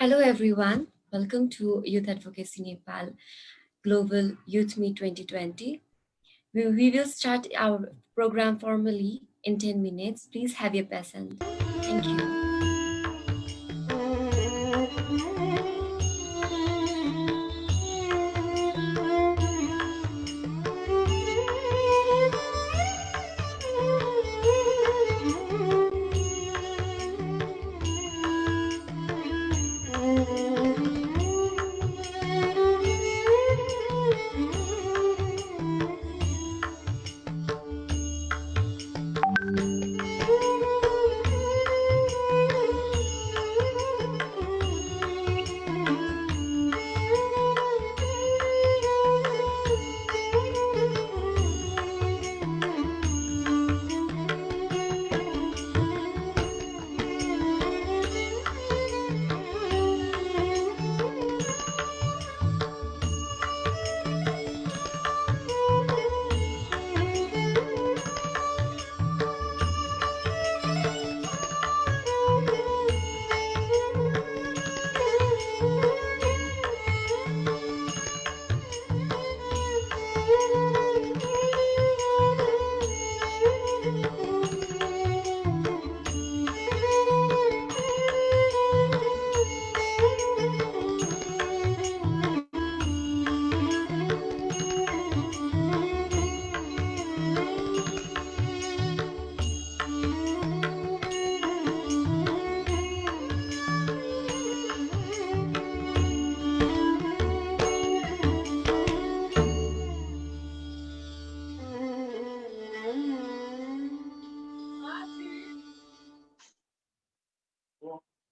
Hello, everyone. Welcome to Youth Advocacy Nepal Global Youth Meet 2020. We will start our program formally in 10 minutes. Please have your patience. Thank you.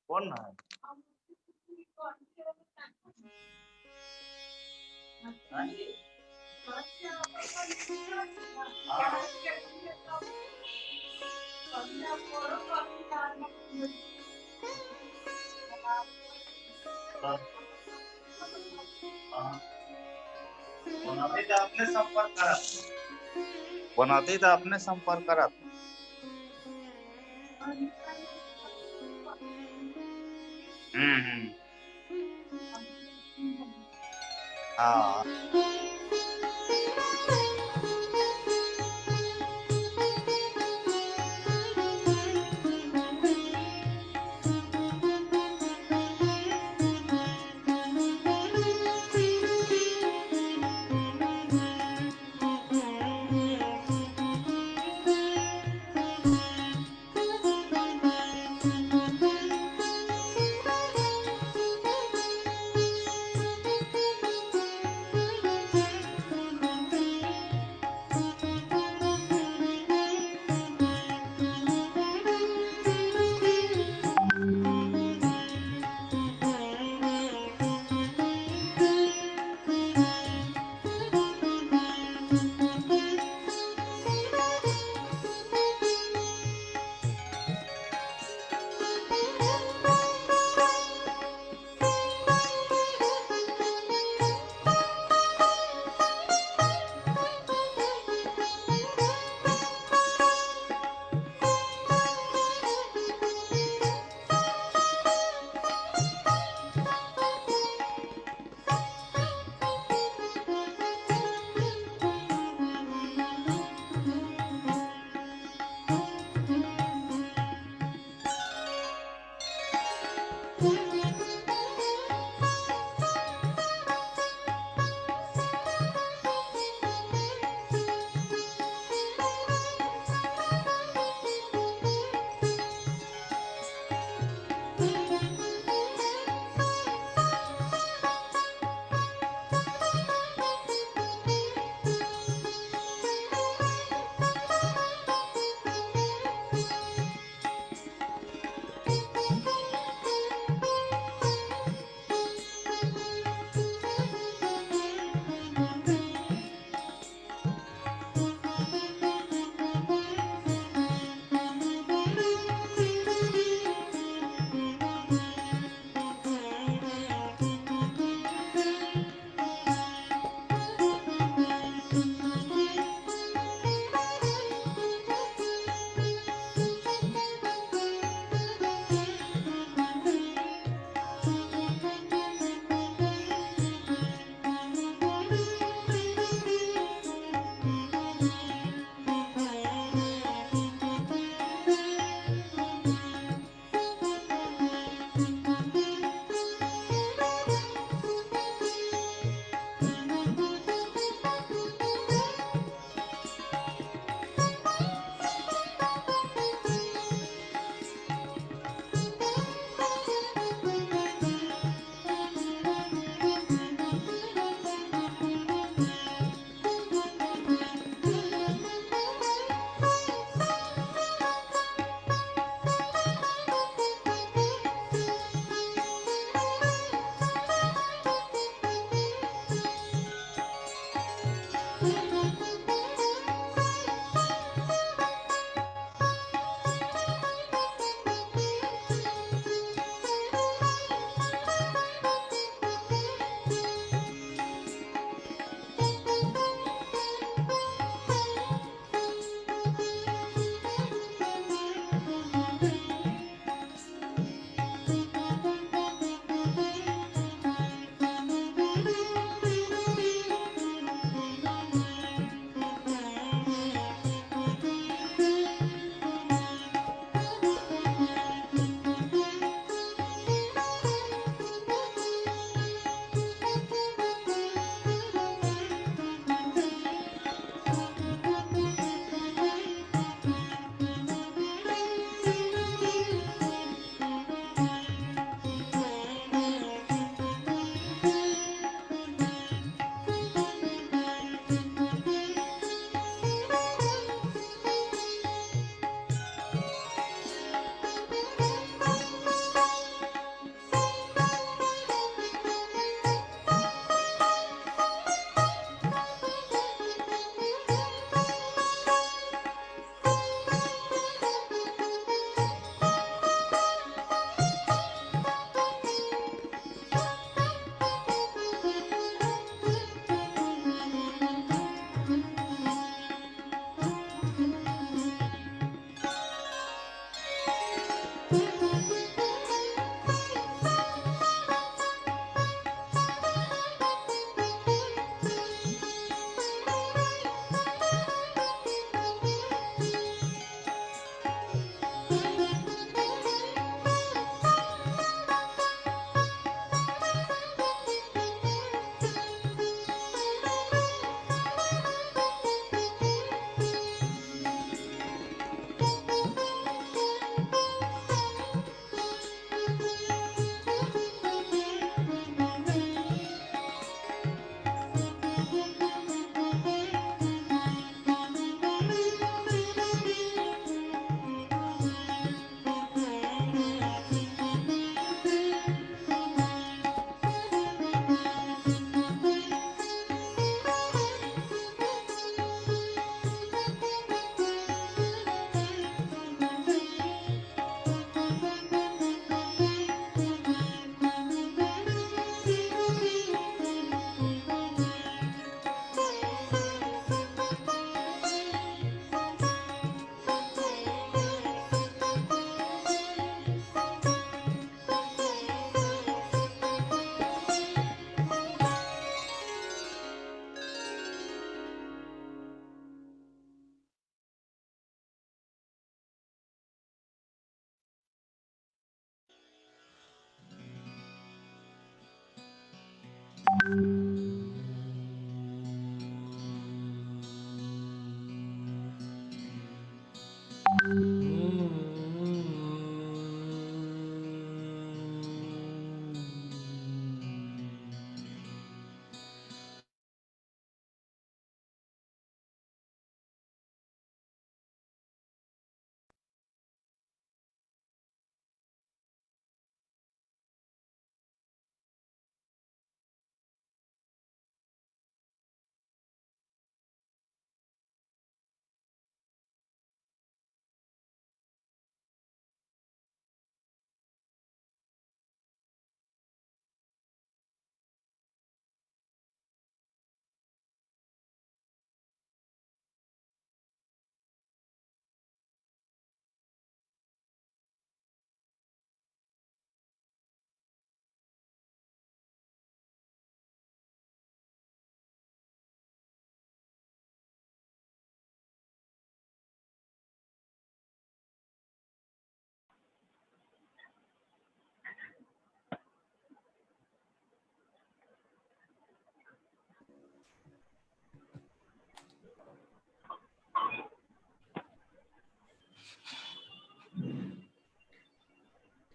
बोल ना बनवते तर अपने संपर्क करा हम्म हाँ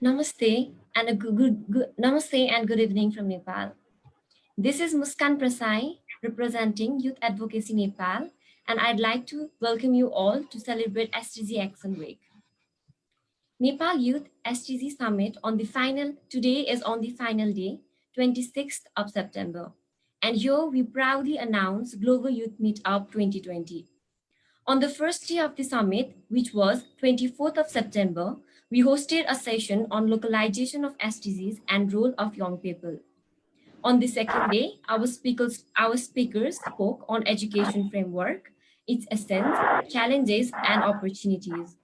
Namaste and good evening from Nepal. This is Muskan Prasai representing Youth Advocacy Nepal, and I'd like to welcome you all to celebrate SDG Action Week. Nepal Youth SDG Summit today is on the final day, 26th of September. And here we proudly announce Global Youth Meetup 2020. On the first day of the summit, which was 24th of September, we hosted a session on localization of SDGs and role of young people. On the second day, our speakers spoke on education framework, its essence, challenges, and opportunities.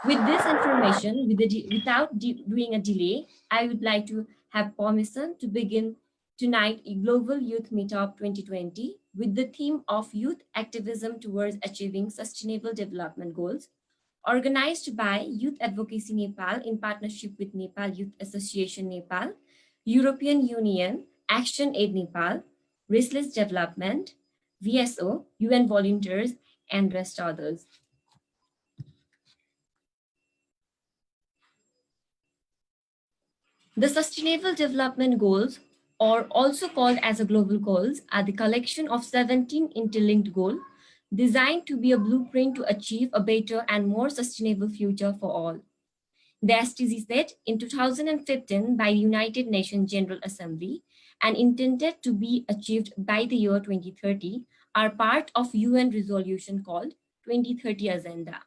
With this information, without doing a delay, I would like to have permission to begin tonight a Global Youth Meetup 2020 with the theme of youth activism towards achieving sustainable development goals, organized by Youth Advocacy Nepal in partnership with Nepal Youth Association Nepal, European Union, Action Aid Nepal, Restless Development, VSO, UN volunteers, and rest others. The Sustainable Development Goals, or also called as a global goals, are the collection of 17 interlinked goals designed to be a blueprint to achieve a better and more sustainable future for all. The SDG set in 2015 by the United Nations General Assembly and intended to be achieved by the year 2030 are part of UN resolution called 2030 Agenda.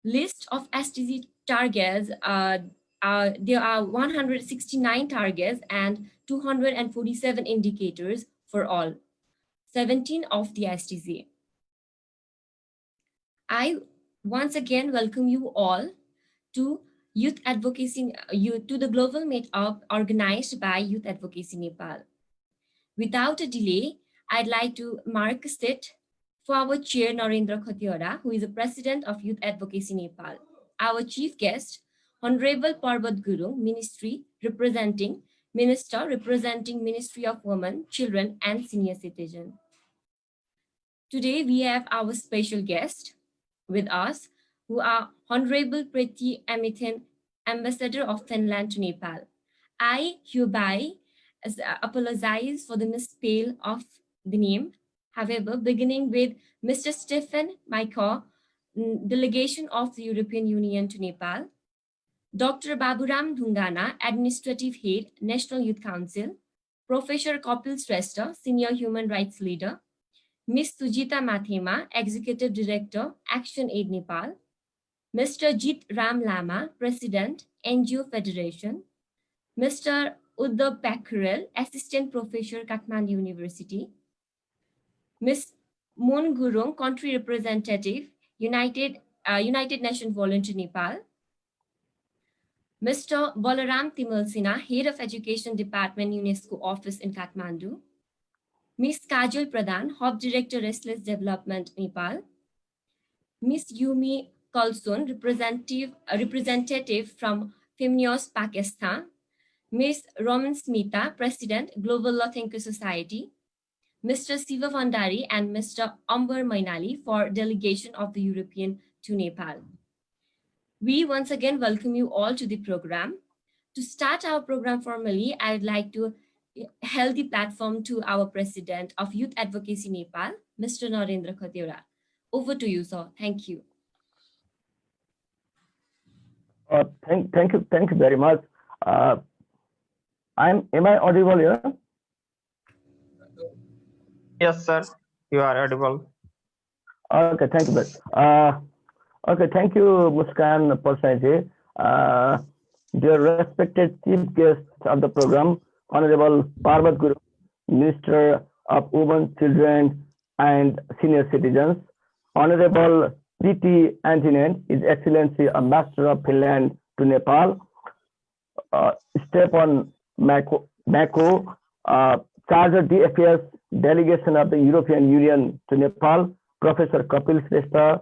List of SDG targets, there are 169 targets and 247 indicators for all, 17 of the SDG. I once again welcome you all to to the global meetup organized by Youth Advocacy Nepal. Without a delay, I'd like to mark a seat for our chair, Narendra Khatiara, who is the president of Youth Advocacy Nepal. Our chief guest, Honorable Parvat Gurung, Minister representing Ministry of Women, Children and Senior Citizen. Today we have our special guest with us, who are Honorable Preti Amithin, Ambassador of Finland to Nepal. I hereby apologize for the misspell of the name. However, beginning with Mr. Stephen Maiko, Delegation of the European Union to Nepal, Dr. Baburam Dhungana, Administrative Head, National Youth Council, Professor Kapil Shrestha, Senior Human Rights Leader, Ms. Sujita Mathema, Executive Director, Action Aid Nepal, Mr. Jit Ram Lama, President, NGO Federation, Mr. Uddhav Packerel, Assistant Professor, Kathmandu University, Ms. Moon Gurung, Country Representative, United Nations Volunteer Nepal, Mr. Balaram Timalsina, Head of Education Department, UNESCO Office in Kathmandu, Ms. Kajal Pradhan, Hub Director, Restless Development, Nepal, Ms. Yumi Kalson, representative from FEMNIOS, Pakistan, Ms. Roman Smita, President, Global Law Thinker Society, Mr. Siva Vandari and Mr. Amber Mainali for delegation of the European to Nepal. We once again welcome you all to the program. To start our program formally, I would like to hand the platform to our President of Youth Advocacy Nepal, Mr. Narendra Khateura. Over to you, sir. Thank you. Thank you very much. Am I audible here? Yes, sir. You are audible. Okay, thank you. Okay, thank you, Muskan Parsaji. Dear respected chief guests of the program, Honorable Parvat Guru, Minister of Women, Children, and Senior Citizens, Honorable P.T. Antinen, His Excellency Ambassador of Finland to Nepal, Stefan Mako, Charger DFS Delegation of the European Union to Nepal, Professor Kapil Shrestha,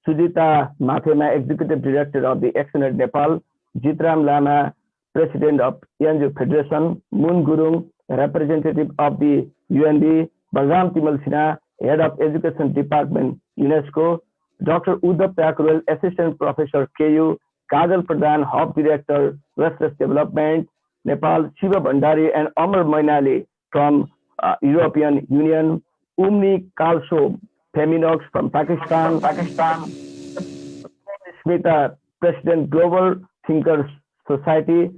Sujita Mathema, Executive Director of the Actionaid Nepal, Jitram Lama, President of ENGO Federation, Moon Gurung, Representative of the UNB, Balram Timal Sinha, Head of Education Department, UNESCO, Dr. Uddhav Thakral, Assistant Professor KU, Kajal Pradhan, Hub Director, Restless Development, Nepal, Shiva Bhandari, and Amar Mainali from European Union, Umni Kalso Feminox from Pakistan, Smita, President Global Thinkers Society,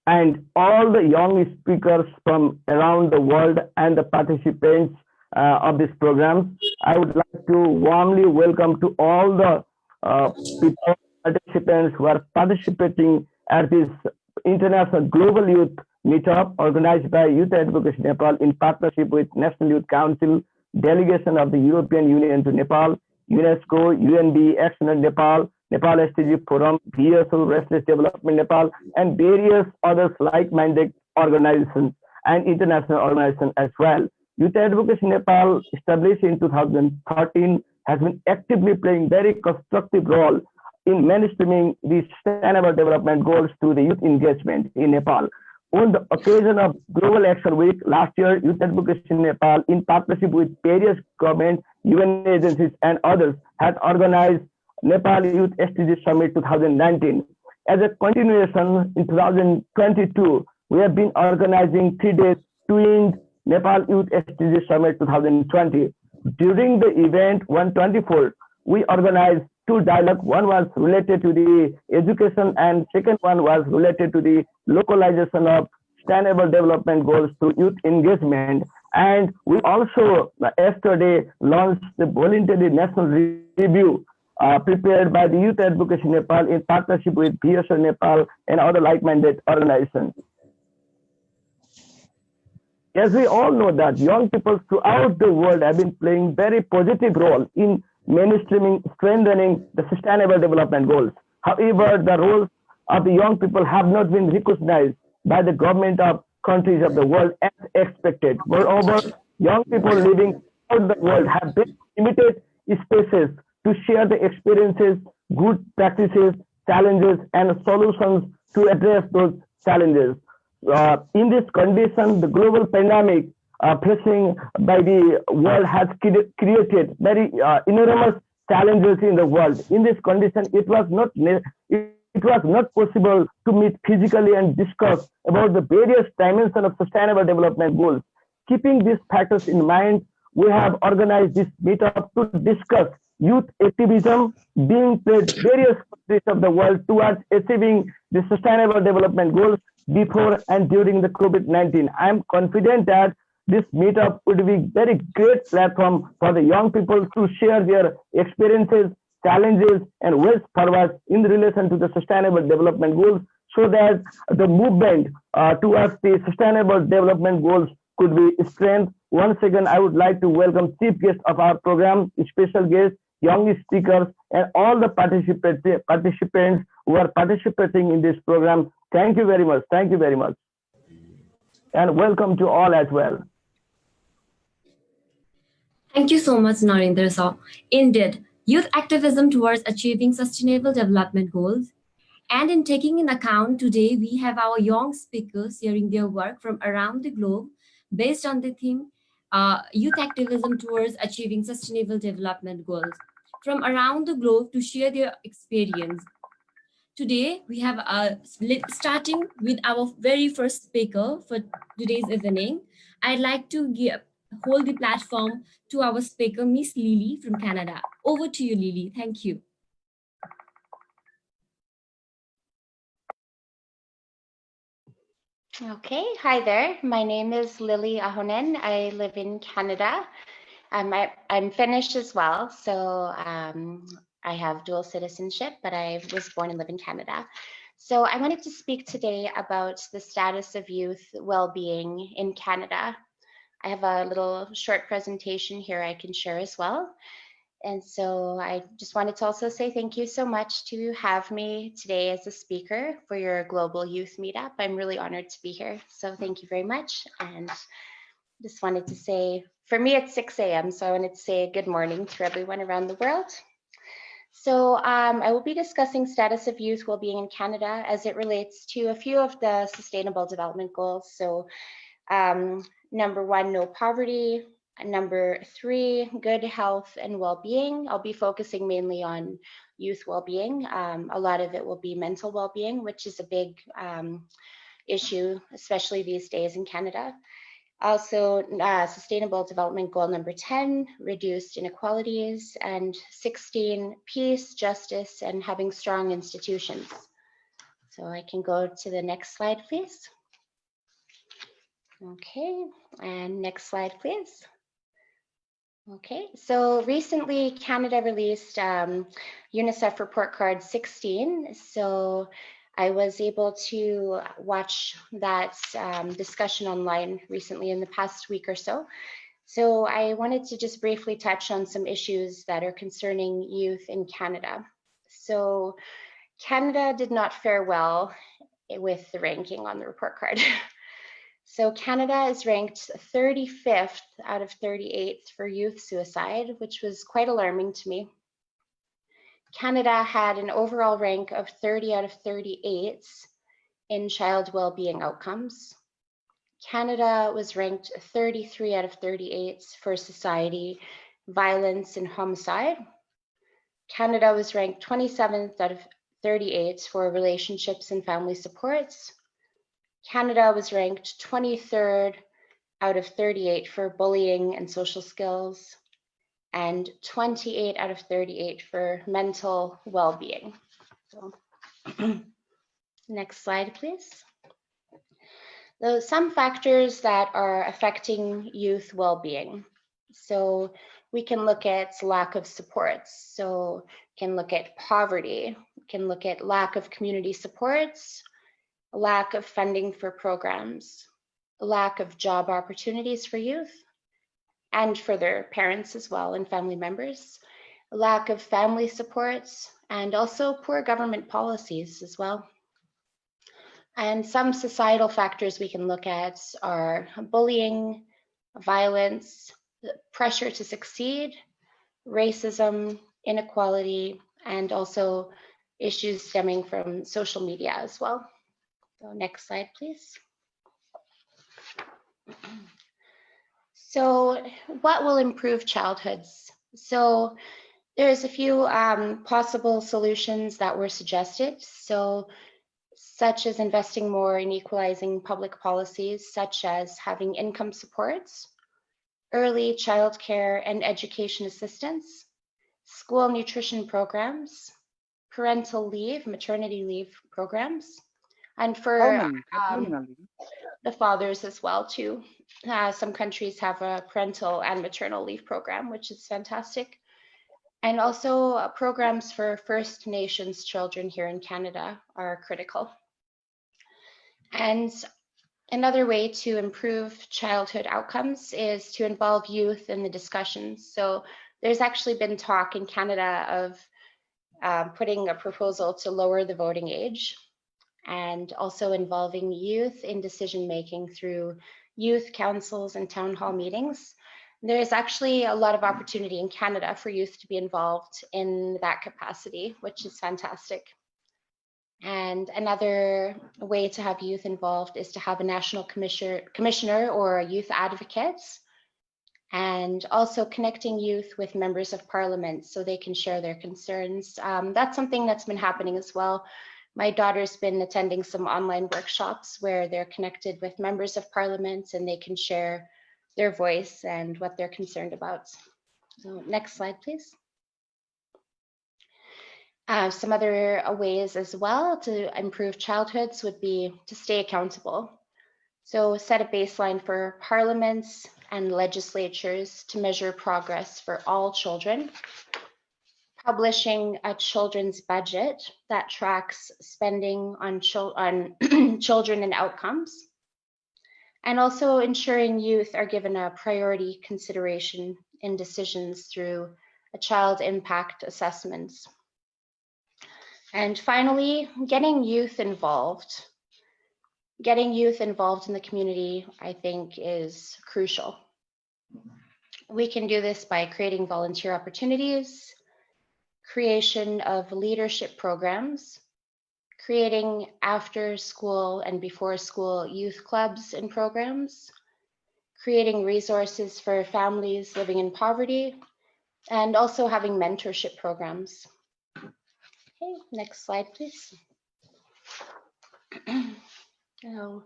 and all the young speakers from around the world and the participants of this program. I would like to warmly welcome to all the people, participants who are participating at this International Global Youth Meetup organized by Youth Advocacy Nepal in partnership with National Youth Council, Delegation of the European Union to Nepal, UNESCO, UNB, Action Nepal, Nepal SDG Forum, VSO, Restless Development Nepal, and various others like-minded organizations and international organizations as well. Youth Advocacy Nepal, established in 2013, has been actively playing very constructive role in mainstreaming the sustainable development goals through the youth engagement in Nepal. On the occasion of Global Action Week last year, Youth Advocacy in Nepal, in partnership with various government, UN agencies, and others, had organized Nepal Youth SDG Summit 2019. As a continuation, in 2022, we have been organizing 3 days twined Nepal Youth SDG Summit 2020. During the event 124, we organized 2 dialogues. One was related to the education, and second one was related to the localization of sustainable development goals through youth engagement. And we also yesterday launched the voluntary national review prepared by the Youth Advocacy Nepal in partnership with VSO Nepal and other like-minded organizations. As we all know that young people throughout the world have been playing very positive role in mainstreaming, strengthening the sustainable development goals. However, the roles of the young people have not been recognized by the government of countries of the world as expected. Moreover, young people living throughout the world have very limited spaces to share the experiences, good practices, challenges, and solutions to address those challenges. In this condition, the global pandemic facing by the world has created very enormous challenges in the world. In this condition, it was not possible to meet physically and discuss about the various dimensions of sustainable development goals. Keeping these factors in mind, we have organized this meetup to discuss youth activism being played various countries of the world towards achieving the sustainable development goals before and during the COVID-19. I am confident that this meetup would be very great platform for the young people to share their experiences, challenges, and ways forward in relation to the sustainable development goals, so that the movement towards the sustainable development goals could be strengthened. Once again, I would like to welcome chief guest of our program, special guests, young speakers, and all the participants who are participating in this program. Thank you very much. Thank you very much. And welcome to all as well. Thank you so much, Narendra sir. Indeed, youth activism towards achieving sustainable development goals And in taking in account, today we have our young speakers sharing their work from around the globe based on the theme Youth Activism Towards Achieving Sustainable Development Goals from around the globe to share their experience. Today, we have starting with our very first speaker for today's evening. I'd like to hold the platform to our speaker, Miss Lily from Canada. Over to you, Lily. Thank you. Okay, hi there. My name is Lily Ahonen. I live in Canada. I'm Finnish as well, so I have dual citizenship, but I was born and live in Canada. So I wanted to speak today about the status of youth well-being in Canada. I have a little short presentation here I can share as well. And so I just wanted to also say thank you so much to have me today as a speaker for your global youth meetup. I'm really honored to be here. So thank you very much. And just wanted to say, for me, it's 6 a.m. So I wanted to say good morning to everyone around the world. So I will be discussing status of youth well-being in Canada as it relates to a few of the Sustainable Development Goals. So number 1, no poverty. Number 3, good health and well-being. I'll be focusing mainly on youth well-being. A lot of it will be mental well-being, which is a big issue, especially these days in Canada. Also, Sustainable Development Goal number 10, reduced inequalities, and 16, peace, justice, and having strong institutions. So I can go to the next slide, please. Okay, and next slide, please. Okay, so recently Canada released UNICEF report card 16. So I was able to watch that discussion online recently in the past week or so. So I wanted to just briefly touch on some issues that are concerning youth in Canada. So Canada did not fare well with the ranking on the report card. So Canada is ranked 35th out of 38 for youth suicide, which was quite alarming to me. Canada had an overall rank of 30 out of 38 in child well-being outcomes. Canada was ranked 33 out of 38 for society, violence, and homicide. Canada was ranked 27th out of 38 for relationships and family supports. Canada was ranked 23rd out of 38 for bullying and social skills, and 28 out of 38 for mental well-being. So, next slide, please. So some factors that are affecting youth well-being. So we can look at lack of supports. So can look at poverty, can look at lack of community supports, lack of funding for programs, lack of job opportunities for youth and for their parents as well and family members, lack of family supports, and also poor government policies as well. And some societal factors we can look at are bullying, violence, pressure to succeed, racism, inequality, and also issues stemming from social media as well. So next slide, please. So what will improve childhoods? So there's a few possible solutions that were suggested. So such as investing more in equalizing public policies, such as having income supports, early childcare and education assistance, school nutrition programs, parental leave, maternity leave programs, and for the fathers as well too. Some countries have a parental and maternal leave program, which is fantastic. And also programs for First Nations children here in Canada are critical. And another way to improve childhood outcomes is to involve youth in the discussions. So there's actually been talk in Canada of putting a proposal to lower the voting age and also involving youth in decision-making through youth councils and town hall meetings. There is actually a lot of opportunity in Canada for youth to be involved in that capacity, which is fantastic. And another way to have youth involved is to have a national commissioner or a youth advocate, and also connecting youth with members of parliament so they can share their concerns. That's something that's been happening as well. My daughter's been attending some online workshops where they're connected with members of parliament and they can share their voice and what they're concerned about. So next slide, please. Some other ways as well to improve childhoods would be to stay accountable. So set a baseline for parliaments and legislatures to measure progress for all children. Publishing a children's budget that tracks spending on children and outcomes. And also ensuring youth are given a priority consideration in decisions through a child impact assessments. And finally, getting youth involved. Getting youth involved in the community, I think, is crucial. We can do this by creating volunteer opportunities, creation of leadership programs, creating after school and before school youth clubs and programs, creating resources for families living in poverty, and also having mentorship programs. Okay, next slide, please. So,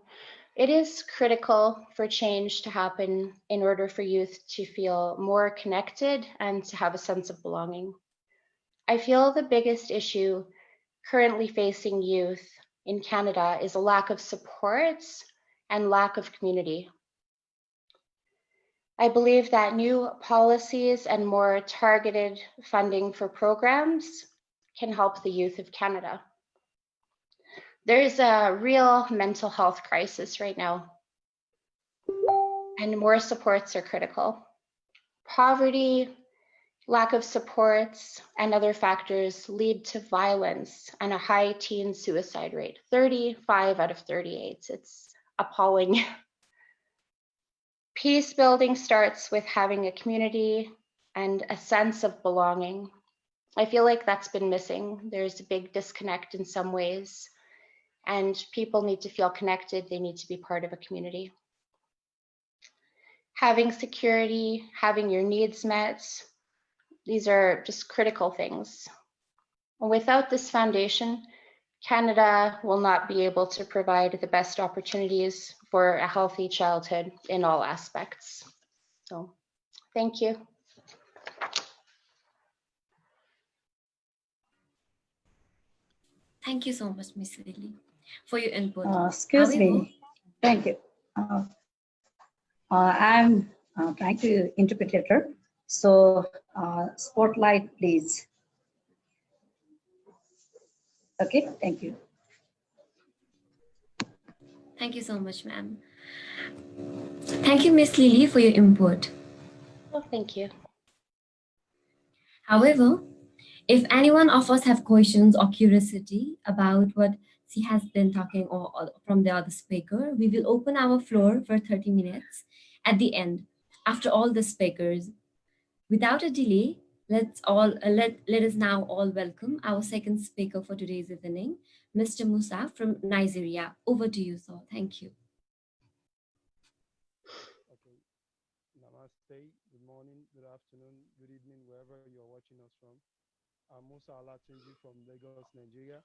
it is critical for change to happen in order for youth to feel more connected and to have a sense of belonging. I feel the biggest issue currently facing youth in Canada is a lack of supports and lack of community. I believe that new policies and more targeted funding for programs can help the youth of Canada. There is a real mental health crisis right now, and more supports are critical. Poverty, lack of supports, and other factors lead to violence and a high teen suicide rate, 35 out of 38. It's appalling. Peace building starts with having a community and a sense of belonging. I feel like that's been missing. There's a big disconnect in some ways, and people need to feel connected. They need to be part of a community. Having security, having your needs met, these are just critical things. Without this foundation, Canada will not be able to provide the best opportunities for a healthy childhood in all aspects. So, thank you. Thank you so much, Miss Lily, for your input. Excuse However, me. Thank you. I'm trying to interpreter. So spotlight, please. Okay, thank you. thank you so much, ma'am. Thank you, Miss Lily, for your input. Well, thank you. However, if anyone of us have questions or curiosity about what she has been talking or from the other speaker, we will open our floor for 30 minutes at the end, after all the speakers. Without a delay, let us now all welcome our second speaker for today's evening, Mr. Musa from Nigeria. Over to you, sir. Thank you. Okay. Namaste. Good morning, good afternoon, good evening, wherever you're watching us from. I'm Musa Alatunji from Lagos, Nigeria.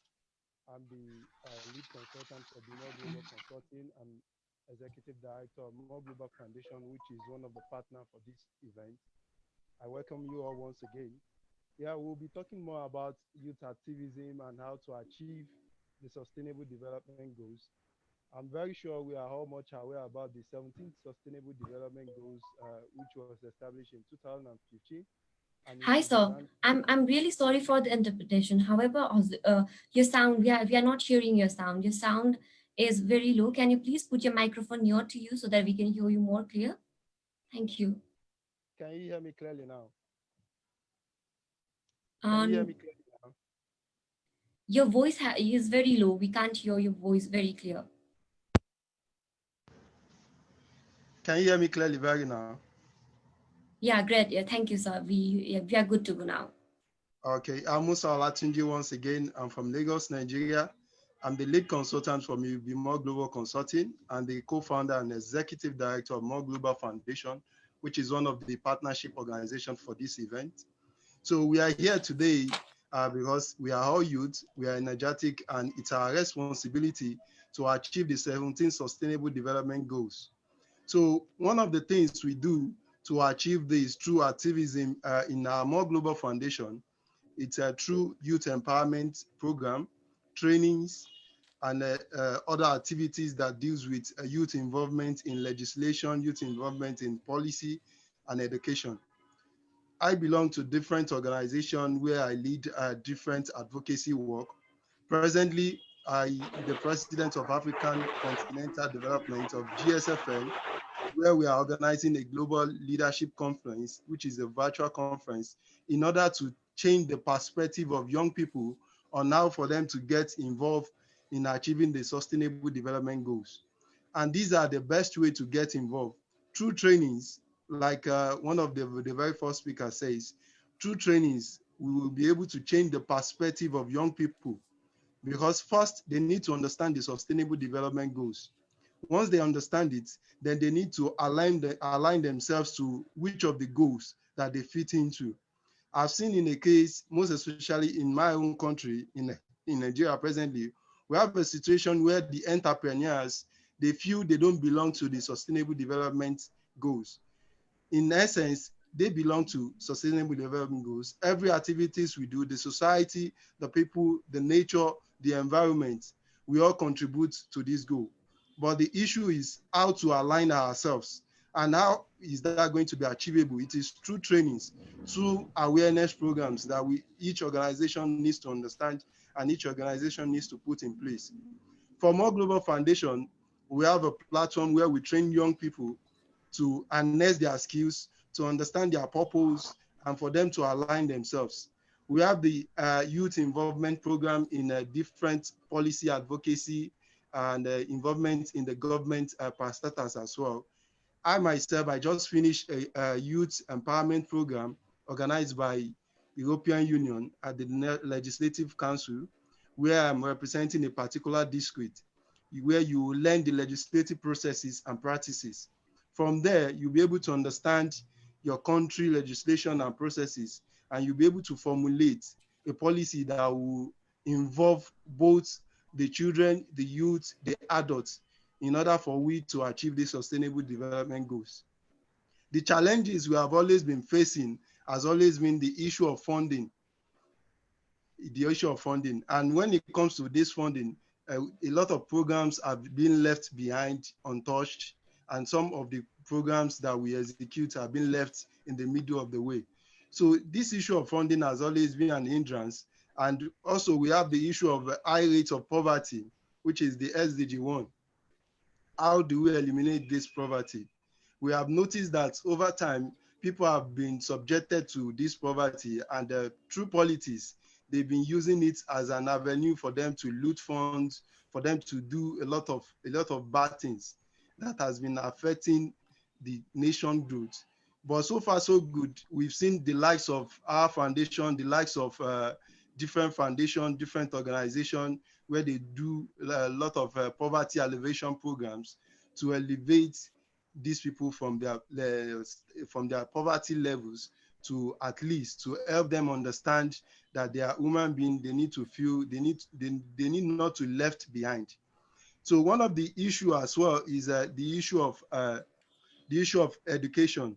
I'm the lead consultant for the More Global Consulting and executive director of More Global Foundation, which is one of the partners for this event. I welcome you all once again. Yeah, we'll be talking more about youth activism and how to achieve the Sustainable Development Goals. I'm very sure we are all much aware about the 17th Sustainable Development Goals, which was established in 2015. Hi, sir. I'm really sorry for the interpretation. However, your sound, we are not hearing your sound. Your sound is very low. Can you please put your microphone near to you so that we can hear you more clear? Thank you. Can you hear me clearly now? Can you hear me clearly now? Your voice is very low. We can't hear your voice very clear. Can you hear me clearly very now? Yeah, great. Yeah, thank you, sir. We are good to go now. Okay, I'm Musa Olatunji once again. I'm from Lagos, Nigeria. I'm the lead consultant for Be More Global Consulting and the co-founder and executive director of More Global Foundation, which is one of the partnership organizations for this event. So we are here today because we are all youth, we are energetic, and it's our responsibility to achieve the 17 Sustainable Development Goals. So one of the things we do to achieve this through activism in our More Global Foundation, it's a true youth empowerment program, trainings, and other activities that deals with youth involvement in legislation, youth involvement in policy and education. I belong to different organizations where I lead different advocacy work. Presently, I the president of African Continental Development of GSFN, where we are organizing a global leadership conference, which is a virtual conference, in order to change the perspective of young people on how for them to get involved in achieving the sustainable development goals. And these are the best way to get involved through trainings, like one of the very first speaker says, through trainings, we will be able to change the perspective of young people because first they need to understand the sustainable development goals. Once they understand it, then they need to align themselves to which of the goals that they fit into. I've seen in a case, most especially in my own country, in Nigeria presently, we have a situation where the entrepreneurs, they feel they don't belong to the sustainable development goals. In essence, they belong to sustainable development goals. Every activities we do, the society, the people, the nature, the environment, we all contribute to this goal. But the issue is how to align ourselves. And how is that going to be achievable? It is through trainings, through awareness programs that each organization needs to understand and each organization needs to put in place. For More Global Foundation, we have a platform where we train young people to harness their skills, to understand their purpose, and for them to align themselves. We have the youth involvement program in different policy advocacy and involvement in the government parastatals as well. I myself, I just finished a youth empowerment program organized by European Union at the Legislative Council, where I'm representing a particular district, where you will learn the legislative processes and practices. From there, you'll be able to understand your country legislation and processes, and you'll be able to formulate a policy that will involve both the children, the youth, the adults, in order for we to achieve the sustainable development goals. The challenges we have always been facing has always been the issue of funding, And when it comes to this funding, a lot of programs have been left behind, untouched, and some of the programs that we execute have been left in the middle of the way. So this issue of funding has always been an hindrance. And also we have the issue of high rates of poverty, which is the SDG 1. How do we eliminate this poverty? We have noticed that over time, people have been subjected to this poverty, and through politics, they've been using it as an avenue for them to loot funds, for them to do a lot of bad things that has been affecting the nation growth. But so far, so good. We've seen the likes of our foundation, the likes of different foundation, different organizations, where they do a lot of poverty alleviation programs to elevate these people from their poverty levels to at least to help them understand that they are human beings. They need to feel they need not to left behind. So one of the issue as well is the issue of education,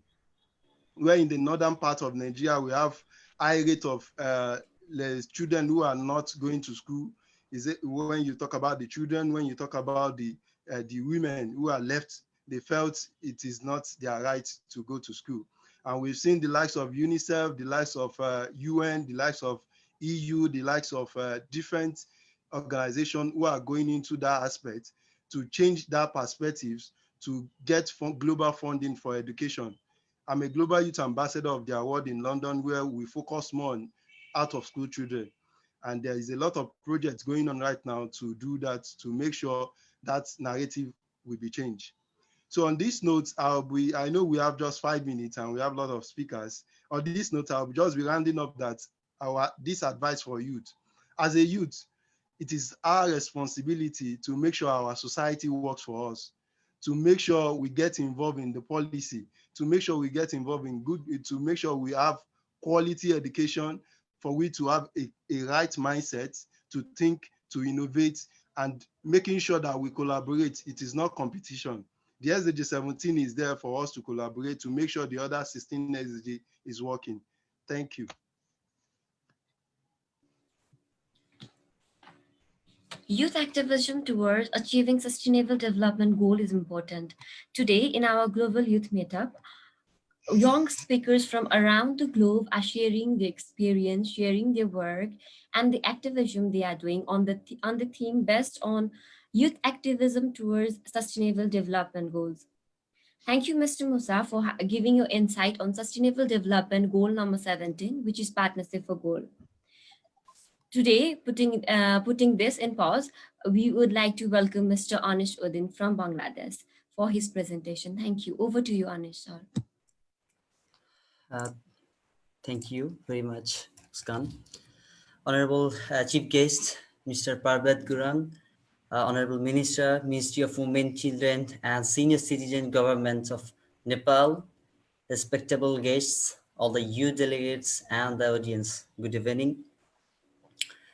where in the northern part of Nigeria we have high rate of the children who are not going to school. Is it when you talk about the children, when you talk about the women who are left, they felt it is not their right to go to school. And we've seen the likes of UNICEF, the likes of UN, the likes of EU, the likes of different organizations who are going into that aspect to change that perspectives to get global funding for education. I'm a global youth ambassador of the award in London, where we focus more on out of school children. And there is a lot of projects going on right now to do that, to make sure that narrative will be changed. So on this note, I know we have just 5 minutes and we have a lot of speakers. On this note, I'll just be rounding up that this advice for youth. As a youth, it is our responsibility to make sure our society works for us, to make sure we get involved in the policy, to make sure we get involved in good, to make sure we have quality education, for we to have a right mindset, to think, to innovate, and making sure that we collaborate. It is not competition. The SDG 17 is there for us to collaborate to make sure the other 16 SDG is working. Thank you. Youth activism towards achieving sustainable development goal is important. Today, in our global youth meetup, young speakers from around the globe are sharing their experience, sharing their work, and the activism they are doing on the theme based on youth activism towards sustainable development goals. Thank you, Mr. Musa, for giving your insight on Sustainable Development Goal number 17, which is Partnership for Goal. Today, putting this in pause, we would like to welcome Mr. Anish Udin from Bangladesh for his presentation. Thank you. Over to you, Anish, sir. Uh, Thank you very much, Skan. Honorable Chief Guest, Mr. Parvat Gurung, Honorable Minister, Ministry of Women, Children and Senior Citizen Government of Nepal, respectable guests, all the youth delegates and the audience, good evening.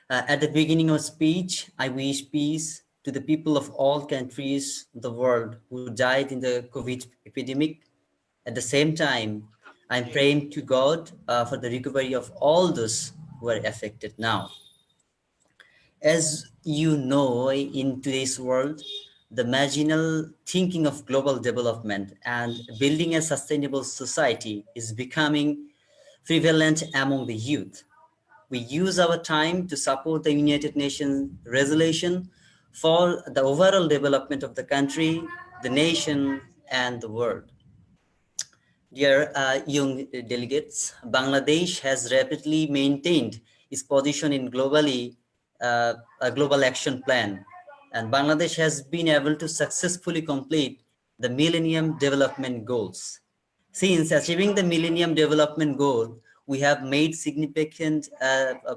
At the beginning of speech, I wish peace to the people of all countries of the world who died in the COVID epidemic. At the same time, I'm praying to God for the recovery of all those who are affected now. As you know, in today's world, the marginal thinking of global development and building a sustainable society is becoming prevalent among the youth. We use our time to support the United Nations resolution for the overall development of the country, the nation, and the world. Dear young delegates, Bangladesh has rapidly maintained its position in a global action plan, and Bangladesh has been able to successfully complete the Millennium Development Goals. Since achieving the Millennium Development Goal, we have made significant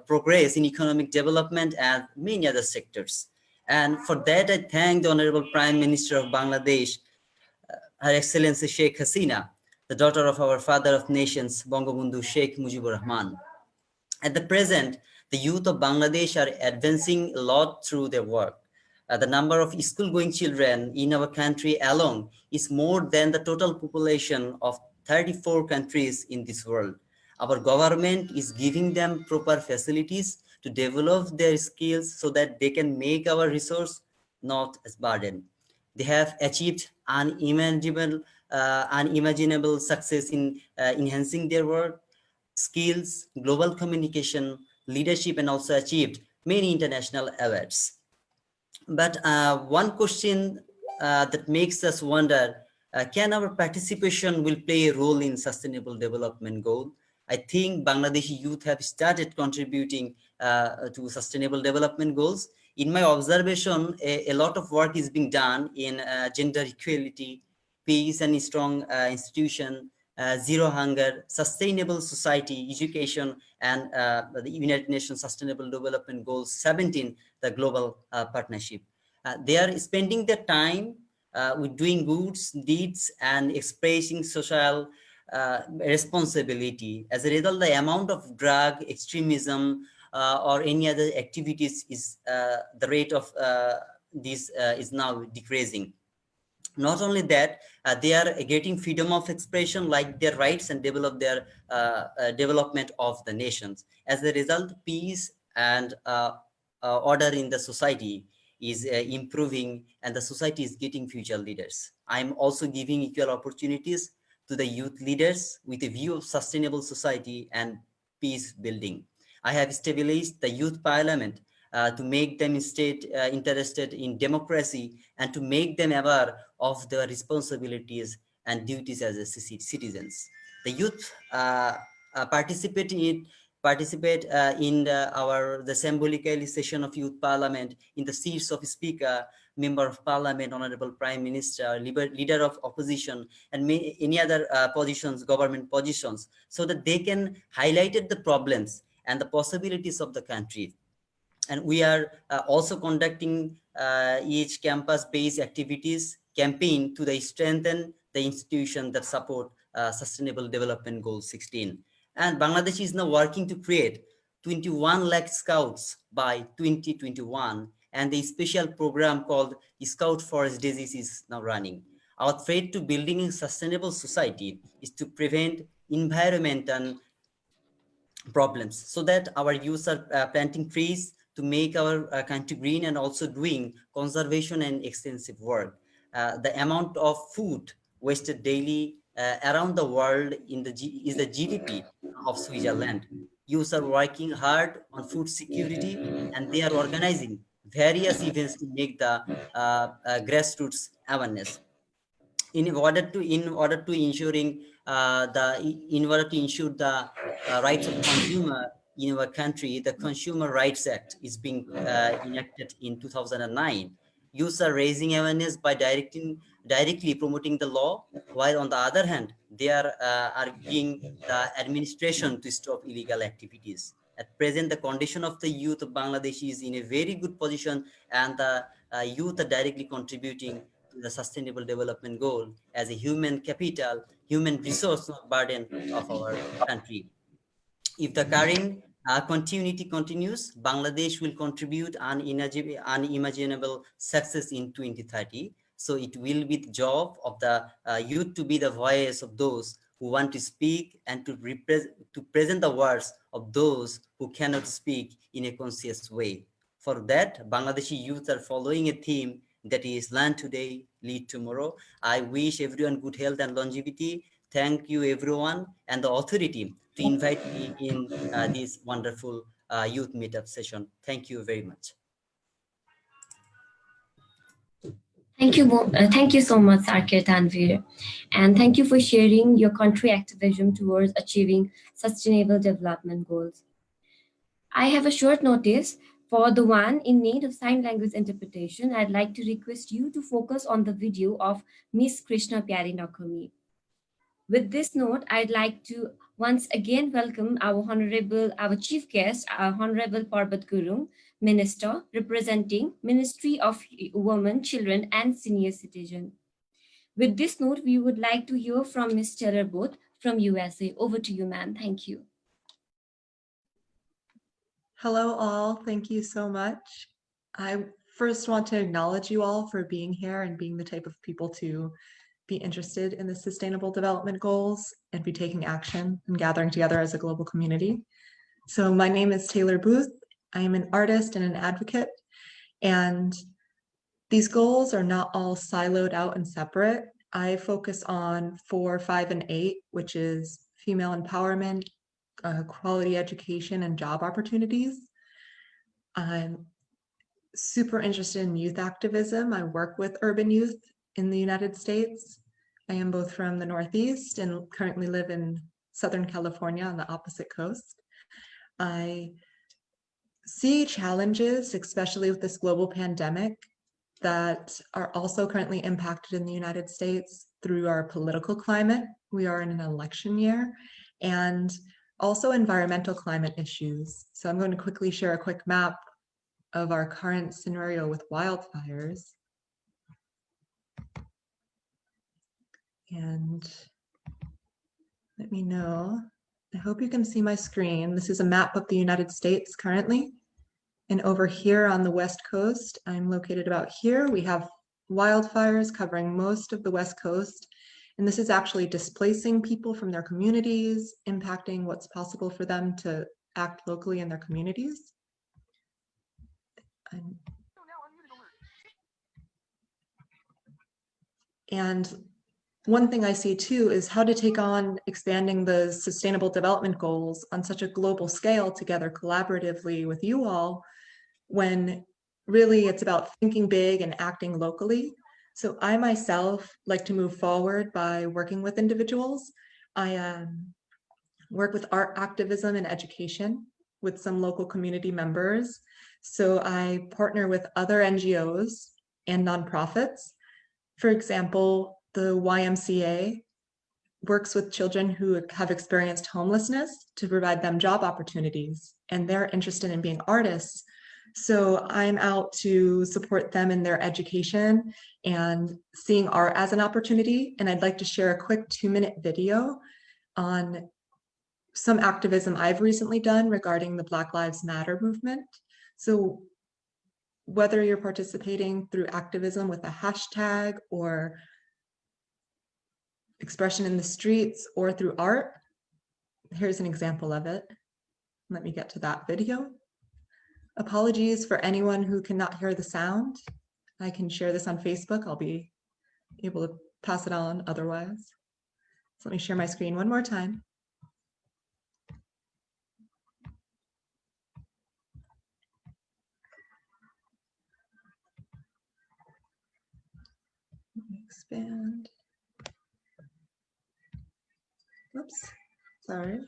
progress in economic development and many other sectors. And for that, I thank the Honorable Prime Minister of Bangladesh, Her Excellency Sheikh Hasina, the daughter of our father of nations, Bangabandhu Sheikh Mujibur Rahman. At the present, the youth of Bangladesh are advancing a lot through their work. The number of school-going children in our country alone is more than the total population of 34 countries in this world. Our government is giving them proper facilities to develop their skills so that they can make our resource not as burden. They have achieved unimaginable success in enhancing their work, skills, global communication, leadership, and also achieved many international awards. But one question that makes us wonder, can our participation will play a role in sustainable development goal? I think Bangladeshi youth have started contributing to sustainable development goals. In my observation, a lot of work is being done in gender equality, peace and strong institution, zero hunger, sustainable society, education, and the United Nations Sustainable Development Goals 17, the global partnership. They are spending their time with doing goods, deeds, and expressing social responsibility. As a result, the amount of drug, extremism, or any other activities is the rate of this is now decreasing. Not only that, they are getting freedom of expression, like their rights, and develop their development of the nations. As a result, peace and order in the society is improving, and the society is getting future leaders. I'm also giving equal opportunities to the youth leaders with a view of sustainable society and peace building. I have established the youth parliament to make them interested in democracy and to make them aware of their responsibilities and duties as a citizens. The youth participate in the symbolical session of youth parliament in the seats of speaker, member of parliament, honorable prime minister, leader of opposition, and any other positions, government positions, so that they can highlight the problems and the possibilities of the country. And we are also conducting each campus-based activities campaign to strengthen the institution that support Sustainable Development Goal 16. And Bangladesh is now working to create 21 lakh scouts by 2021, and the special program called Scout for SDGs is now running. Our threat to building a sustainable society is to prevent environmental problems, so that our youth are planting trees to make our country green, and also doing conservation and extensive work. The amount of food wasted daily around the world is the GDP of Switzerland. Youth are working hard on food security, and they are organizing various events to make the grassroots awareness. In order to ensure the rights of consumer in our country, the Consumer Rights Act is being enacted in 2009. Youths are raising awareness by directly promoting the law, while on the other hand they are arguing the administration to stop illegal activities. At present, the condition of the youth of Bangladesh is in a very good position, and the youth are directly contributing to the Sustainable Development Goal as a human capital, human resource, not burden of our country. If the current continuity continues, Bangladesh will contribute unimaginable success in 2030. So it will be the job of the youth to be the voice of those who want to speak, and to present the words of those who cannot speak in a conscious way. For that, Bangladeshi youth are following a theme that is learn today, lead tomorrow. I wish everyone good health and longevity. Thank you, everyone, and the authority to invite me in this wonderful youth meetup session. Thank you very much. Thank you so much, Sarkir Tanvir, and thank you for sharing your country activism towards achieving sustainable development goals. I have a short notice. For the one in need of sign language interpretation, I'd like to request you to focus on the video of Miss Krishna Pyari Nakomi. With this note, I'd like to once again welcome our chief guest, our Honorable Parbat Gurung, Minister representing Ministry of Women, Children and Senior Citizen. With this note, we would like to hear from Ms. Taylor Booth from USA. Over to you, ma'am. Thank you. Hello all, thank you so much. I first want to acknowledge you all for being here and being the type of people to be interested in the Sustainable Development Goals and be taking action and gathering together as a global community. So my name is Taylor Booth. I am an artist and an advocate, and these goals are not all siloed out and separate. I focus on 4, 5, and 8, which is female empowerment, quality education, and job opportunities. I'm super interested in youth activism. I work with urban youth in the United States. I am both from the Northeast and currently live in Southern California on the opposite coast. I see challenges, especially with this global pandemic, that are also currently impacted in the United States through our political climate. We are in an election year, and also environmental climate issues. So I'm going to quickly share a quick map of our current scenario with wildfires. And let me know. I hope you can see my screen. This is a map of the United States currently. And over here on the West Coast, I'm located about here. We have wildfires covering most of the West Coast. And this is actually displacing people from their communities, impacting what's possible for them to act locally in their communities. And one thing I see too is how to take on expanding the Sustainable Development Goals on such a global scale together collaboratively with you all, when really it's about thinking big and acting locally. So I myself like to move forward by working with individuals. I work with art activism and education with some local community members. So I partner with other NGOs and nonprofits. For example, the YMCA works with children who have experienced homelessness to provide them job opportunities, and they're interested in being artists. So I'm out to support them in their education and seeing art as an opportunity. And I'd like to share a quick 2-minute video on some activism I've recently done regarding the Black Lives Matter movement. So whether you're participating through activism with a hashtag or expression in the streets or through art, here's an example of it. Let me get to that video. Apologies for anyone who cannot hear the sound. I can share this on Facebook. I'll be able to pass it on otherwise. So let me share my screen one more time. Expand. Oops, sorry.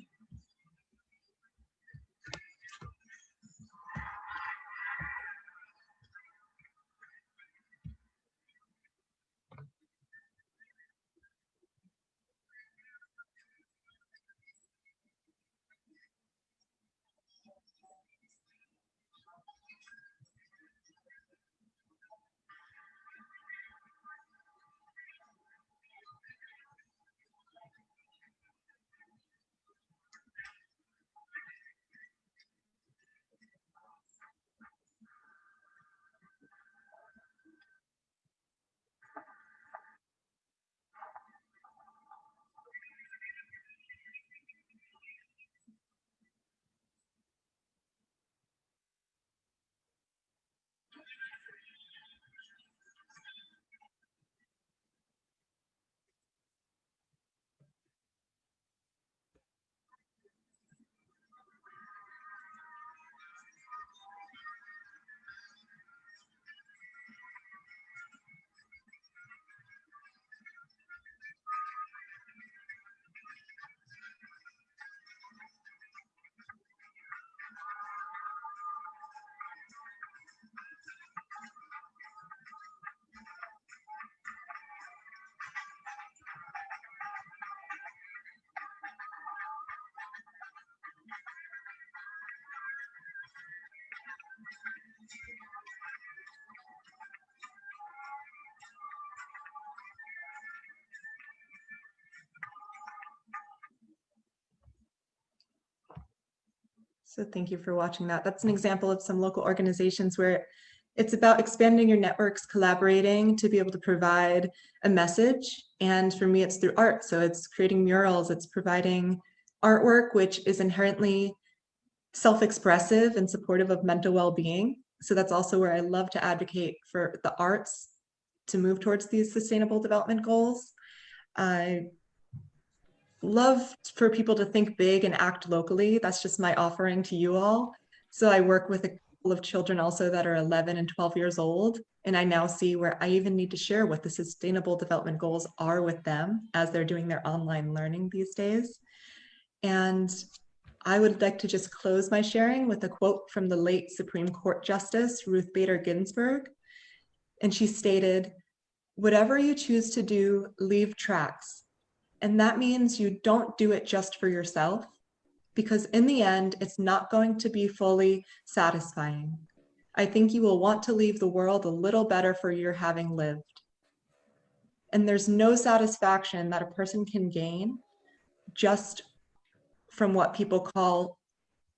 So thank you for watching that. That's an example of some local organizations where it's about expanding your networks, collaborating to be able to provide a message. And for me, it's through art. So it's creating murals, it's providing artwork, which is inherently self-expressive and supportive of mental well-being. So that's also where I love to advocate for the arts to move towards these sustainable development goals. I love for people to think big and act locally. That's just my offering to you all. So I work with a couple of children also that are 11 and 12 years old. And I now see where I even need to share what the sustainable development goals are with them as they're doing their online learning these days. And I would like to just close my sharing with a quote from the late Supreme Court Justice Ruth Bader Ginsburg. And she stated, "Whatever you choose to do, leave tracks. And that means you don't do it just for yourself, because in the end, it's not going to be fully satisfying. I think you will want to leave the world a little better for your having lived." And there's no satisfaction that a person can gain just from what people call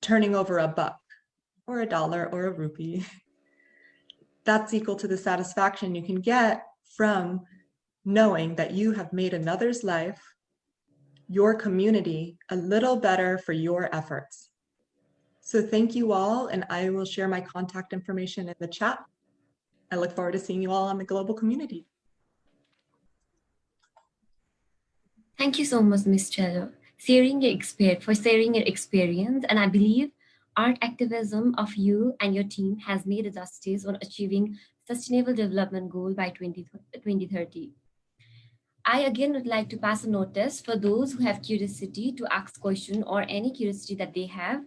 turning over a buck or a dollar or a rupee. That's equal to the satisfaction you can get from knowing that you have made another's life, your community, a little better for your efforts. So thank you all, and I will share my contact information in the chat. I look forward to seeing you all on the global community. Thank you so much, Ms. Cello, for sharing your experience. And I believe art activism of you and your team has made a justice on achieving Sustainable Development Goal by 2030. I again would like to pass a notice for those who have curiosity to ask question or any curiosity that they have.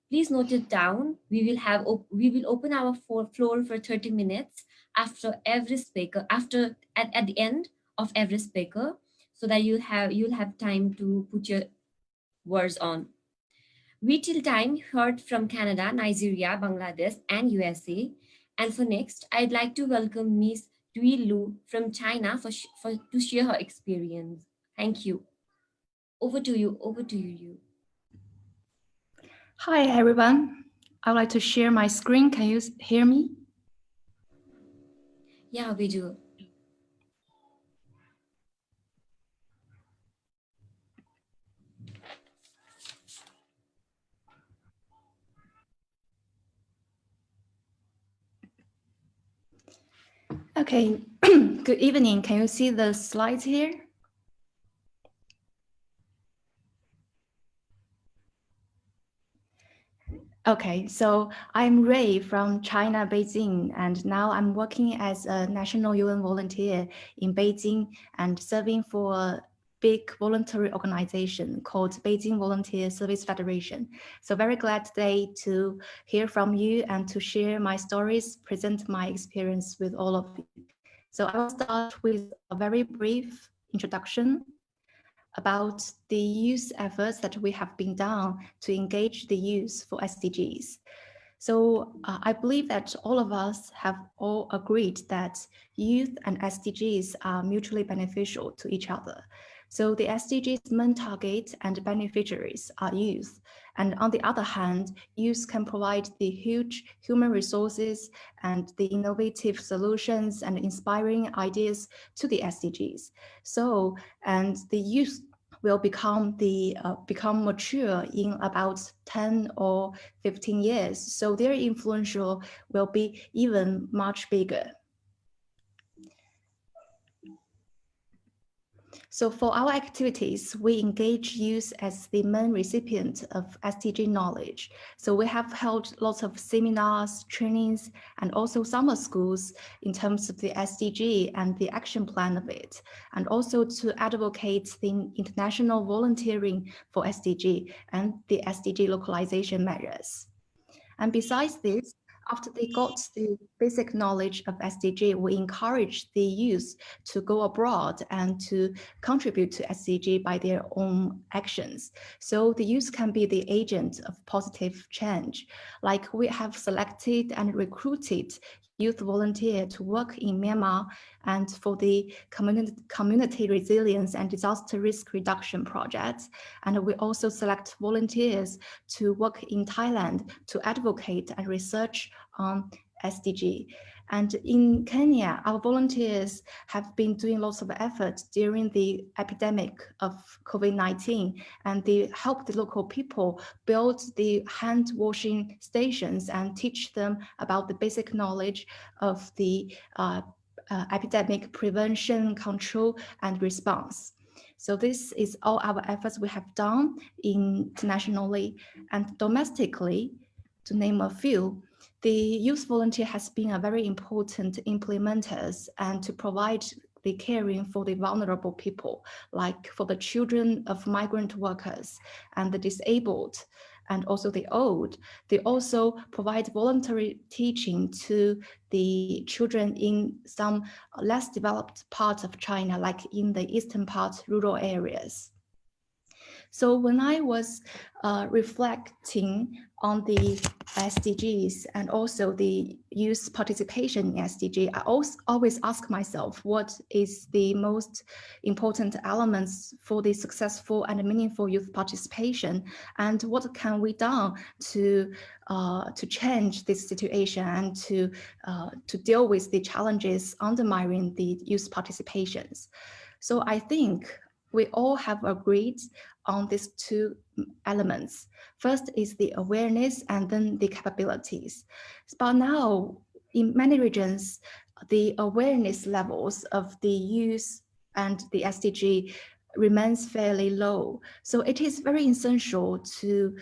Please note it down. We will open our floor for 30 minutes after every speaker, at the end of every speaker, so that you'll have time to put your words on. We till time heard from Canada, Nigeria, Bangladesh, and USA. And for next, I'd like to welcome Miss Dui Lu from China to share her experience. Thank you. Over to you. Over to you. Hi, everyone. I would like to share my screen. Can you hear me? Yeah, we do. Okay. Good evening. Can you see the slides here? Okay, so I'm Ray from China, Beijing, and now I'm working as a national UN volunteer in Beijing and serving for a big voluntary organization called Beijing Volunteer Service Federation. So very glad today to hear from you and to share my stories, present my experience with all of you. So I will start with a very brief introduction about the youth efforts that we have been done to engage the youth for SDGs. So I believe that all of us have all agreed that youth and SDGs are mutually beneficial to each other. So the SDGs main target and beneficiaries are youth. And on the other hand, youth can provide the huge human resources and the innovative solutions and inspiring ideas to the SDGs. So, and the youth will become mature in about 10 or 15 years. So their influential will be even much bigger. So for our activities, we engage youth as the main recipient of SDG knowledge. So we have held lots of seminars, trainings, and also summer schools in terms of the SDG and the action plan of it, and also to advocate the international volunteering for SDG and the SDG localization measures. And besides this, after they got the basic knowledge of SDG, we encourage the youth to go abroad and to contribute to SDG by their own actions. So the youth can be the agent of positive change. Like we have selected and recruited youth volunteer to work in Myanmar and for the community resilience and disaster risk reduction projects. And we also select volunteers to work in Thailand to advocate and research on SDG. And in Kenya, our volunteers have been doing lots of efforts during the epidemic of COVID-19, and they help the local people build the hand washing stations and teach them about the basic knowledge of the epidemic prevention, control, and response. So this is all our efforts we have done internationally and domestically. To name a few, the youth volunteer has been a very important implementers and to provide the caring for the vulnerable people, like for the children of migrant workers and the disabled and also the old. They also provide voluntary teaching to the children in some less developed parts of China, like in the eastern parts, rural areas. So when I was reflecting on the SDGs and also the youth participation in SDG, I always ask myself, what is the most important elements for the successful and meaningful youth participation, and what can we do to change this situation and to deal with the challenges undermining the youth participations. So I think we all have agreed on these two elements. First is the awareness and then the capabilities. But now in many regions, the awareness levels of the youth and the SDG remains fairly low. So it is very essential to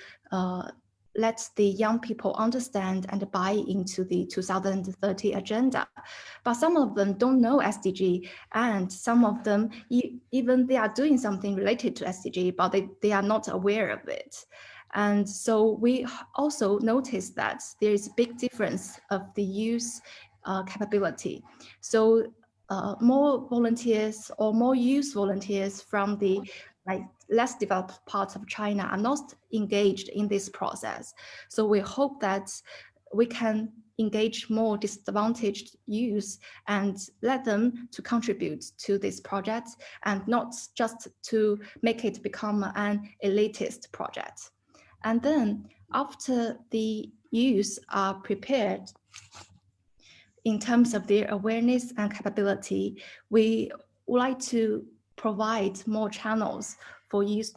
let the young people understand and buy into the 2030 agenda. But some of them don't know SDG, and some of them, even they are doing something related to SDG, but they are not aware of it. And so we also noticed that there is a big difference of the youth capability. So more volunteers or more youth volunteers from the less developed parts of China are not engaged in this process. So we hope that we can engage more disadvantaged youth and let them to contribute to this project and not just to make it become an elitist project. And then after the youth are prepared in terms of their awareness and capability, we would like to provide more channels for youth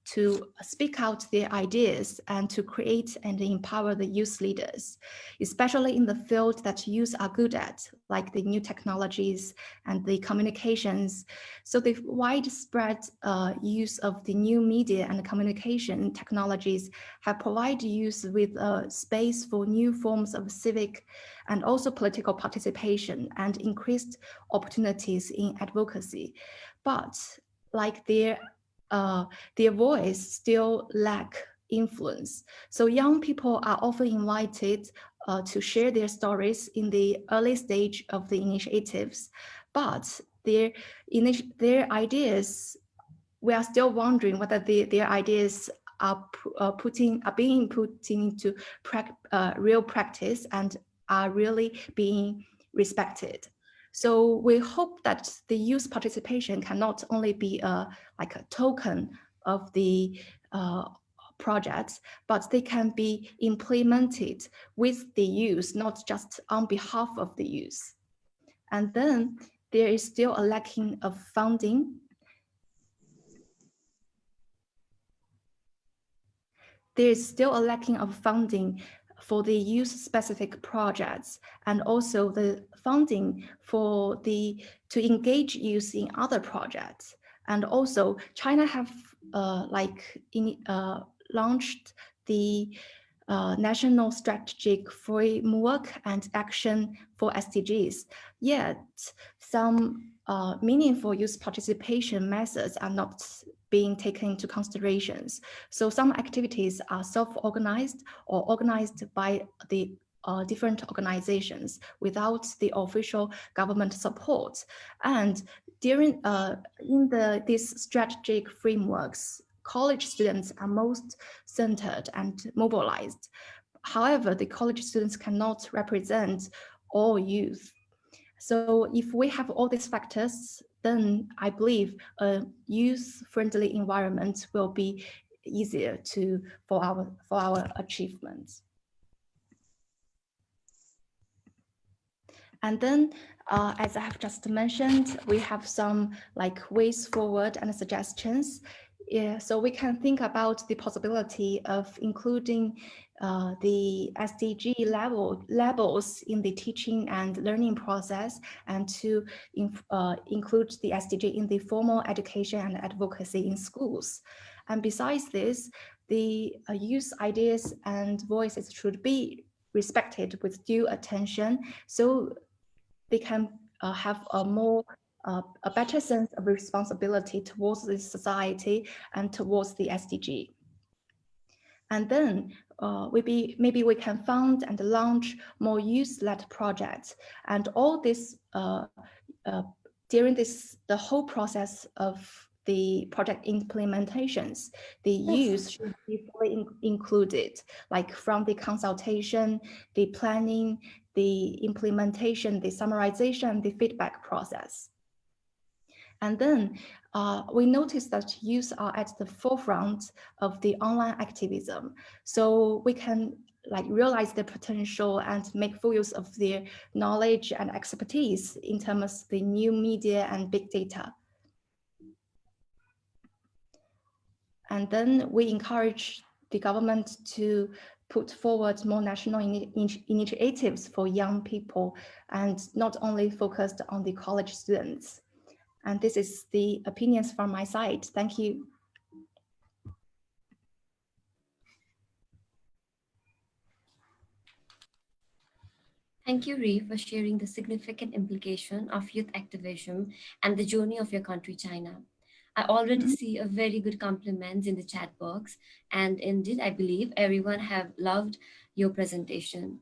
to speak out their ideas and to create and empower the youth leaders, especially in the field that youth are good at, like the new technologies and the communications. So the widespread use of the new media and communication technologies have provided youth with a space for new forms of civic and also political participation and increased opportunities in advocacy. But like their voice still lack influence. So young people are often invited to share their stories in the early stage of the initiatives, but their ideas, we are still wondering whether their ideas are being put into real practice and are really being respected. So we hope that the youth participation can not only be like a token of the projects, but they can be implemented with the youth, not just on behalf of the youth. And then there is still a lacking of funding. There is still a lacking of funding for the youth-specific projects, and also the funding for to engage youth in other projects. And also, China have launched the National Strategic Framework and Action for SDGs. Yet, some meaningful youth participation methods are not being taken into considerations. So some activities are self-organized or organized by the different organizations without the official government support. And during these strategic frameworks, college students are most centered and mobilized. However, the college students cannot represent all youth. So if we have all these factors, then I believe a youth-friendly environment will be easier for our achievements. And then, as I have just mentioned, we have some ways forward and suggestions. Yeah, so we can think about the possibility of including the SDG levels in the teaching and learning process, and to include the SDG in the formal education and advocacy in schools. And besides this, the youth ideas and voices should be respected with due attention, so they can have a better sense of responsibility towards the society and towards the SDG. And then maybe we can fund and launch more youth-led projects. And all this during the whole process of the project implementations, the youth should be fully included, like from the consultation, the planning, the implementation, the summarization, the feedback process. And then we noticed that youth are at the forefront of the online activism. So we can realize their potential and make full use of their knowledge and expertise in terms of the new media and big data. And then we encourage the government to put forward more national initiatives for young people and not only focused on the college students. And this is the opinions from my side. Thank you. Thank you, Ree, for sharing the significant implication of youth activism and the journey of your country, China. I already see a very good compliments in the chat box, and indeed, I believe everyone have loved your presentation.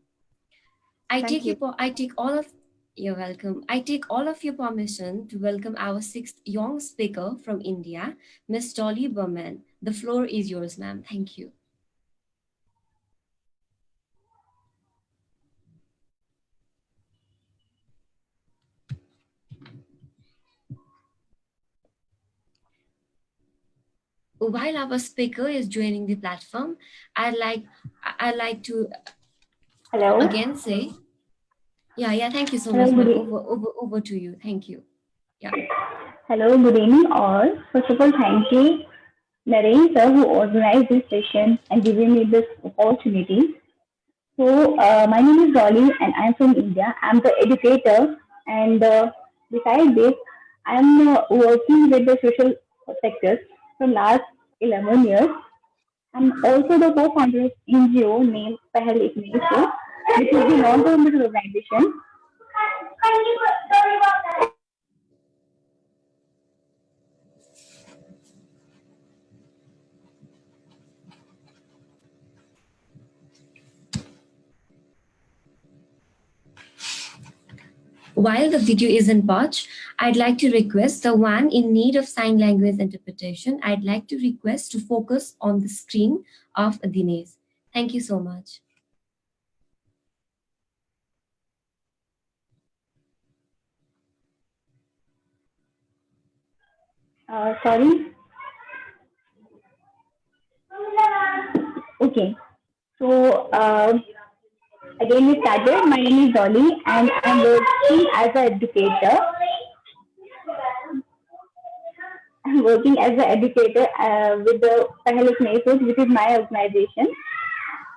I take all of You're welcome. I take all of your permission to welcome our sixth young speaker from India, Miss Dolly Berman. The floor is yours, ma'am. Thank you. While our speaker is joining the platform, I'd like to Hello. again say, yeah, thank you so Hello, much, good, ma'am. Over to you. Thank you. Yeah. hello, good evening all. First of all, thank you, Naren sir, who organized this session and giving me this opportunity. So, my name is Dolly and I'm from India. I'm the educator, and besides this, I'm working with the social sectors from last 11 years. I'm also the co-founder of NGO named Pahal Ignition, which is the non-government organization. While the video isn't watched, I'd like to request the one in need of sign language interpretation. I'd like to request to focus on the screen of Dinesh. Thank you so much. Sorry. Okay. So again, we started. My name is Dolly, and I'm working as an educator. I'm working as an educator with the Pahalik Mesos, which is my organization.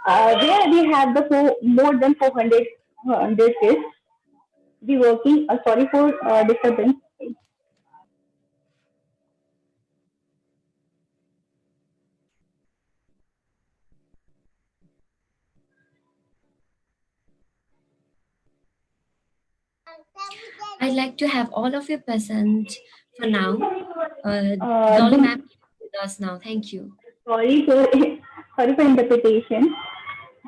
There we have the more than 400 kids. We working. Sorry for disturbance. I'd like to have all of you present for now. Dolly The ma'am is with us now. Thank you. sorry for sorry for interpretation.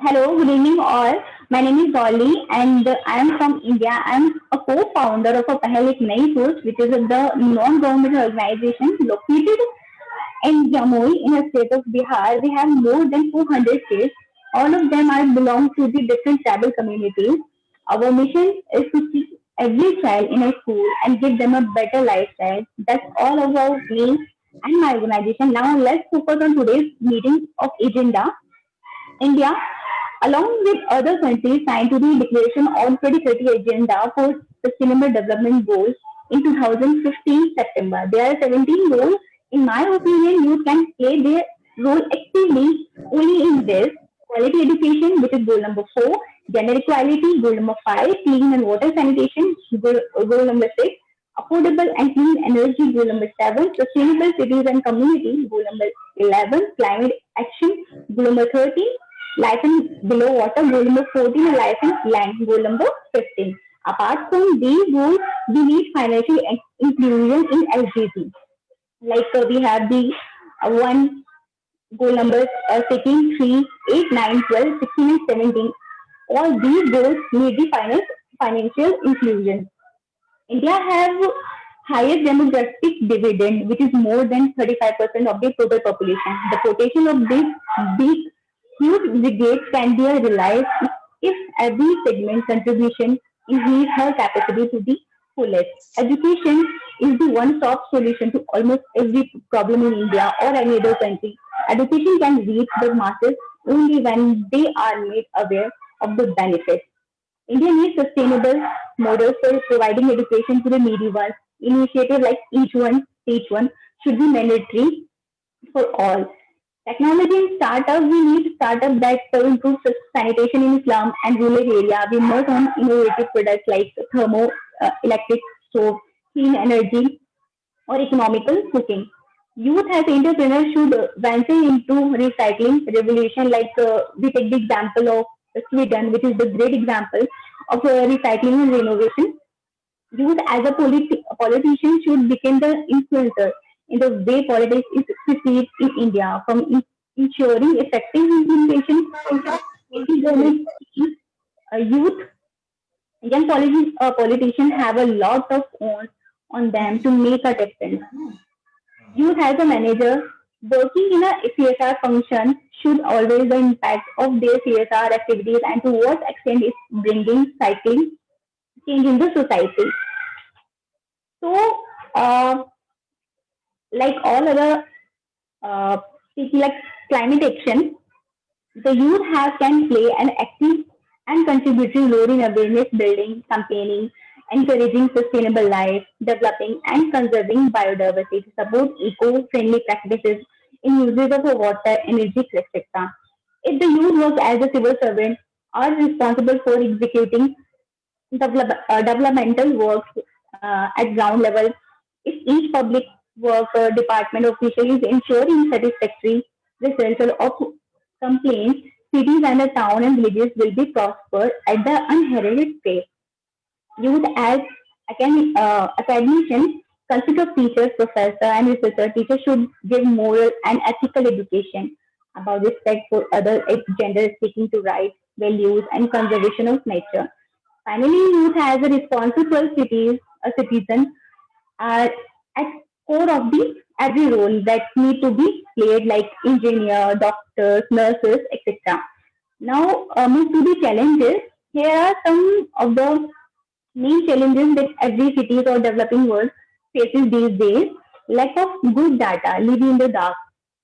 Hello, good evening all. My name is Dolly and I am from India. I am a co-founder of a Pahalik Nayi Source, which is the non-government organization located in Jamui in the state of Bihar. We have more than 200 kids. All of them are belong to the different tribal communities. Our mission is to keep every child in a school and give them a better lifestyle. That's all about me and my organization. Now let's focus on today's meeting of agenda. India, along with other countries, signed to the Declaration on 2030 Agenda for Sustainable Development Goals in 2015 September. There are 17 goals. In my opinion, youth can play their role actively only in this: quality education, which is goal number 4; gender equality, goal number 5; clean and water sanitation, goal number 6; affordable and clean energy, goal number 7; sustainable cities and community, goal number 11; climate action, goal number 13; life in below water, goal number 14; and life in land, goal number 15. Apart from these goals, we need financial inclusion in SDG. Like we have the one goal numbers 16, 3, 8, 9, 12, 16, and 17. All these goals need the financial inclusion. India has highest demographic dividend, which is more than 35% of the total population. The potential of this big, huge brigade can be realized if every segment contribution increase her capacity to the fullest. Education is the one-stop solution to almost every problem in India or any other country. Education can reach the masses only when they are made aware of the benefits. India needs sustainable models for providing education to the needy ones. Initiatives like each one, teach one should be mandatory for all. Technology in startup, we need startup that improve sanitation in slum and rural area. We must on innovative products like thermo electric stove, clean energy, or economical cooking. Youth as entrepreneurs should venture into recycling revolution. Like we take the example of Sweden, which is the great example of recycling and renovation. Youth as a politician should become the influencer in the way politics is perceived in India, from ensuring effective implementation of government youth Young politicians have a lot of onus on them to make a difference. You as a manager working in a CSR function should always the impact of their CSR activities and to what extent it's bringing cycling change in the society. So, like all other like climate action, the youth have can play an active and contributory role in awareness building, campaigning, encouraging sustainable life, developing and conserving biodiversity, support eco-friendly practices in uses of water, energy, etc. If the youth work as a civil servant are responsible for executing developmental works at ground level, if each public work department official is ensuring satisfactory resolution of complaints, cities and the town and villages will be prospered at the unheralded pace. Youth as academicians consist of teachers, professors, and researchers. Teachers should give moral and ethical education about respect for other gender, seeking to rights, values, and conservation of nature. Finally, youth as a responsible citizen are at core of the every role that need to be played like engineer, doctors, nurses, etc. Now, move to the challenges. Here are some of the main challenges that every cities or developing world faces these days. Lack of good data, living in the dark,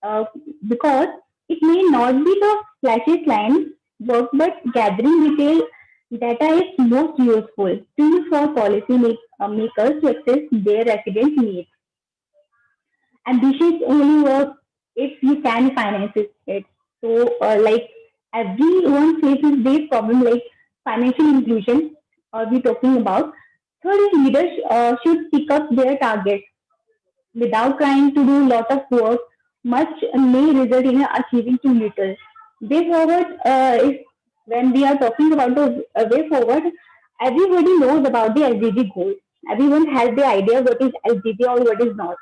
uh, because it may not be the flashy line work, but gathering detail data is most useful tools for makers to access their resident needs. Ambitious only work if you can finance it. So, like everyone faces this problem, like financial inclusion, we talking about. Third is leaders should pick up their targets without trying to do a lot of work. Much may result in achieving too little. Way forward is when we are talking about the way forward. Everybody knows about the SDG goals. Everyone has the idea what is SDG or what is not,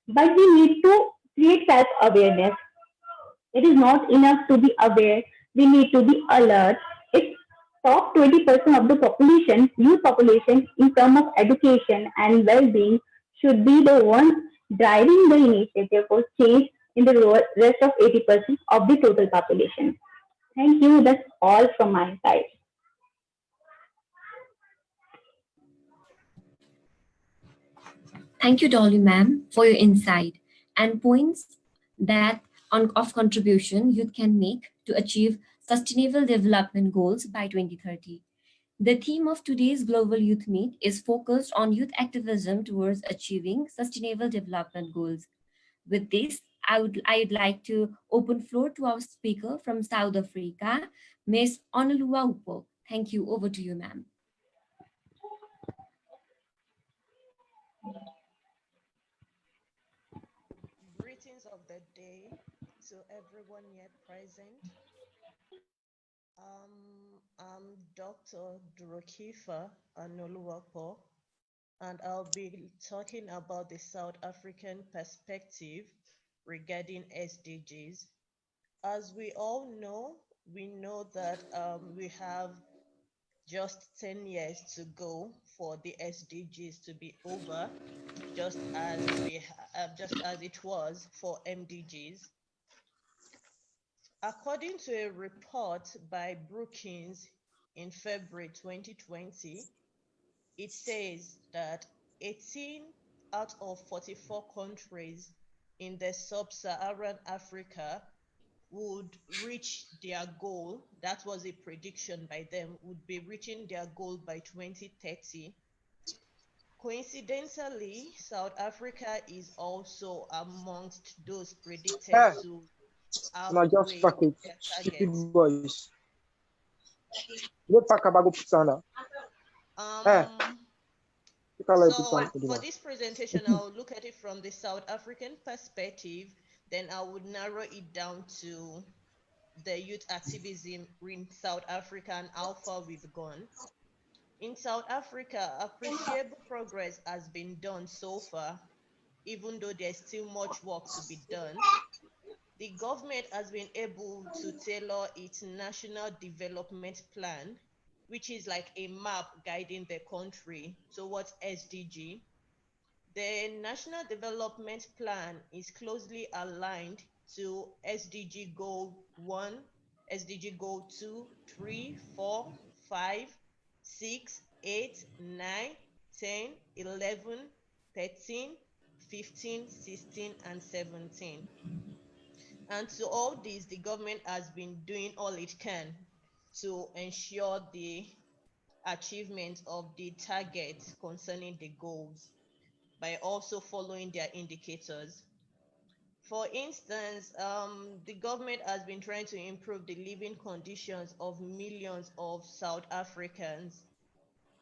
but we need to create self awareness. It is not enough to be aware, we need to be alert. If top 20% of the population, youth population, in terms of education and well being, should be the one driving the initiative for change in the rest of 80% of the total population. Thank you. That's all from my side. Thank you, Dolly ma'am, for your insight and points that of contribution youth can make to achieve sustainable development goals by 2030. The theme of today's Global Youth Meet is focused on youth activism towards achieving sustainable development goals. With this, I'd like to open floor to our speaker from South Africa, Miss Onolua Upo. Thank you. Over to you, ma'am. Greetings of the day to everyone here present. I'm Dr. Durokifa Anoluwapo, and I'll be talking about the South African perspective regarding SDGs. As we know that we have just 10 years to go for the SDGs to be over, just as it was for MDGs. According to a report by Brookings in February 2020, it says that 18 out of 44 countries in the sub-Saharan Africa would reach their goal. That was a prediction by them, would be reaching their goal by 2030. Coincidentally, South Africa is also amongst those predicted Ah, to not just halfway fuck it, their stupid targets. boys. Go pack a bag of sana. Eh, Um, you can like so put for sana. this presentation, I'll look at it from the South African perspective, then I would narrow it down to the youth activism in South Africa and how far we've gone. In South Africa, appreciable progress has been done so far, even though there's still much work to be done. The government has been able to tailor its national development plan which is like a map guiding the country towards SDG. The National Development Plan is closely aligned to SDG Goal 1, SDG Goal 2, 3, 4, 5, 6, 8, 9, 10, 11, 13, 15, 16, and 17. And to all this, the government has been doing all it can to ensure the achievement of the targets concerning the goals by also following their indicators. For instance, the government has been trying to improve the living conditions of millions of South Africans.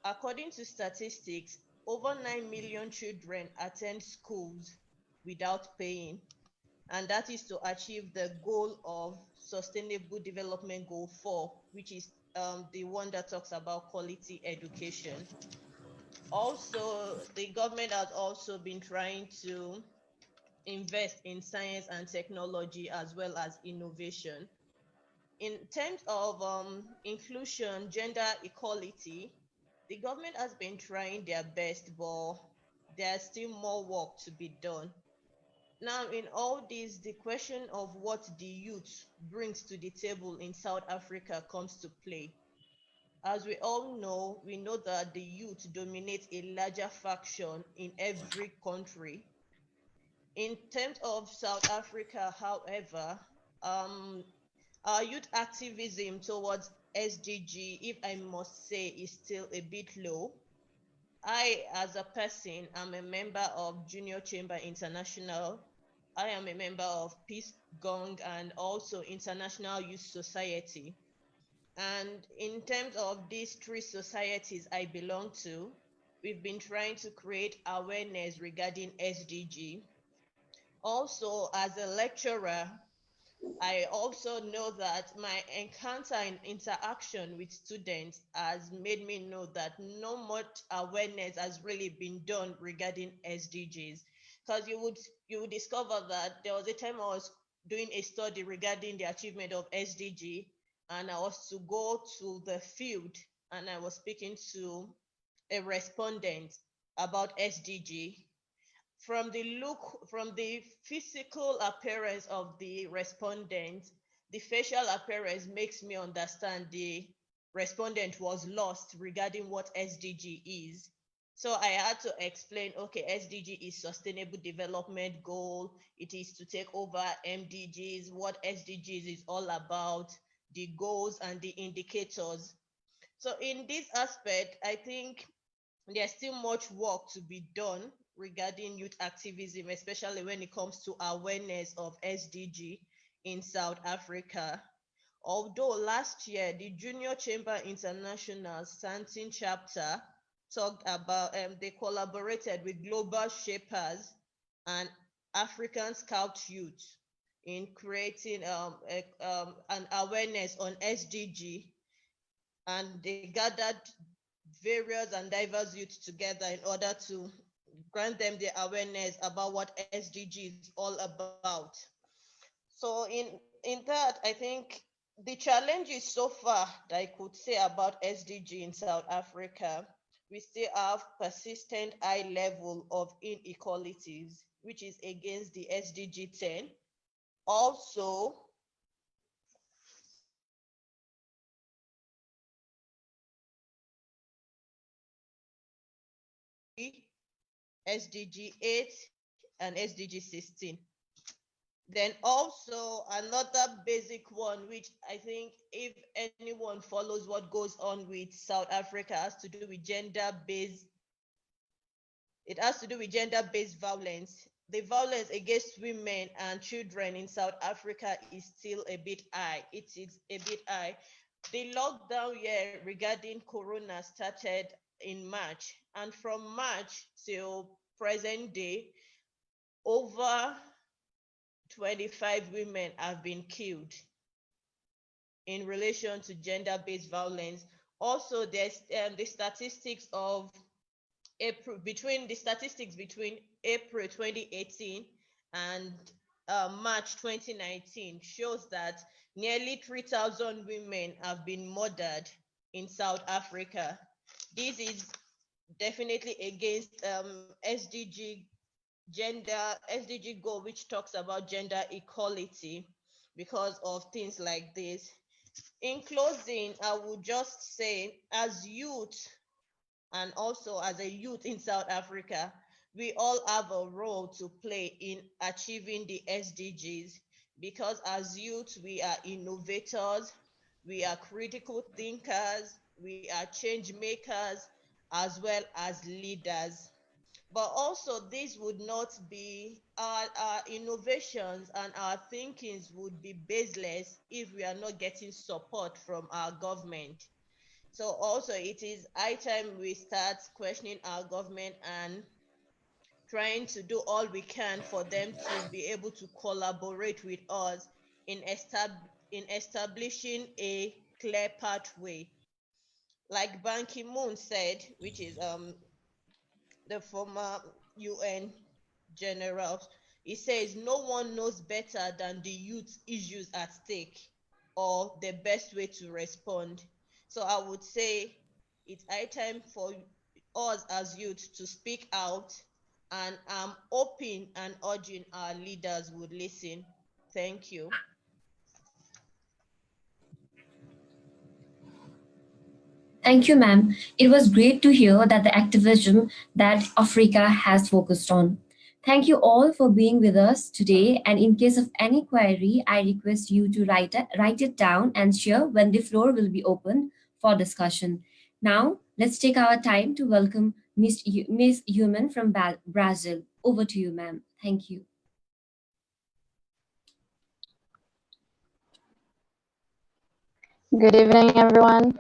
According to statistics, over 9 million children attend schools without paying, and that is to achieve the goal of Sustainable Development Goal 4, which is the one that talks about quality education. Also, the government has also been trying to invest in science and technology as well as innovation. In terms of inclusion, gender equality, the government has been trying their best, but there's still more work to be done. Now, in all this, the question of what the youth brings to the table in South Africa comes to play. As we all know, we know that the youth dominate a larger faction in every country. In terms of South Africa, however, our youth activism towards SDG, if I must say, is still a bit low. I, as a person, am a member of Junior Chamber International. I am a member of Peace Gong and also International Youth Society. And in terms of these three societies I belong to, we've been trying to create awareness regarding SDG. Also, as a lecturer, I also know that my encounter and interaction with students has made me know that not much awareness has really been done regarding SDGs. Because you would discover that there was a time I was doing a study regarding the achievement of SDG, and I was to go to the field and I was speaking to a respondent about SDG. From the physical appearance of the respondent, the facial appearance makes me understand the respondent was lost regarding what SDG is. So I had to explain, okay, SDG is Sustainable Development Goal. It is to take over MDGs, what SDGs is all about, the goals and the indicators. So in this aspect, I think there's still much work to be done regarding youth activism, especially when it comes to awareness of SDG in South Africa. Although last year, the Junior Chamber International Santin chapter talked about, they collaborated with Global Shapers and African Scout Youth in creating an awareness on SDG, and they gathered various and diverse youth together in order to grant them the awareness about what SDG is all about. So in that, I think the challenges so far that I could say about SDG in South Africa, we still have persistent high level of inequalities, which is against the SDG 10. Also, SDG 8 and SDG 16. Then also another basic one, which I think if anyone follows what goes on with South Africa, has to do with gender-based, it has to do with gender-based violence. The violence against women and children in South Africa is still a bit high. It is a bit high. The lockdown year regarding Corona started in March, and from March till present day, over 25 women have been killed in relation to gender-based violence. Also, there's the statistics of between April 2018 and March 2019 shows that nearly 3,000 women have been murdered in South Africa. This is definitely against SDG goal, which talks about gender equality, because of things like this. In closing, I would just say, as youth and also as a youth in South Africa, we all have a role to play in achieving the SDGs, because as youth, we are innovators, we are critical thinkers, we are change makers, as well as leaders. But also, this would not be our innovations, and our thinkings would be baseless if we are not getting support from our government. So also, it is high time we start questioning our government and trying to do all we can for them to be able to collaborate with us in establishing a clear pathway. Like Ban Ki-moon said, which is the former UN general, he says no one knows better than the youth issues at stake or the best way to respond. So I would say it's high time for us as youth to speak out, and I'm hoping and urging our leaders would listen. Thank you. Thank you, ma'am. It was great to hear that the activism that Africa has focused on. Thank you all for being with us today. And in case of any query, I request you to write it down and share when the floor will be open for discussion. Now, let's take our time to welcome Miss Human from Brazil. Over to you, ma'am. Thank you. Good evening, everyone.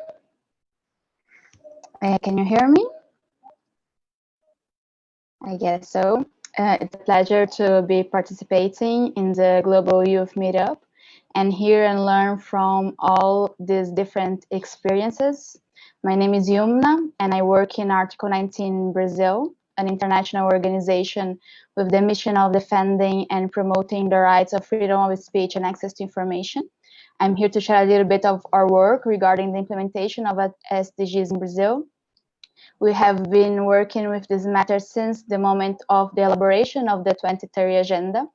Can you hear me? I guess so. It's a pleasure to be participating in the Global Youth Meetup and hear and learn from all these different experiences. My name is Yumna, and I work in Article 19 Brazil, an international organization with the mission of defending and promoting the rights of freedom of speech and access to information. I'm here to share a little bit of our work regarding the implementation of SDGs in Brazil. We have been working with this matter since the moment of the elaboration of the 2030 Agenda.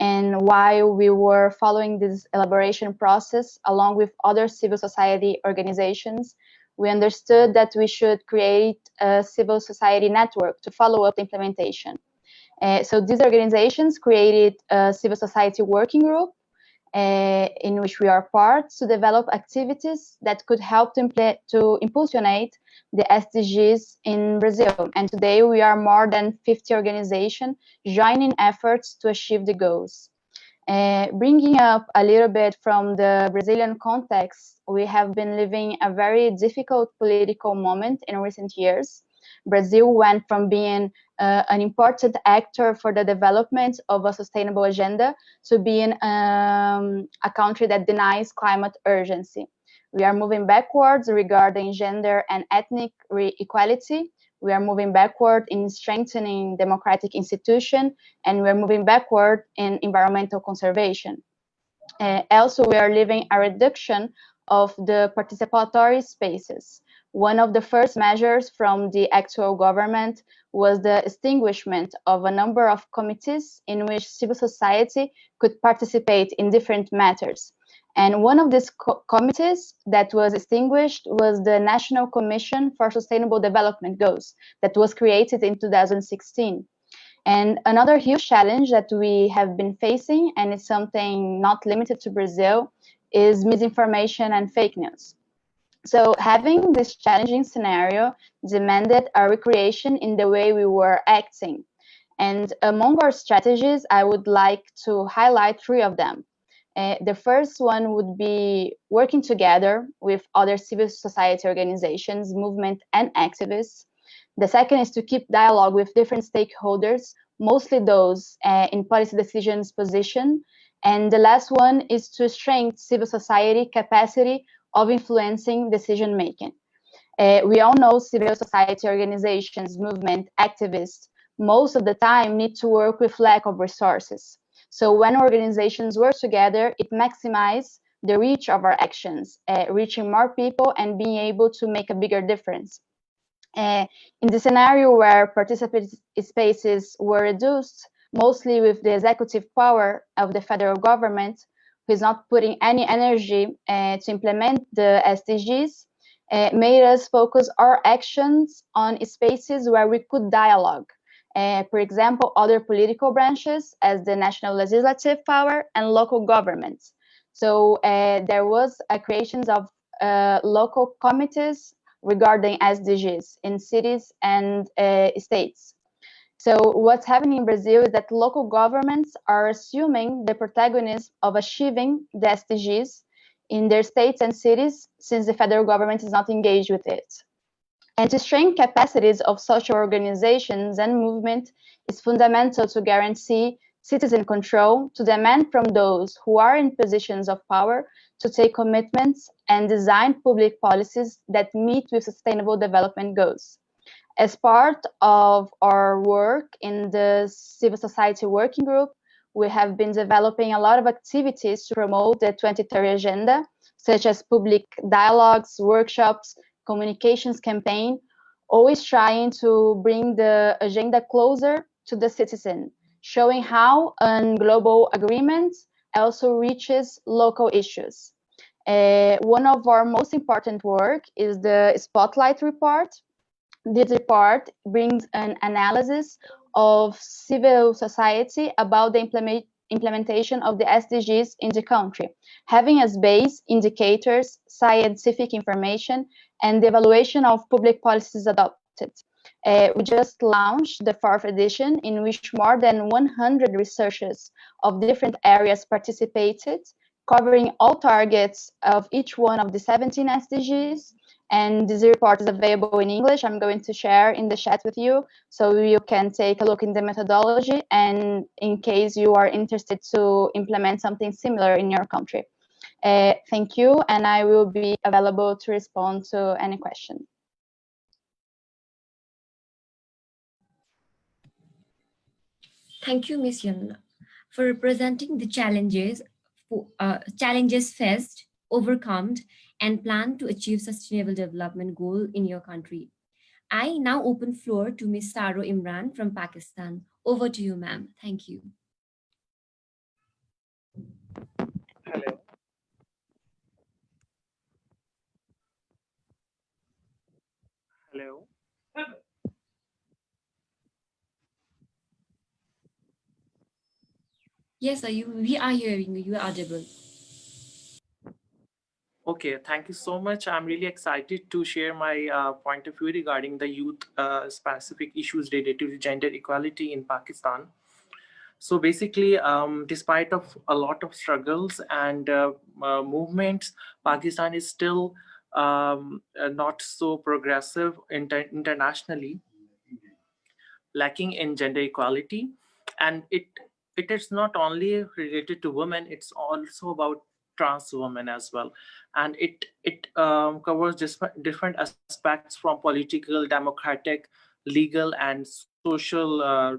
And while we were following this elaboration process, along with other civil society organizations, we understood that we should create a civil society network to follow up the implementation. So these organizations created a civil society working group in which we are part, to develop activities that could help to impulsionate the SDGs in Brazil. And today we are more than 50 organizations joining efforts to achieve the goals. Bringing up a little bit from the Brazilian context, we have been living a very difficult political moment in recent years. Brazil went from being an important actor for the development of a sustainable agenda to being a country that denies climate urgency. We are moving backwards regarding gender and ethnic equality. We are moving backward in strengthening democratic institutions, and we're moving backward in environmental conservation. Also, we are living a reduction of the participatory spaces. One of the first measures from the actual government was the extinguishment of a number of committees in which civil society could participate in different matters. And one of these committees that was extinguished was the National Commission for Sustainable Development Goals that was created in 2016. And another huge challenge that we have been facing, and it's something not limited to Brazil, is misinformation and fake news. So having this challenging scenario demanded a recreation in the way we were acting. And among our strategies, I would like to highlight 3 of them. The first one would be working together with other civil society organizations, movement, and activists. The second is to keep dialogue with different stakeholders, mostly those in policy decisions position. And the last one is to strengthen civil society capacity of influencing decision making. We all know civil society organizations, movement, activists, most of the time need to work with lack of resources. So when organizations work together, it maximizes the reach of our actions, reaching more people and being able to make a bigger difference. In the scenario where participant spaces were reduced, mostly with the executive power of the federal government, who is not putting any energy to implement the SDGs, made us focus our actions on spaces where we could dialogue. For example, other political branches as the national legislative power and local governments. So there was a creation of local committees regarding SDGs in cities and states. So what's happening in Brazil is that local governments are assuming the protagonism of achieving the SDGs in their states and cities since the federal government is not engaged with it. And to strengthen capacities of social organizations and movement is fundamental to guarantee citizen control, to demand from those who are in positions of power to take commitments and design public policies that meet with sustainable development goals. As part of our work in the Civil Society Working Group, we have been developing a lot of activities to promote the 2030 Agenda, such as public dialogues, workshops, communications campaign, always trying to bring the agenda closer to the citizen, showing how a global agreement also reaches local issues. One of our most important work is the Spotlight Report. This report brings an analysis of civil society about the implementation of the SDGs in the country, having as base indicators, scientific information, and the evaluation of public policies adopted. We just launched the fourth edition, in which more than 100 researchers of different areas participated, covering all targets of each one of the 17 SDGs. And this report is available in English. I'm going to share in the chat with you, so you can take a look in the methodology, and in case you are interested to implement something similar in your country. Thank you, and I will be available to respond to any question. Thank you, Ms. Yamuna, for representing the challenges faced, overcome, and plan to achieve sustainable development goal in your country. I now open floor to Ms. Saro Imran from Pakistan. Over to you, ma'am. Thank you. Hello. Hello. Yes, we are hearing you. You are audible. Okay, thank you so much. I'm really excited to share my point of view regarding the youth specific issues related to gender equality in Pakistan. So basically, despite of a lot of struggles and movements, Pakistan is still not so progressive internationally, lacking in gender equality. And it is not only related to women, it's also about trans women as well. And it covers different aspects from political, democratic, legal, and social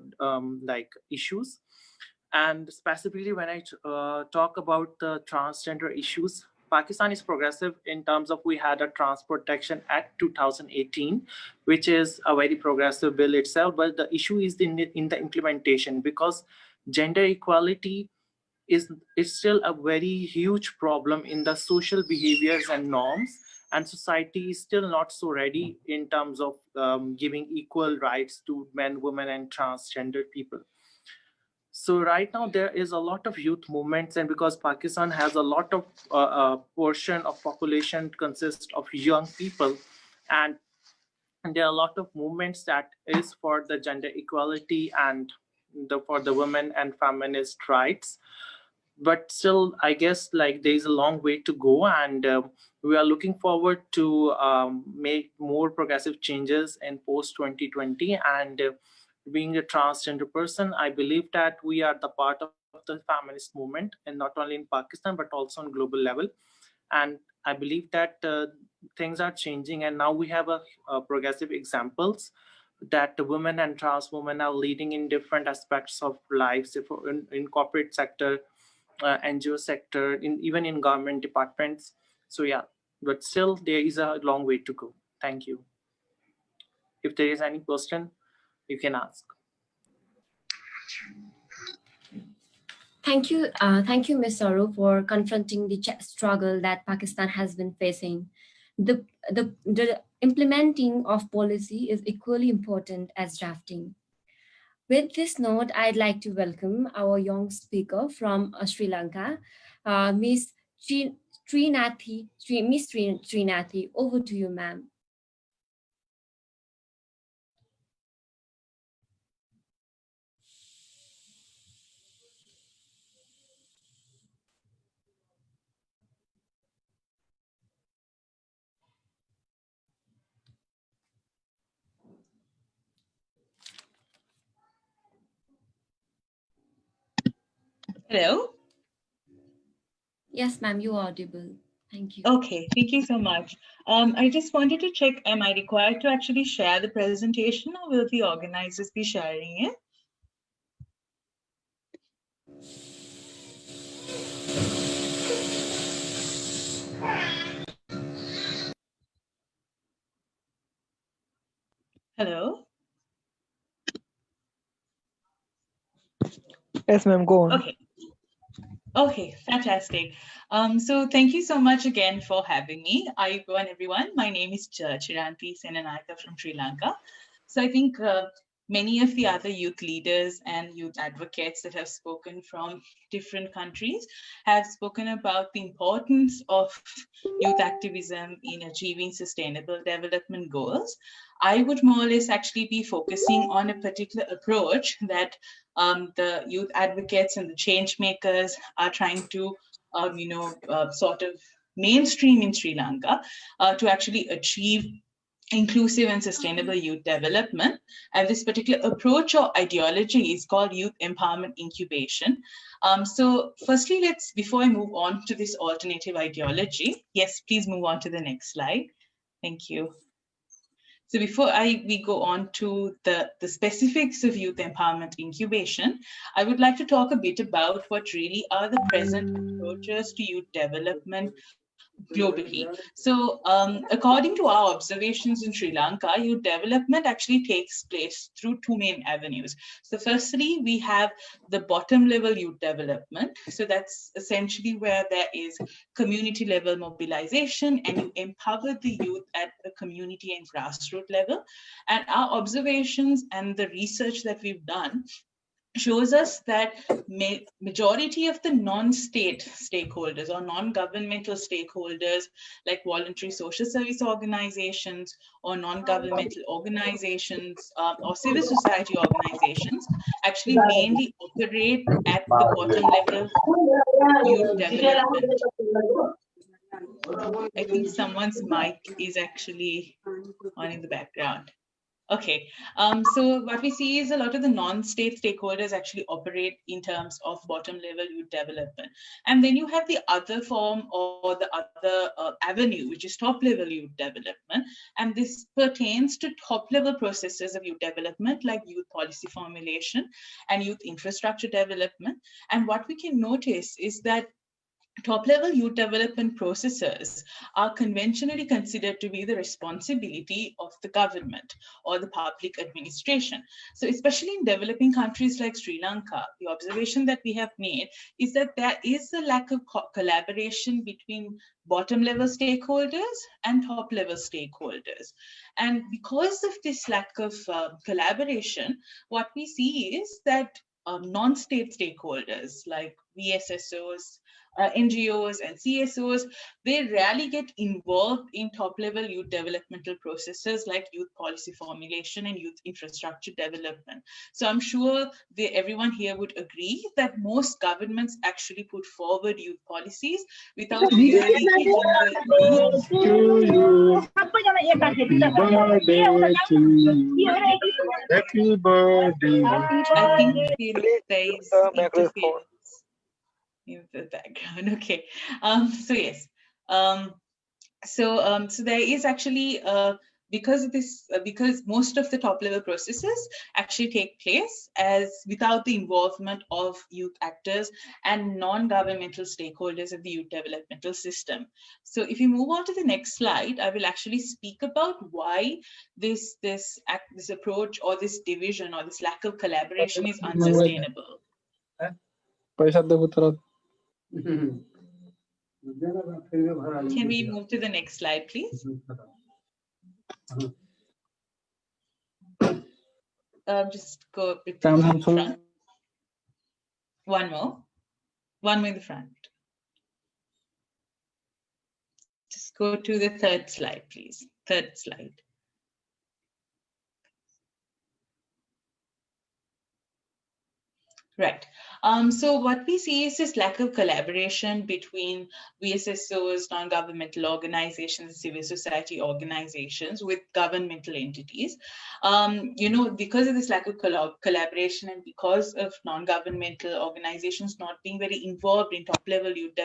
like issues. And specifically, when I talk about the transgender issues, Pakistan is progressive in terms of we had a Trans Protection Act 2018, which is a very progressive bill itself. But the issue is in the implementation, because gender equality is still a very huge problem in the social behaviors and norms. And society is still not so ready in terms of giving equal rights to men, women, and transgender people. So right now there is a lot of youth movements, and because Pakistan has a lot of portion of population consists of young people, and there are a lot of movements that is for the gender equality and for the women and feminist rights. But still, I guess like there's a long way to go, and we are looking forward to make more progressive changes in post 2020. And being a transgender person, I believe that we are the part of the feminist movement, and not only in Pakistan but also on global level. And I believe that things are changing, and now we have a progressive examples that the women and trans women are leading in different aspects of lives. If in corporate sector, NGO sector, even in government departments. So yeah, but still there is a long way to go. Thank you. If there is any question, you can ask. Thank you, Ms. Saru, for confronting the struggle that Pakistan has been facing. The implementing of policy is equally important as drafting. With this note, I'd like to welcome our young speaker from Sri Lanka, Ms. Trinathi. Over to you, ma'am. Hello? Yes, ma'am, you are audible. Thank you. Okay, thank you so much. I just wanted to check, am I required to actually share the presentation or will the organizers be sharing it? Hello? Yes, ma'am, go on. Okay. Okay, fantastic. So thank you so much again for having me. Ayuban, everyone. My name is Chiranti Senanayaka from Sri Lanka. So I think many of the other youth leaders and youth advocates that have spoken from different countries have spoken about the importance of youth activism in achieving sustainable development goals. I would more or less actually be focusing on a particular approach that the youth advocates and the change makers are trying to, sort of mainstream in Sri Lanka to actually achieve inclusive and sustainable youth development. And this particular approach or ideology is called youth empowerment incubation. So firstly, before I move on to this alternative ideology, yes, please move on to the next slide. Thank you. So before we go on to the specifics of youth empowerment incubation, I would like to talk a bit about what really are the present approaches to youth development globally. So according to our observations in Sri Lanka, youth development actually takes place through two main avenues. So firstly, we have the bottom level youth development. So that's essentially where there is community level mobilization and you empower the youth at the community and grassroots level. And our observations and the research that we've done shows us that majority of the non-state stakeholders or non-governmental stakeholders like voluntary social service organizations or non-governmental organizations or civil society organizations actually mainly operate at the bottom level youth development. I think someone's mic is actually on in the background. Okay, so what we see is a lot of the non-state stakeholders actually operate in terms of bottom level youth development. And then you have the other form or the other avenue, which is top level youth development. And this pertains to top level processes of youth development like youth policy formulation and youth infrastructure development. And what we can notice is that top-level youth development processes are conventionally considered to be the responsibility of the government or the public administration. So especially in developing countries like Sri Lanka, the observation that we have made is that there is a lack of collaboration between bottom-level stakeholders and top-level stakeholders. And because of this lack of collaboration, what we see is that non-state stakeholders like VSSOs, NGOs and CSOs, they rarely get involved in top-level youth developmental processes like youth policy formulation and youth infrastructure development. So I'm sure everyone here would agree that most governments actually put forward youth policies without really getting Happy birthday. I think there is interference in the background. Okay, so yes, so there is actually because of this, because most of the top level processes actually take place as without the involvement of youth actors and non-governmental stakeholders of the youth developmental system. So if you move on to the next slide, I will actually speak about why this approach or this division or this lack of collaboration is unsustainable. Can we move to the next slide, please? Just go a bit in front. One more in the front. Just go to the third slide, please. Third slide. Right. So what we see is this lack of collaboration between VSSOs, non-governmental organizations, civil society organizations with governmental entities. Because of this lack of collaboration and because of non-governmental organizations not being very involved in top-level youth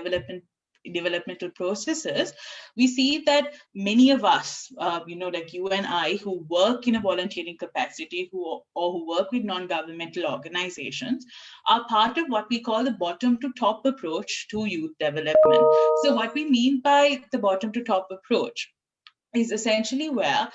developmental processes, we see that many of us, like you and I, who work in a volunteering capacity, who work with non-governmental organizations, are part of what we call the bottom to top approach to youth development. So what we mean by the bottom to top approach is essentially where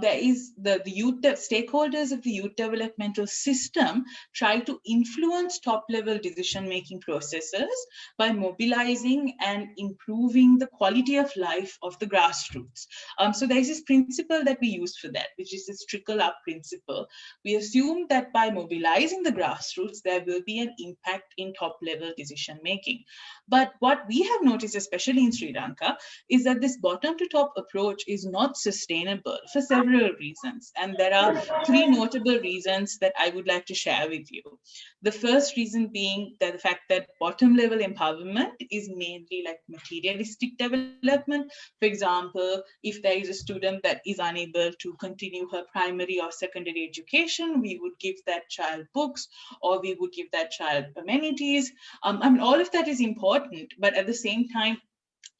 there is the youth stakeholders of the youth developmental system try to influence top-level decision-making processes by mobilizing and improving the quality of life of the grassroots. So there is this principle that we use for that, which is this trickle-up principle. We assume that by mobilizing the grassroots, there will be an impact in top-level decision-making. But what we have noticed, especially in Sri Lanka, is that this bottom-to-top approach is not sustainable for several reasons. And there are three notable reasons that I would like to share with you. The first reason being that the fact that bottom level empowerment is mainly like materialistic development. For example, if there is a student that is unable to continue her primary or secondary education, we would give that child books or we would give that child amenities. All of that is important, but at the same time,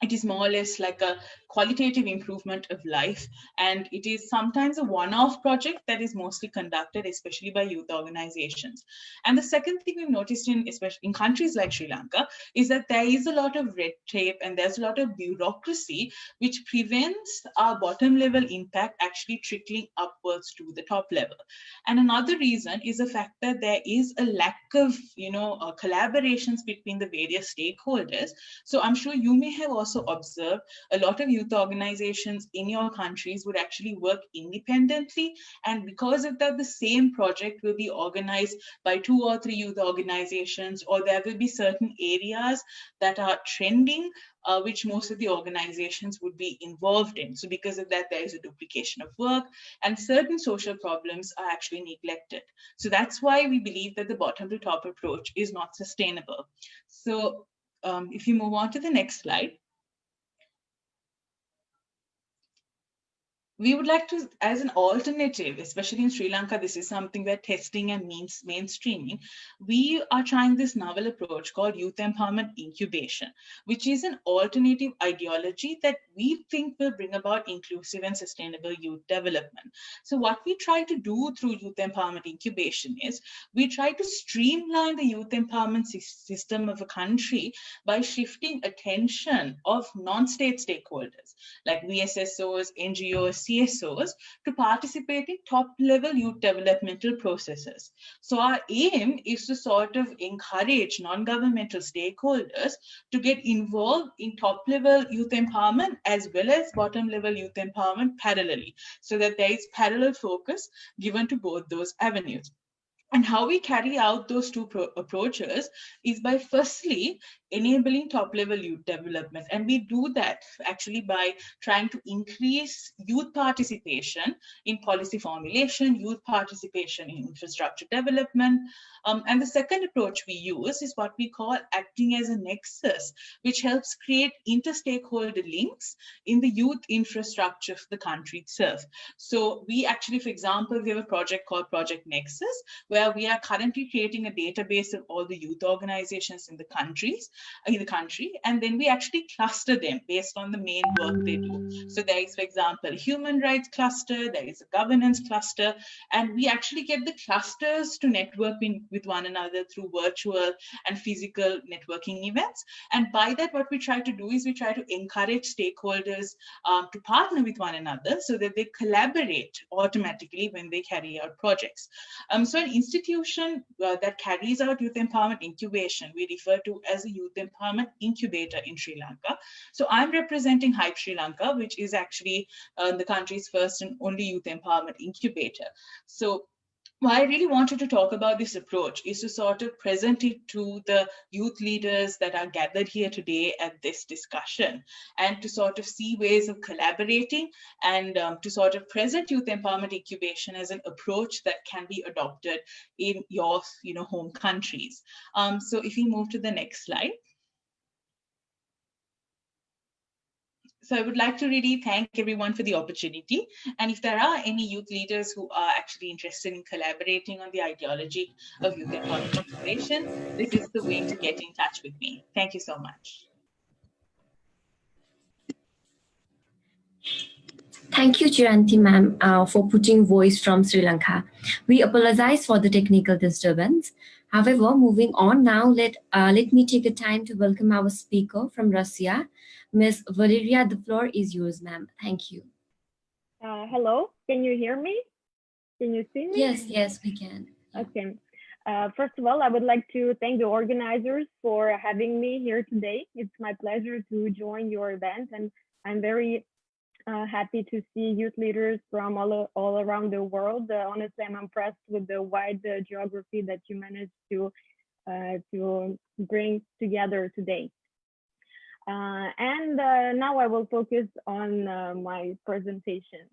it is more or less like a qualitative improvement of life. And it is sometimes a one-off project that is mostly conducted, especially by youth organizations. And the second thing we've noticed especially in countries like Sri Lanka, is that there is a lot of red tape and there's a lot of bureaucracy, which prevents our bottom level impact actually trickling upwards to the top level. And another reason is the fact that there is a lack of, collaborations between the various stakeholders. So I'm sure you may have also observed a lot of youth organizations in your countries would actually work independently. And because of that, the same project will be organized by 2 or 3 youth organizations, or there will be certain areas that are trending, which most of the organizations would be involved in. So because of that, there is a duplication of work and certain social problems are actually neglected. So that's why we believe that the bottom to top approach is not sustainable. So if you move on to the next slide. We would like to, as an alternative, especially in Sri Lanka, this is something we're testing and mainstreaming. We are trying this novel approach called youth empowerment incubation, which is an alternative ideology that we think will bring about inclusive and sustainable youth development. So what we try to do through youth empowerment incubation is we try to streamline the youth empowerment system of a country by shifting attention of non-state stakeholders like VSSOs, NGOs, CSOs to participate in top-level youth developmental processes. So our aim is to sort of encourage non-governmental stakeholders to get involved in top-level youth empowerment as well as bottom-level youth empowerment parallelly, so that there is parallel focus given to both those avenues. And how we carry out those two approaches is by firstly enabling top-level youth development. And we do that actually by trying to increase youth participation in policy formulation, youth participation in infrastructure development. And the second approach we use is what we call acting as a nexus, which helps create inter-stakeholder links in the youth infrastructure of the country itself. So we actually, for example, we have a project called Project Nexus, where where we are currently creating a database of all the youth organizations in the country, and then we actually cluster them based on the main work they do. So there is, for example, a human rights cluster, there is a governance cluster, and we actually get the clusters to network with one another through virtual and physical networking events. And by that, what we try to do is we try to encourage stakeholders to partner with one another so that they collaborate automatically when they carry out projects. So an institution that carries out youth empowerment incubation, we refer to as a youth empowerment incubator in Sri Lanka. So I'm representing Hype Sri Lanka, which is actually the country's first and only youth empowerment incubator. So why I really wanted to talk about this approach is to sort of present it to the youth leaders that are gathered here today at this discussion, and to sort of see ways of collaborating and to sort of present youth empowerment incubation as an approach that can be adopted in your home countries. So if we move to the next slide. So I would like to really thank everyone for the opportunity. And if there are any youth leaders who are actually interested in collaborating on the ideology of youth empowerment incubation, this is the way to get in touch with me. Thank you so much. Thank you, Chiranti ma'am, for putting voice from Sri Lanka. We apologize for the technical disturbance. However, moving on now, let me take the time to welcome our speaker from Russia, Ms. Valeria. The floor is yours, ma'am. Thank you. Hello, can you hear me? Can you see me? Yes, we can. Okay. First of all, I would like to thank the organizers for having me here today. It's my pleasure to join your event, and I'm very happy to see youth leaders from all around the world. Honestly, I'm impressed with the wide geography that you managed to bring together today. And now I will focus on my presentation.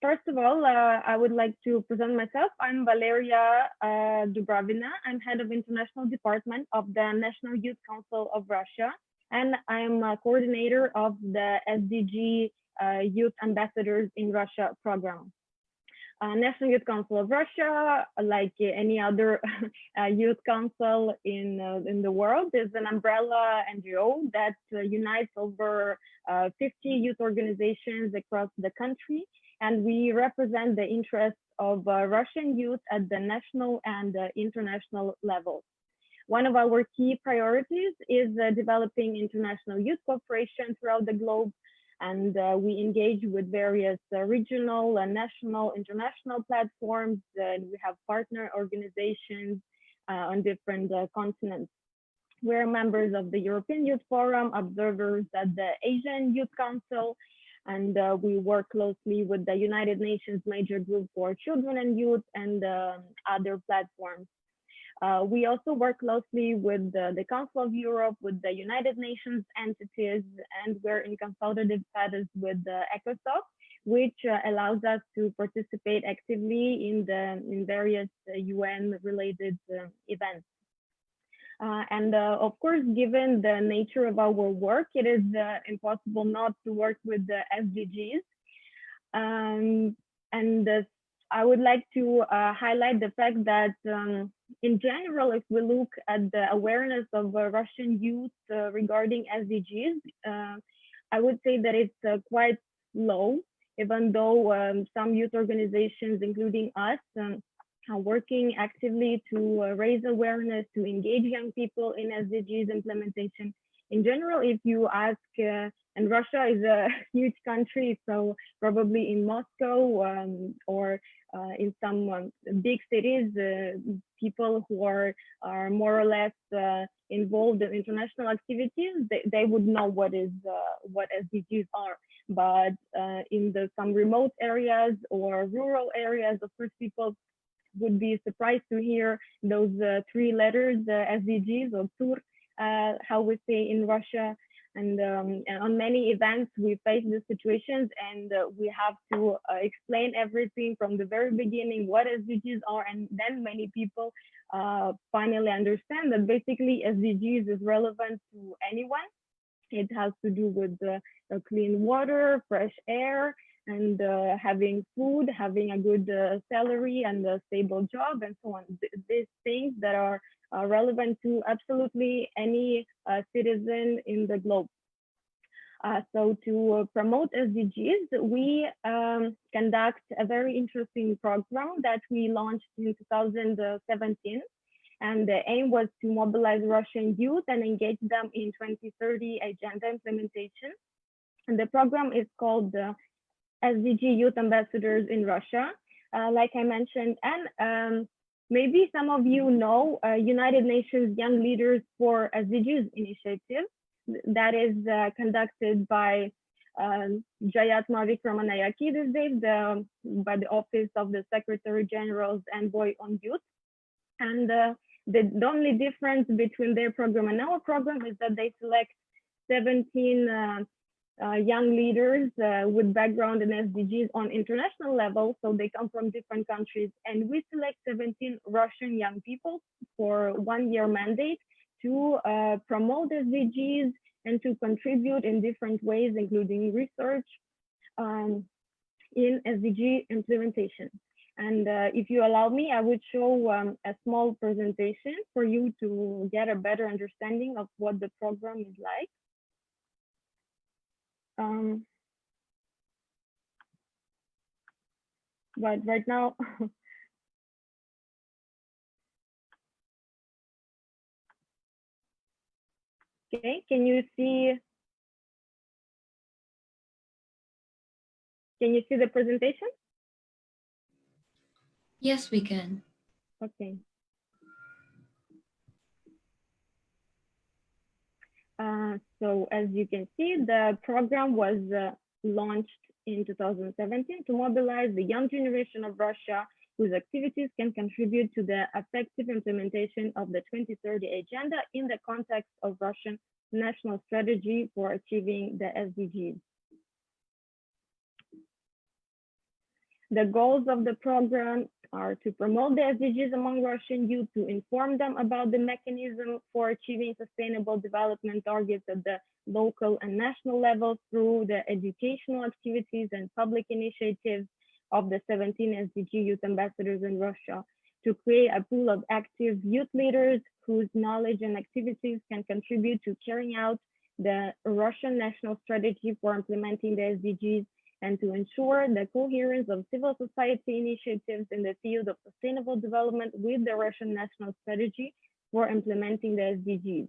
First of all, I would like to present myself. I'm Valeria Dubravina. I'm head of International Department of the National Youth Council of Russia, and I'm a coordinator of the SDG Youth Ambassadors in Russia program. National Youth Council of Russia, like any other youth council in the world, is an umbrella NGO that unites over 50 youth organizations across the country, and we represent the interests of Russian youth at the national and international level. One of our key priorities is developing international youth cooperation throughout the globe, and we engage with various regional and national, international platforms, and we have partner organizations on different continents. We're members of the European Youth Forum, observers at the Asian Youth Council, and we work closely with the United Nations Major Group for Children and Youth and other platforms. We also work closely with the Council of Europe, with the United Nations entities, and we're in consultative status with ECOSOC, which allows us to participate actively in various UN-related events. And of course, given the nature of our work, it is impossible not to work with the SDGs. I would like to highlight the fact that in general, if we look at the awareness of Russian youth regarding SDGs, I would say that it's quite low, even though some youth organizations, including us, are working actively to raise awareness, to engage young people in SDGs implementation. In general, if you ask, and Russia is a huge country, so probably in Moscow or in some big cities, people who are more or less involved in international activities, they would know what SDGs are. But in some remote areas or rural areas, of course, people would be surprised to hear those three letters, SDGs or TUR, how we say in Russia. And on many events, we face these situations, and we have to explain everything from the very beginning, what SDGs are, and then many people finally understand that basically SDGs is relevant to anyone. It has to do with clean water, fresh air, and having food, having a good salary and a stable job, and so on. These things that are relevant to absolutely any citizen in the globe. So to promote SDGs, we conduct a very interesting program that we launched in 2017. And the aim was to mobilize Russian youth and engage them in 2030 agenda implementation. And the program is called the SDG Youth Ambassadors in Russia, like I mentioned. And maybe some of you know United Nations Young Leaders for SDGs initiative that is conducted by Jayat Mavic Ramanayaki these days, by the Office of the Secretary General's Envoy on Youth. And the only difference between their program and our program is that they select 17 young leaders with background in SDGs on international level. So they come from different countries. And we select 17 Russian young people for 1-year mandate to promote SDGs and to contribute in different ways, including research in SDG implementation. And if you allow me, I would show a small presentation for you to get a better understanding of what the program is like. But right now, okay, can you see the presentation? Yes, we can. Okay. So as you can see, the program was launched in 2017 to mobilize the young generation of Russia whose activities can contribute to the effective implementation of the 2030 agenda in the context of Russian national strategy for achieving the SDGs. The goals of the program are to promote the SDGs among Russian youth, to inform them about the mechanism for achieving sustainable development targets at the local and national level through the educational activities and public initiatives of the 17 SDG youth ambassadors in Russia, to create a pool of active youth leaders whose knowledge and activities can contribute to carrying out the Russian national strategy for implementing the SDGs, and to ensure the coherence of civil society initiatives in the field of sustainable development with the Russian national strategy for implementing the SDGs.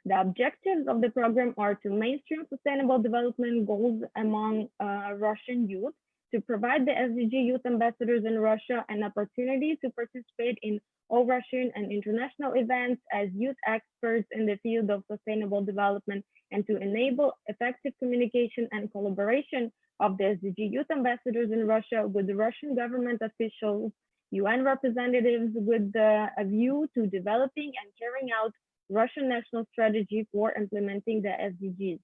The objectives of the program are to mainstream sustainable development goals among Russian youth, to provide the SDG youth ambassadors in Russia an opportunity to participate in all Russian and international events as youth experts in the field of sustainable development, and to enable effective communication and collaboration of the SDG youth ambassadors in Russia with the Russian government officials, UN representatives, with a view to developing and carrying out Russian national strategy for implementing the SDGs.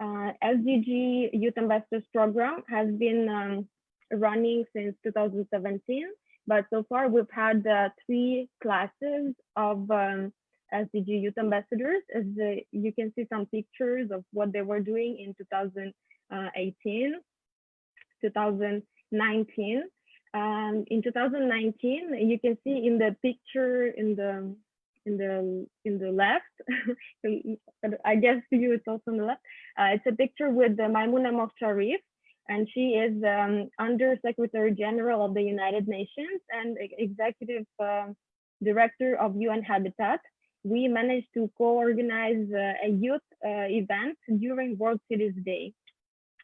SDG Youth Ambassadors Program has been running since 2017, but so far we've had 3 classes of SDG Youth Ambassadors. As you can see some pictures of what they were doing in 2018, 2019. In 2019, you can see in the picture in the left, I guess for you it's also on the left. It's a picture with Maimouna Mokhtarif, and she is Under Secretary General of the United Nations and Executive Director of UN Habitat. We managed to co-organize a youth event during World Cities Day.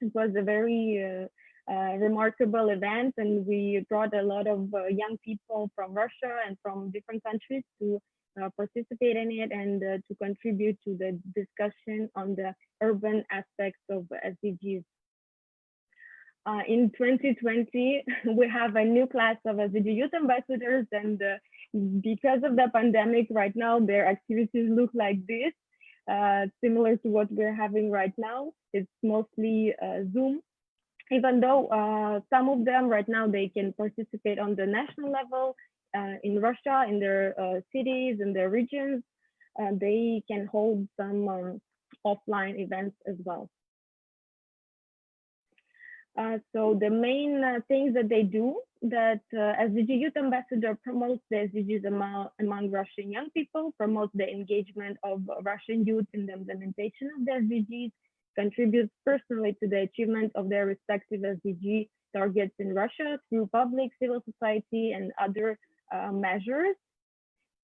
It was a very remarkable event, and we brought a lot of young people from Russia and from different countries to participate in it and to contribute to the discussion on the urban aspects of SDGs. In 2020, we have a new class of SDG youth ambassadors, and because of the pandemic right now, their activities look like this, similar to what we're having right now. It's mostly Zoom, even though some of them right now, they can participate on the national level in Russia, in their cities, in their regions. They can hold some offline events as well. So the main things that they do, that SDG Youth Ambassador promotes the SDGs among Russian young people, promotes the engagement of Russian youth in the implementation of the SDGs, contributes personally to the achievement of their respective SDG targets in Russia through public, civil society, and other measures,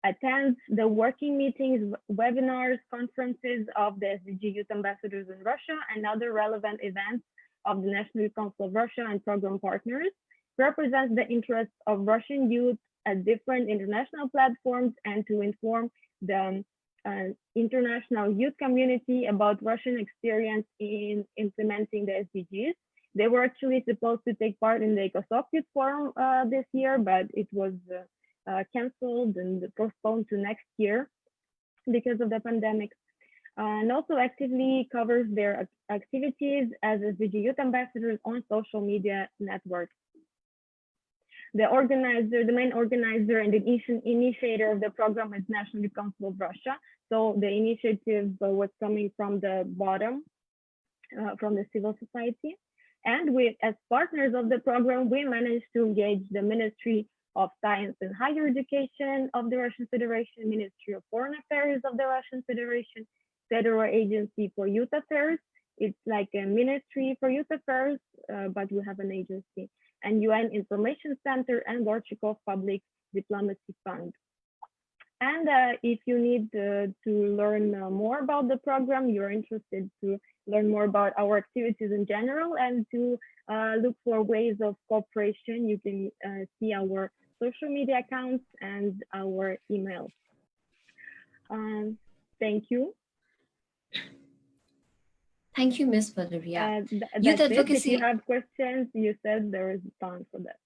attends the working meetings, webinars, conferences of the SDG Youth Ambassadors in Russia, and other relevant events of the National Youth Council of Russia and program partners, represents the interests of Russian youth at different international platforms, and to inform the international youth community about Russian experience in implementing the SDGs. They were actually supposed to take part in the ECOSOC Youth Forum this year, but it was canceled and postponed to next year because of the pandemic. And also actively covers their activities as SDG Youth Ambassadors on social media networks. The main organizer and the initiator of the program is National Youth Council of Russia. So the initiative was coming from the bottom, from the civil society. And as partners of the program, we managed to engage the Ministry of Science and Higher Education of the Russian Federation, Ministry of Foreign Affairs of the Russian Federation, Federal Agency for Youth Affairs. It's like a ministry for youth affairs, but we have an agency, and UN Information Center and Gorchikov Public Diplomacy Fund. And if you need to learn more about the program, you're interested to learn more about our activities in general and to look for ways of cooperation, you can see our social media accounts and our emails. Thank you. Thank you, Ms. Valeria. That's it. If you have questions, you said there is time for that.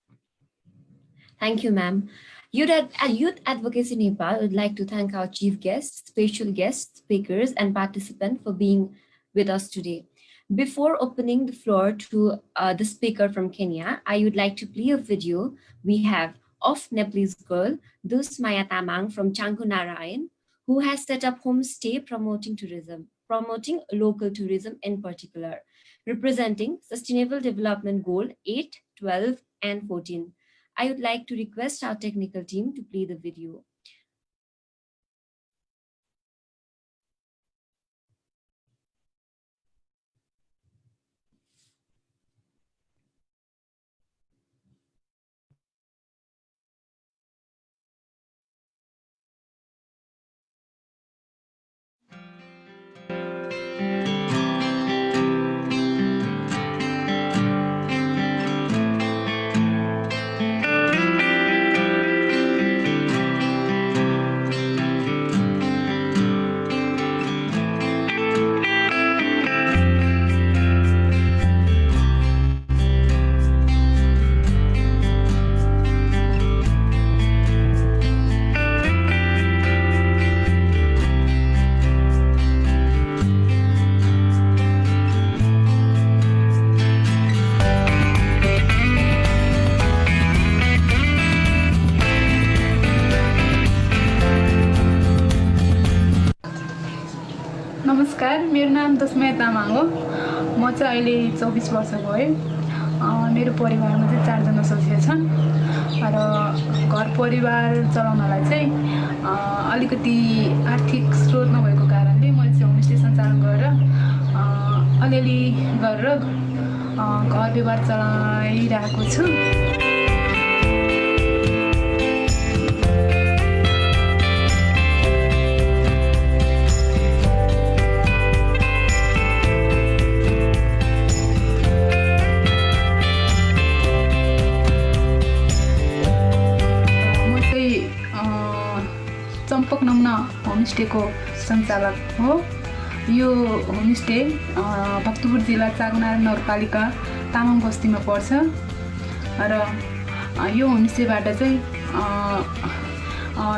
Thank you, ma'am. Youth Advocacy Nepal would like to thank our chief guests, special guests, speakers, and participants for being with us today. Before opening the floor to the speaker from Kenya, I would like to play a video we have of Nepalese girl, Dusmaya Tamang from Chankunarayan, who has set up homestay promoting tourism, promoting local tourism in particular, representing Sustainable Development Goal 8, 12, and 14. I would like to request our technical team to play the video. नमस्कार, मेरो नाम दसमया तामाङ हो। म चाहिँ अहिले 24 वर्ष भयो। मेरो परिवारमा चाहिँ 4 जना सदस्य छन् र घर परिवार चलाउनलाई चाहिँ अलिकति आर्थिक स्रोत नभएको कारणले मैले चाहिँ होमस्टे सञ्चालन गरेर अलिअलि गरेर घर व्यवहार चलाइरहेको छु। चम्पक नमुना होमस्टेको सञ्चालक हो। यो होमस्टे भक्तपुर जिल्ला चाकुनारायण नगरपालिका तामाङ बस्तीमा पर्छ र यो होमस्टेबाट चाहिँ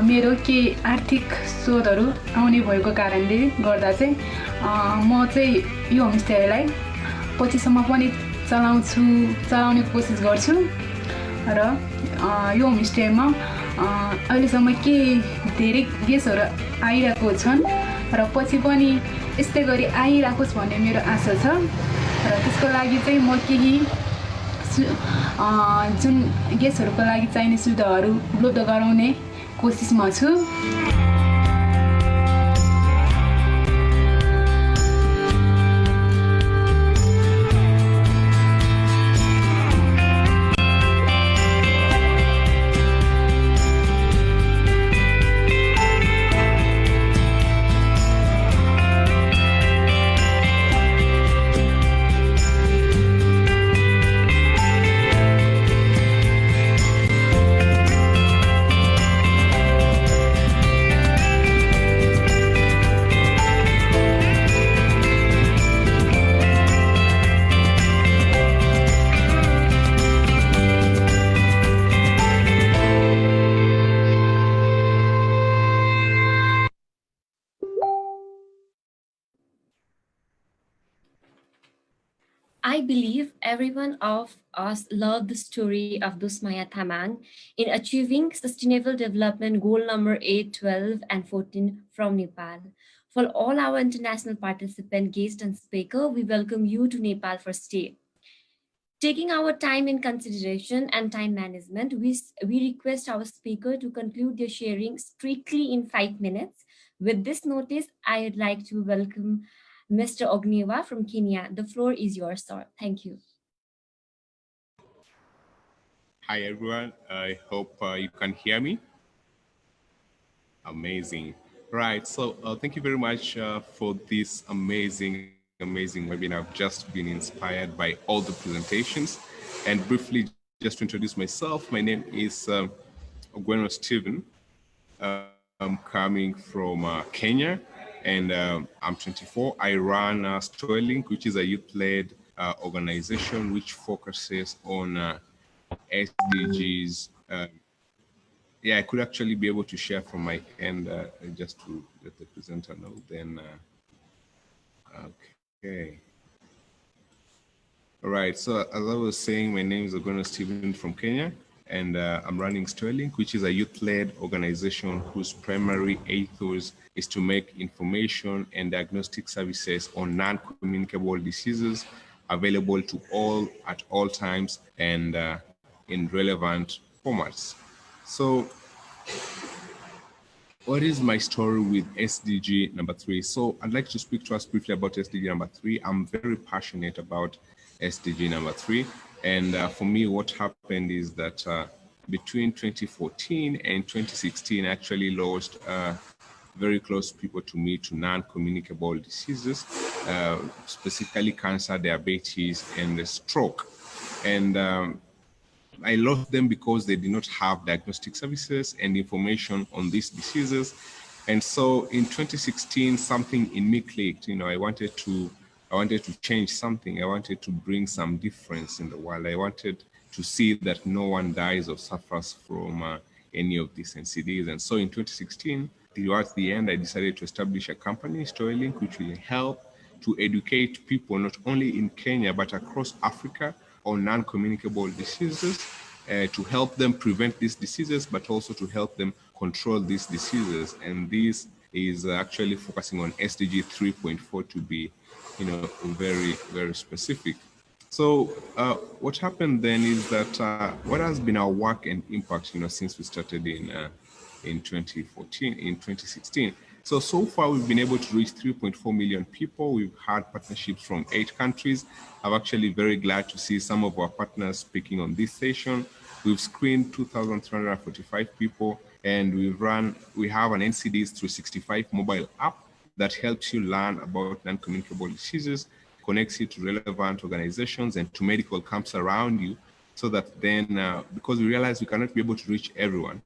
मेरो के आर्थिक स्रोतहरू आउने भएको कारणले गर्दा चाहिँ म चाहिँ यो होमस्टेलाई पछिसम्म पनि चलाउने कोसिस गर्छु र यो होमस्टेमा अहिलेसम्म के धेरै गेस्टहरू आइरहेको छन् र पछि पनि यस्तै गरी आइराखोस् भन्ने मेरो आशा छ र त्यसको लागि चाहिँ म केही जुन गेस्टहरूको लागि चाहिने सुविधाहरू उपलब्ध गराउने कोसिसमा छु। I believe everyone of us love the story of Dusmaya Thamang in achieving Sustainable Development Goal number 8, 12, and 14 from Nepal. For all our international participant, guests, and speaker, we welcome you to Nepal for stay. Taking our time in consideration and time management, we request our speaker to conclude their sharing strictly in 5 minutes. With this notice, I would like to welcome Mr. Ognewa from Kenya. The floor is yours, sir. Thank you. Hi, everyone. I hope you can hear me. Amazing. Right. So thank you very much for this amazing webinar. I've just been inspired by all the presentations. And briefly, just to introduce myself, my name is Ogweno Stephen. I'm coming from Kenya, and I'm 24. I run Stoylink, which is a youth-led organization which focuses on SDGs. Yeah, I could actually be able to share from my end just to let the presenter know. Then, okay. All right, so as I was saying, my name is Ogono Stephen from Kenya, and I'm running Stoylink, which is a youth-led organization whose primary ethos is to make information and diagnostic services on non-communicable diseases available to all at all times and in relevant formats. So what is my story with SDG number 3? So I'd like to speak to us briefly about SDG number 3. I'm very passionate about SDG number 3. And for me, what happened is that between 2014 and 2016, I actually lost very close people to me to non-communicable diseases, specifically cancer, diabetes, and stroke. And I lost them because they did not have diagnostic services and information on these diseases. And so in 2016, something in me clicked. You know, I wanted to change something. I wanted to bring some difference in the world. I wanted to see that no one dies or suffers from any of these NCDs. And so in 2016, towards the end, I decided to establish a company, Stoylink, which will help to educate people not only in Kenya, but across Africa on non-communicable diseases, to help them prevent these diseases, but also to help them control these diseases. And this is actually focusing on SDG 3.4 to be, you know, very, very specific. So what happened then is that what has been our work and impact, you know, since we started in 2014, in 2016. So far we've been able to reach 3.4 million people. We've had partnerships from 8 countries. I'm actually very glad to see some of our partners speaking on this session. We've screened 2,345 people, and we have an NCDs 365 mobile app that helps you learn about non-communicable diseases, connects you to relevant organizations and to medical camps around you, so that then, because we realize we cannot be able to reach everyone.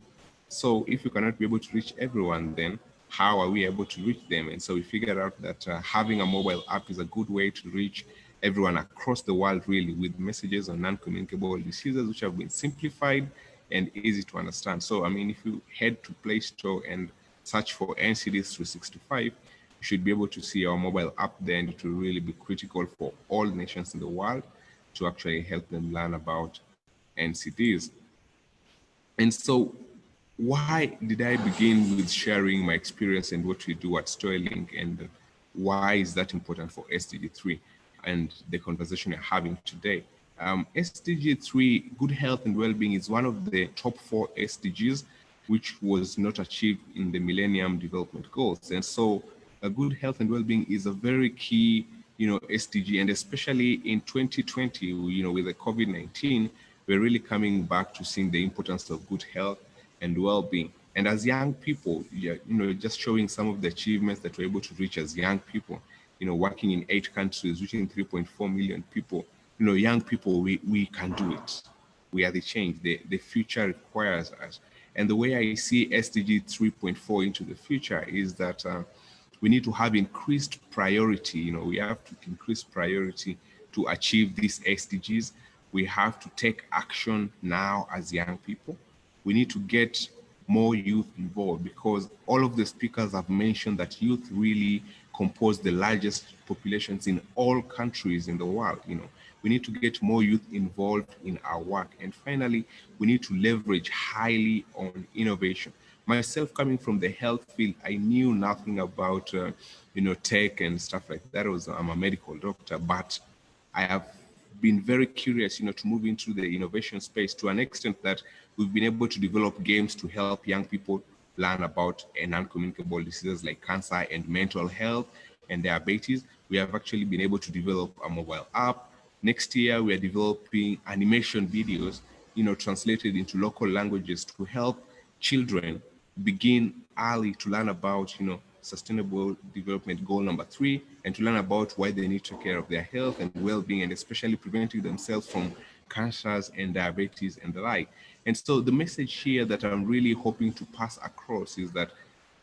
So if you cannot be able to reach everyone, then how are we able to reach them? And so we figured out that having a mobile app is a good way to reach everyone across the world, really, with messages on non-communicable diseases, which have been simplified and easy to understand. So, I mean, if you head to Play Store and search for NCDs 365, you should be able to see our mobile app there, and it will really be critical for all nations in the world to actually help them learn about NCDs. And so why did I begin with sharing my experience and what we do at Stoylink, and why is that important for SDG 3 and the conversation we're having today? SDG 3, good health and well-being, is one of the top 4 SDGs which was not achieved in the Millennium Development Goals. And so good health and well-being is a very key, SDG, and especially in 2020, with the COVID-19, we're really coming back to seeing the importance of good health and well-being. And as young people, just showing some of the achievements that we're able to reach as young people, working in 8 countries, reaching 3.4 million people, young people, we can do it. We are the change. The future requires us. And the way I see SDG 3.4 into the future is that we need to have increased priority. We have to increase priority to achieve these SDGs. We have to take action now as young people. We need to get more youth involved, because all of the speakers have mentioned that youth really compose the largest populations in all countries in the world. We need to get more youth involved in our work. And finally, we need to leverage highly on innovation. Myself, coming from the health field, I knew nothing about tech and stuff like that. I'm a medical doctor, but I have been very curious, to move into the innovation space to an extent that we've been able to develop games to help young people learn about non-communicable diseases like cancer and mental health and diabetes. We have actually been able to develop a mobile app. Next year, we are developing animation videos, translated into local languages to help children begin early to learn about, sustainable development goal number 3, and to learn about why they need to take care of their health and well-being, and especially preventing themselves from cancers and diabetes and the like. And so the message here that I'm really hoping to pass across is that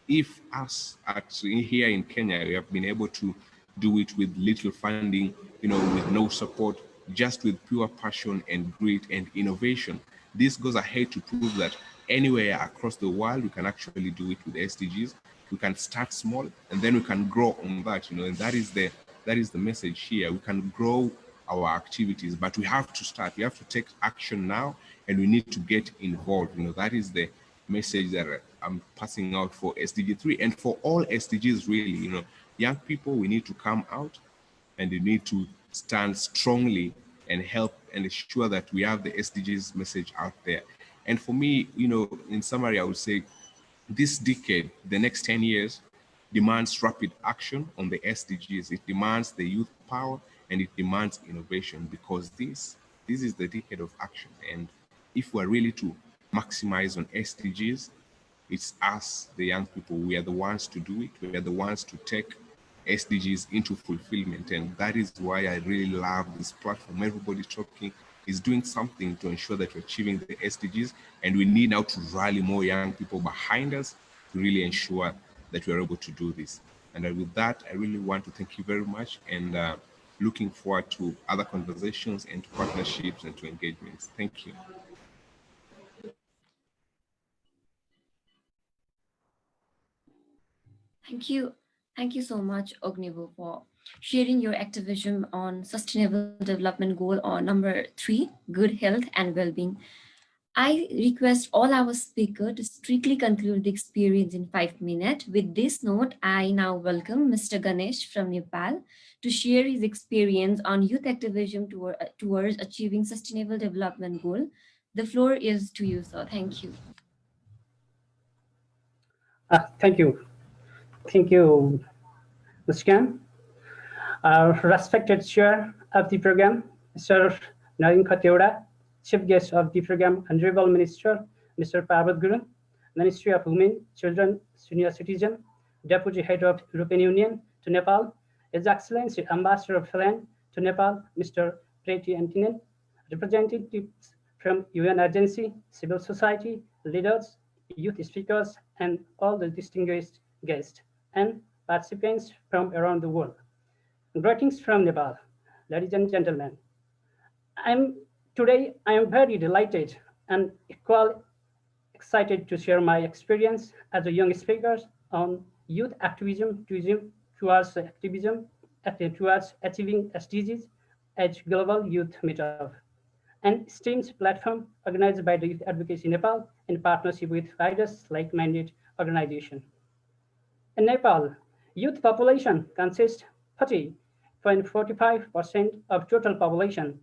if us actually here in Kenya, we have been able to do it with little funding, with no support, just with pure passion and grit and innovation, this goes ahead to prove that anywhere across the world, we can actually do it with SDGs. We can start small and then we can grow on that, and that is the message here. We can grow our activities, but we have to start. We have to take action now, and we need to get involved. That is the message that I'm passing out for SDG 3 and for all SDGs, really. Young people, we need to come out and we need to stand strongly and help and ensure that we have the SDGs message out there. And for me, in summary, I would say this decade, the next 10 years, demands rapid action on the SDGs. It demands the youth power and it demands innovation, because this is the decade of action. And if we're really to maximize on SDGs, it's us, the young people. We are the ones to do it. We are the ones to take SDGs into fulfillment. And that is why I really love this platform. Everybody talking is doing something to ensure that we're achieving the SDGs. And we need now to rally more young people behind us to really ensure that we're able to do this. And with that, I really want to thank you very much, and looking forward to other conversations and to partnerships and to engagements. Thank you. Thank you. Thank you so much, Ognivo, for sharing your activism on Sustainable Development Goal or number 3, good health and well-being. I request all our speakers to strictly conclude the experience in 5 minutes. With this note, I now welcome Mr. Ganesh from Nepal to share his experience on youth activism towards achieving Sustainable Development Goal. The floor is to you, sir. Thank you. Thank you. Thank you, Ms. Khan. Respected chair of the program, Mr. Narin Khateuda, chief guest of the program, Honorable Minister, Mr. Parbat Gurung, Ministry of Women, Children, Senior Citizen, Deputy Head of European Union to Nepal, His Excellency Ambassador of Finland to Nepal, Mr. Preti Antinen, representatives from UN agency, civil society, leaders, youth speakers, and all the distinguished guests and participants from around the world. Greetings from Nepal, ladies and gentlemen. Today I am very delighted and equally excited to share my experience as a young speaker on youth activism towards achieving SDGs at Global Youth Meetup, and STEAM's platform organized by the Youth Advocacy Nepal in partnership with various like-minded organizations. In Nepal, youth population consists 40.45% of total population.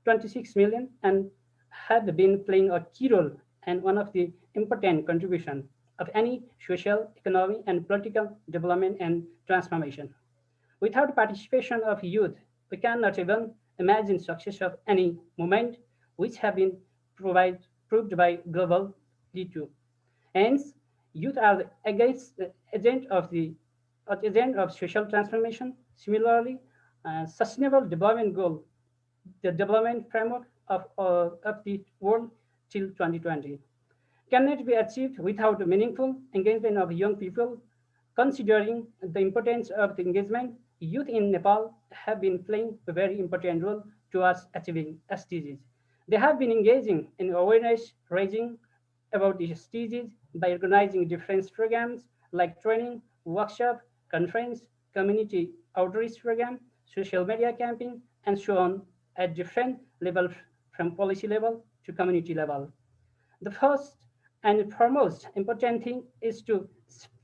26 million and had been playing a key role and one of the important contribution of any social, economic, and political development and transformation. Without participation of youth, we cannot even imagine success of any movement which have been proved by global D2. Hence, youth are against the agent of social transformation. Similarly, sustainable development goal, the development framework of the world till 2020, cannot be achieved without meaningful engagement of young people. Considering the importance of the engagement, youth in Nepal have been playing a very important role towards achieving SDGs. They have been engaging in awareness raising about the SDGs by organizing different programs like training, workshop, conference, community outreach program, social media campaign, and so on at different levels from policy level to community level. The first and foremost important thing is to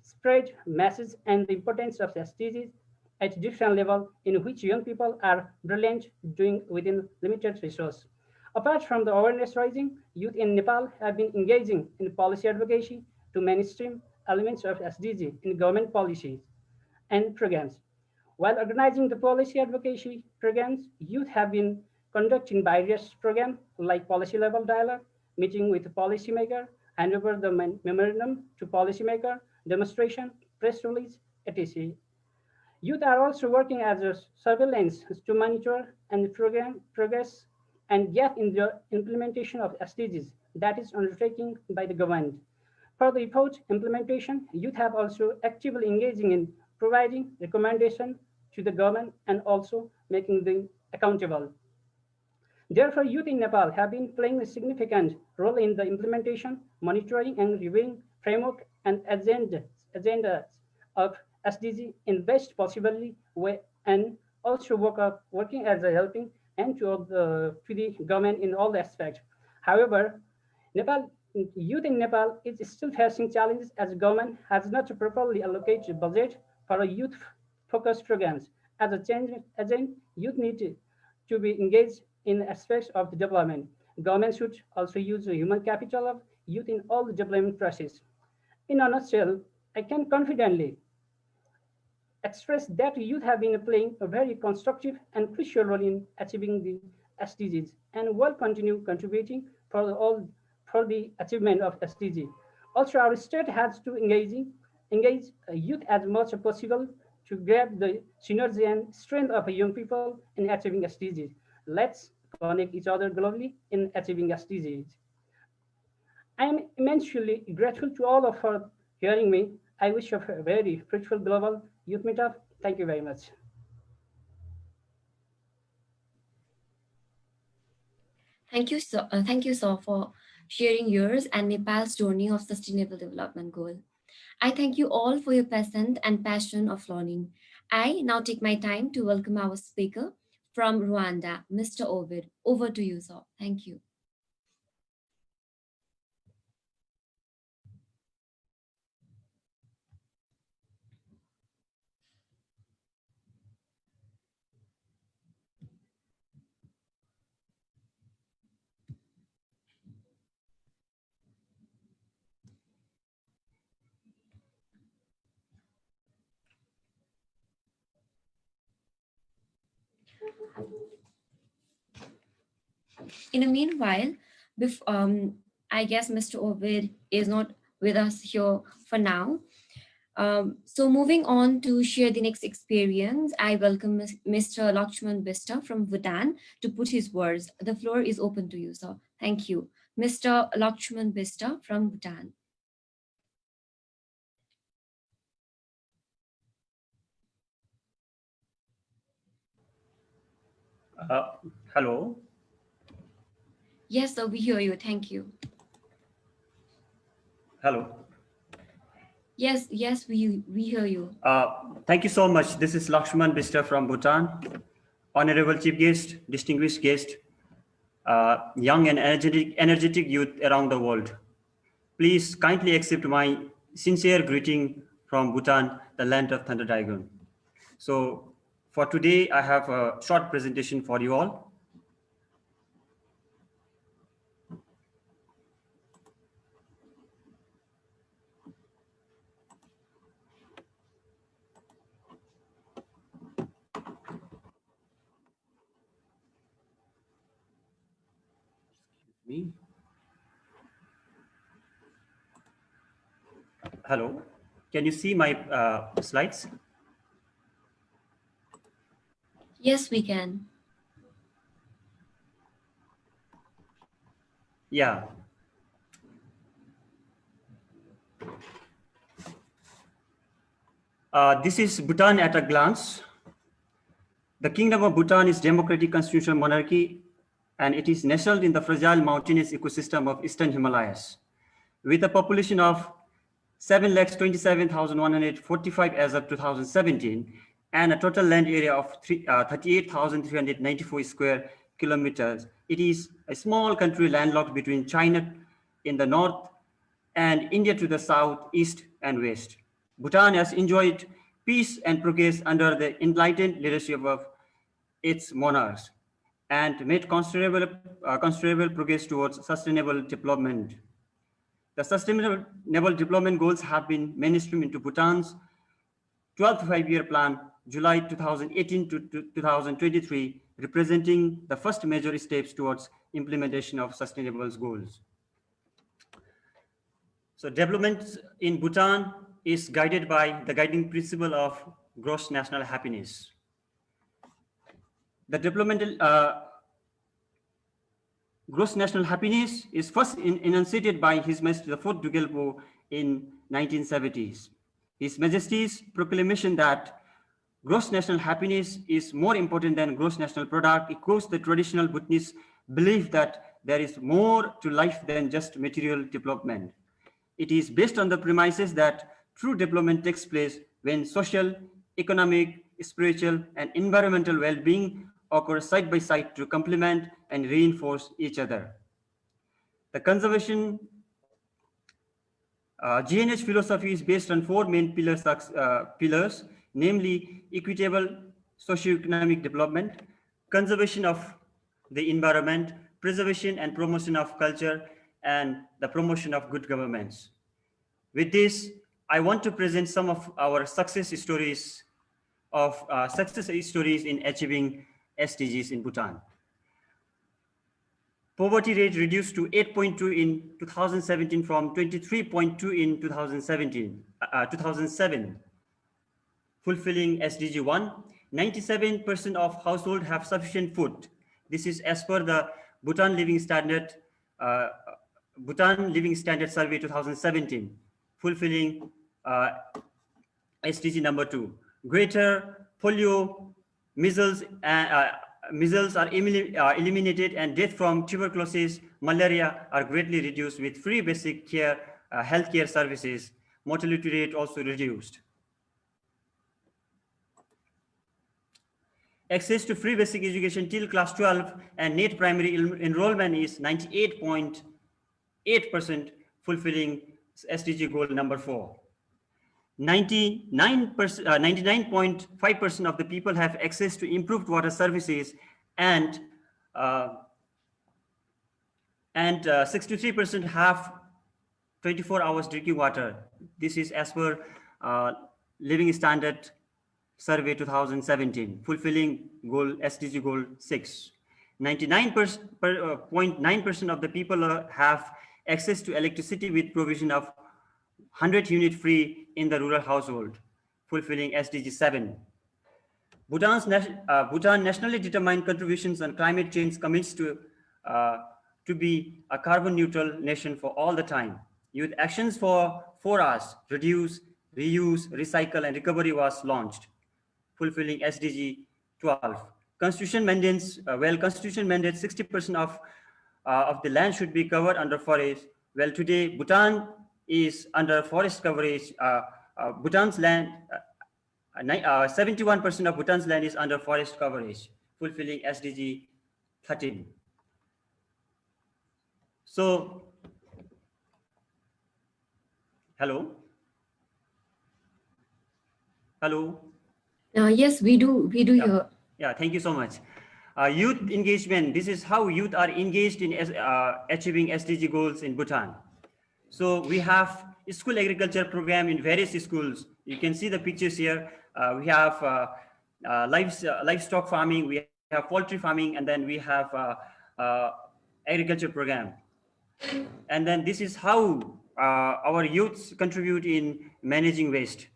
spread message and the importance of SDGs at different level in which young people are brilliant doing within limited resource. Apart from the awareness raising, youth in Nepal have been engaging in policy advocacy to mainstream elements of SDG in government policies and programs. While organizing the policy advocacy programs, youth have been conducting various programs like policy level dialogue, meeting with the policymaker, hand over the memorandum to policymaker, demonstration, press release, etc. Youth are also working as a surveillance to monitor and program progress and gap in the implementation of SDGs that is undertaken by the government. For the report implementation, youth have also actively engaging in providing recommendation to the government and also making them accountable. Therefore, youth in Nepal have been playing a significant role in the implementation, monitoring, and reviewing framework and agendas of SDG in best possible way, and also working as a helping hand to the government in all aspects. However, youth in Nepal is still facing challenges as government has not properly allocated budget for youth-focused programs. As a change agent, youth need to be engaged in aspects of the development. Government should also use the human capital of youth in all the development process. In a nutshell, I can confidently express that youth have been playing a very constructive and crucial role in achieving the SDGs and will continue contributing for the achievement of SDG. Also, our state has to engage youth as much as possible to grab the synergy and strength of young people in achieving SDGs. Let's connect each other globally in achieving SDGs. I am immensely grateful to all of you for hearing me. I wish you a very fruitful global youth meetup. Thank you very much. Thank you, sir, for sharing yours and Nepal's journey of sustainable development goal. I thank you all for your passion and passion of learning. I now take my time to welcome our speaker from Rwanda, Mr. Ovid. Over to you, sir. Thank you. In the meanwhile, I guess Mr. Ovid is not with us here for now. So moving on to share the next experience, I welcome Mr. Lakshman Bista from Bhutan to put his words. The floor is open to you, sir. Thank you. Mr. Lakshman Bista from Bhutan. Hello. Yes, sir, we hear you. Thank you. Hello. Yes, we hear you. Thank you so much. This is Lakshman Bista from Bhutan. Honorable Chief Guest, distinguished guest, young and energetic youth around the world. Please kindly accept my sincere greeting from Bhutan, the land of Thunder Dragon. So for today, I have a short presentation for you all. me. Hello, can you see my slides? Yes, we can. Yeah. This is Bhutan at a glance. The Kingdom of Bhutan is democratic constitutional monarchy, and it is nestled in the fragile mountainous ecosystem of Eastern Himalayas. With a population of 7,27,145 as of 2017, and a total land area of 38,394 square kilometers, it is a small country landlocked between China in the north and India to the south, east, and west. Bhutan has enjoyed peace and progress under the enlightened leadership of its monarchs and made considerable progress towards sustainable development. The Sustainable Development Goals have been mainstreamed into Bhutan's 12th five-year plan, July 2018 to 2023, representing the first major steps towards implementation of sustainable goals. So development in Bhutan is guided by the guiding principle of gross national happiness. The developmental gross national happiness is first enunciated by His Majesty the Fourth Dugelpo in 1970s. His Majesty's proclamation that gross national happiness is more important than gross national product echoes the traditional Bhutanese belief that there is more to life than just material development. It is based on the premises that true development takes place when social, economic, spiritual, and environmental well-being occur side by side to complement and reinforce each other. The conservation GNH philosophy is based on four main pillars, namely equitable socio-economic development, conservation of the environment, preservation and promotion of culture, and the promotion of good governments. With this, I want to present some of our success stories in achieving SDGs in Bhutan. Poverty rate reduced to 8.2 in 2017 from 23.2 in 2007. Fulfilling SDG 1, 97% of households have sufficient food. This is as per the Bhutan Living Standard Survey 2017, fulfilling SDG number 2. Greater polio, measles are eliminated, and death from tuberculosis, malaria are greatly reduced with free basic care, healthcare services. Mortality rate also reduced. Access to free basic education till class 12 and net primary enrollment is 98.8%, fulfilling SDG goal number 4. 99.5% of the people have access to improved water services, and 63% have 24 hours drinking water. This is as per Living Standard Survey 2017, fulfilling SDG goal 6. 99.9% of the people have access to electricity with provision of 100 unit free in the rural household, fulfilling SDG 7. Bhutan nationally determined contributions on climate change commits to be a carbon neutral nation for all the time. Youth actions for 4 hours, reduce, reuse, recycle, and recovery was launched, fulfilling SDG 12. Constitution mandates, Constitution mandates 60% of the land should be covered under forest. Well, today Bhutan is under forest coverage. Bhutan's land, 71% of Bhutan's land is under forest coverage, fulfilling SDG 13. So, hello? Yes, we do hear. Yeah, thank you so much. Youth engagement, this is how youth are engaged in achieving SDG goals in Bhutan. So we have a school agriculture program in various schools. You can see the pictures here. We have livestock farming, we have poultry farming, and then we have agriculture program. And then this is how our youths contribute in managing waste.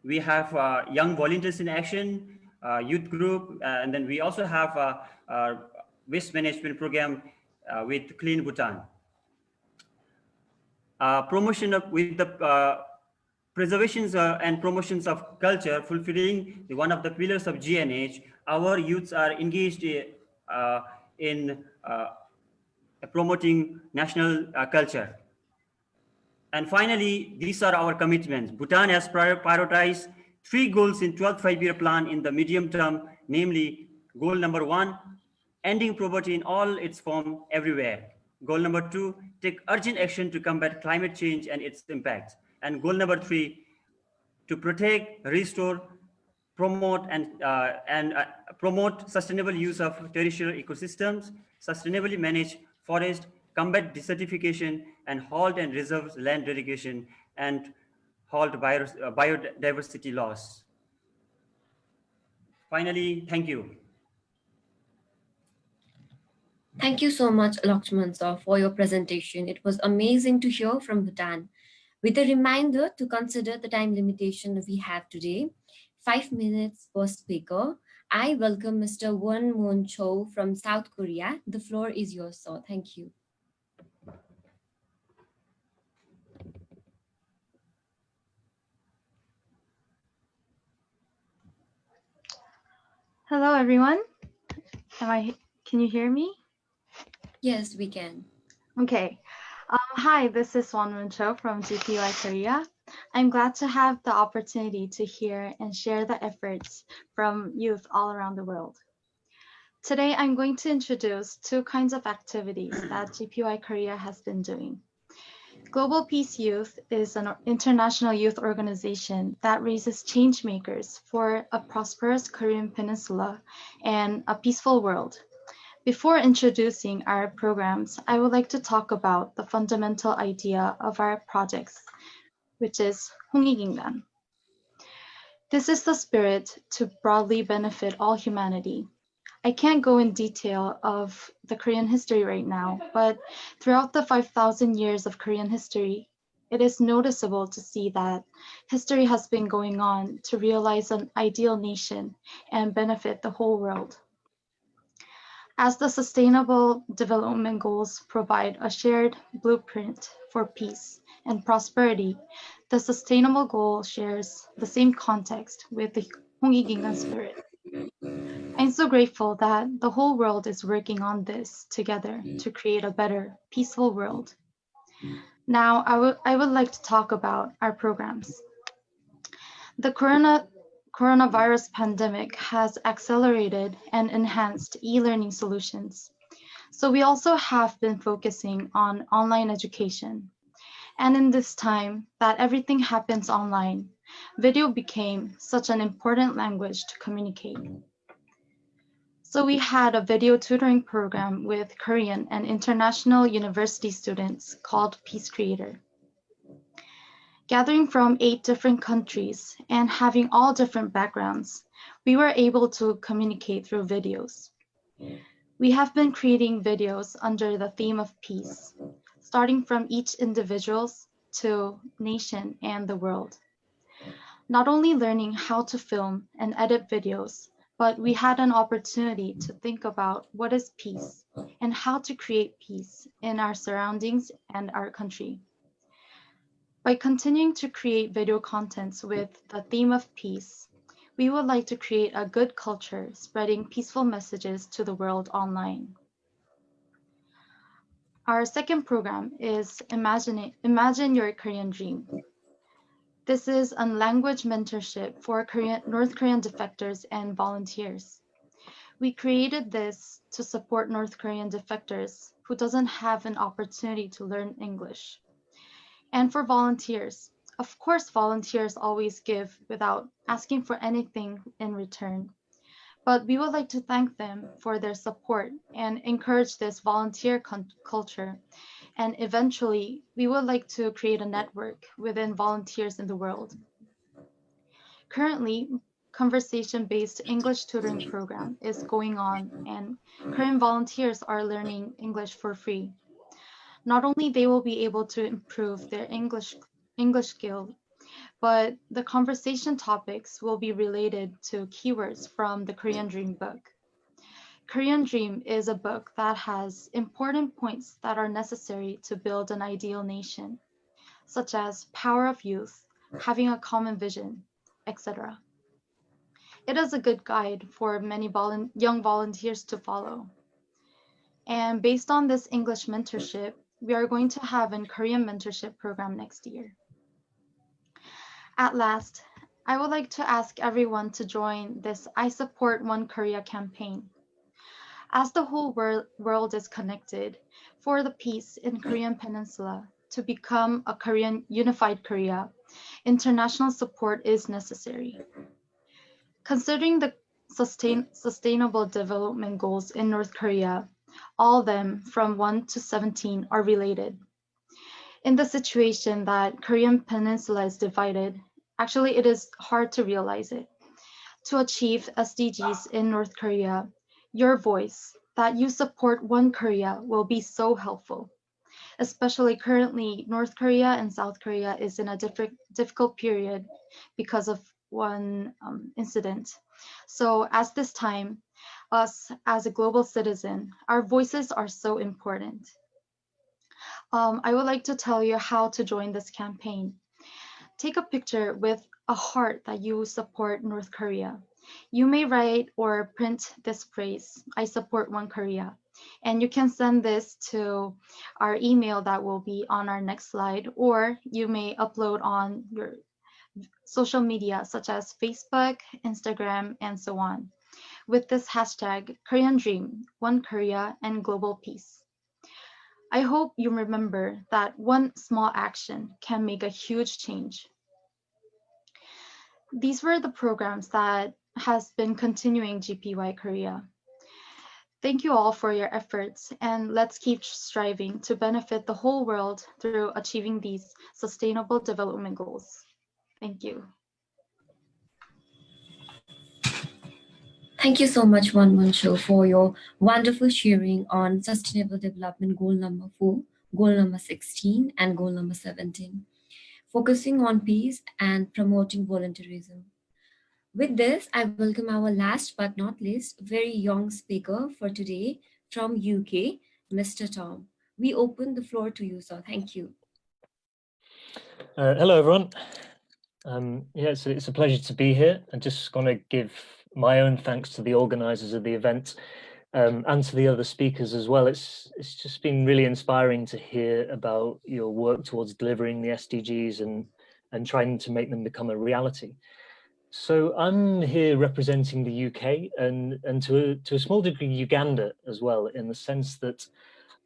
We have young volunteers in action, youth group, and then we also have a waste management program with Clean Bhutan. Promotion of with the preservations and promotions of culture, fulfilling one of the pillars of GNH. Our youths are engaged in promoting national culture. And finally, these are our commitments. Bhutan has prioritized 3 goals in 12th five-year plan in the medium term, namely goal number 1, ending poverty in all its form everywhere. Goal number 2, take urgent action to combat climate change and its impacts. And goal number 3, to protect, restore, promote promote sustainable use of terrestrial ecosystems, sustainably manage forest, combat desertification, and halt and reserve land derogation, and halt biodiversity loss. Finally, thank you. Thank you so much, Lakshman sir, for your presentation. It was amazing to hear from Bhutan. With a reminder to consider the time limitation we have today, 5 minutes per speaker. I welcome Mr. Won Moon Cho from South Korea. The floor is yours, sir. Thank you. Hello, everyone. Can you hear me? Yes, we can. Okay. Hi, this is Won Moon Cho from GPY Korea. I'm glad to have the opportunity to hear and share the efforts from youth all around the world. Today, I'm going to introduce 2 kinds of activities that GPY Korea has been doing. Global Peace Youth is an international youth organization that raises change makers for a prosperous Korean peninsula and a peaceful world. Before introducing our programs, I would like to talk about the fundamental idea of our projects, which is 홍익인간. This is the spirit to broadly benefit all humanity. I can't go in detail of the Korean history right now, but throughout the 5,000 years of Korean history, it is noticeable to see that history has been going on to realize an ideal nation and benefit the whole world. As the Sustainable Development Goals provide a shared blueprint for peace and prosperity, the Sustainable Goal shares the same context with the 홍익인간 spirit. I'm so grateful that the whole world is working on this together to create a better, peaceful world. Now, I would like to talk about our programs. The coronavirus pandemic has accelerated and enhanced e-learning solutions. So we also have been focusing on online education. And in this time that everything happens online, video became such an important language to communicate. So we had a video tutoring program with Korean and international university students called Peace Creator. Gathering from 8 different countries and having all different backgrounds, we were able to communicate through videos. We have been creating videos under the theme of peace, starting from each individuals to nation and the world. Not only learning how to film and edit videos, but we had an opportunity to think about what is peace and how to create peace in our surroundings and our country. By continuing to create video contents with the theme of peace, we would like to create a good culture spreading peaceful messages to the world online. Our second program is Imagine Your Korean Dream. This is a language mentorship for North Korean defectors and volunteers. We created this to support North Korean defectors who doesn't have an opportunity to learn English. And for volunteers, of course, volunteers always give without asking for anything in return. But we would like to thank them for their support and encourage this volunteer culture. And eventually, we would like to create a network within volunteers in the world. Currently, conversation-based English tutoring program is going on, and Korean volunteers are learning English for free. Not only they will be able to improve their English skill, but the conversation topics will be related to keywords from the Korean Dream book. Korean Dream is a book that has important points that are necessary to build an ideal nation, such as power of youth, having a common vision, etc. It is a good guide for many young volunteers to follow. And based on this English mentorship, we are going to have a Korean mentorship program next year. At last, I would like to ask everyone to join this I Support One Korea campaign. As the whole world is connected, for the peace in Korean Peninsula to become a Korean unified Korea, international support is necessary. Considering the sustainable development goals in North Korea, all of them from 1 to 17 are related. In the situation that Korean Peninsula is divided, actually it is hard to realize it. To achieve SDGs in North Korea, your voice, that you support one Korea, will be so helpful. Especially currently, North Korea and South Korea is in a difficult period because of one incident. So as this time, us as a global citizen, our voices are so important. I would like to tell you how to join this campaign. Take a picture with a heart that you support North Korea. You may write or print this phrase, I support one Korea. And you can send this to our email that will be on our next slide, or you may upload on your social media such as Facebook, Instagram, and so on, with this hashtag Korean Dream, One Korea, and Global Peace. I hope you remember that one small action can make a huge change. These were the programs that has been continuing GPY Korea. Thank you all for your efforts, and let's keep striving to benefit the whole world through achieving these sustainable development goals. Thank you. Thank you so much, Wancho, for your wonderful sharing on Sustainable Development Goal number 4, Goal number 16, and Goal number 17, focusing on peace and promoting volunteerism. With this, I welcome our last but not least very young speaker for today from UK, Mr. Tom. We open the floor to you, sir. Thank you. Hello, everyone. Yeah, it's a pleasure to be here. I'm just going to give my own thanks to the organisers of the event and to the other speakers as well. It's just been really inspiring to hear about your work towards delivering the SDGs and trying to make them become a reality. So I'm here representing the UK and to a small degree Uganda as well, in the sense that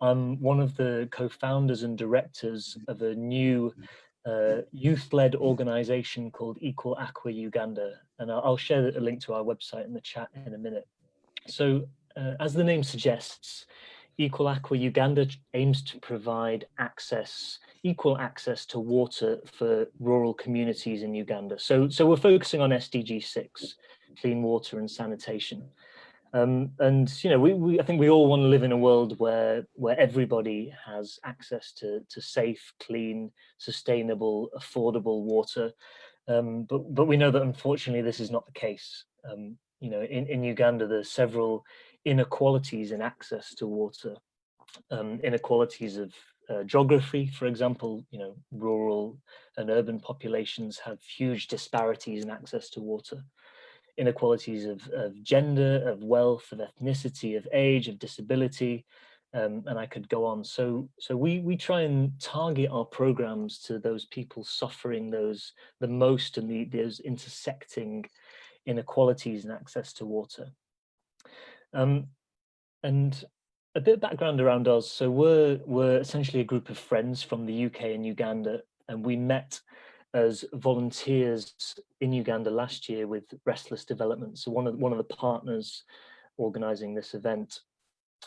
I'm one of the co-founders and directors of a new youth-led organization called Equal Aqua Uganda, and I'll share a link to our website in the chat in a minute. So as the name suggests, Equal Aqua Uganda aims to provide equal access to water for rural communities in Uganda. So we're focusing on SDG 6, clean water and sanitation. And I think we all want to live in a world where everybody has access to safe, clean, sustainable, affordable water. But we know that unfortunately this is not the case. In Uganda, there's several inequalities in access to water, inequalities of geography, for example. Rural and urban populations have huge disparities in access to water. Inequalities of gender, of wealth, of ethnicity, of age, of disability, and I could go on. So we try and target our programs to those people suffering the most and those intersecting inequalities in access to water. And a bit of background around us. So we're essentially a group of friends from the UK and Uganda, and we met as volunteers in Uganda last year with Restless Development, so one of the partners organizing this event.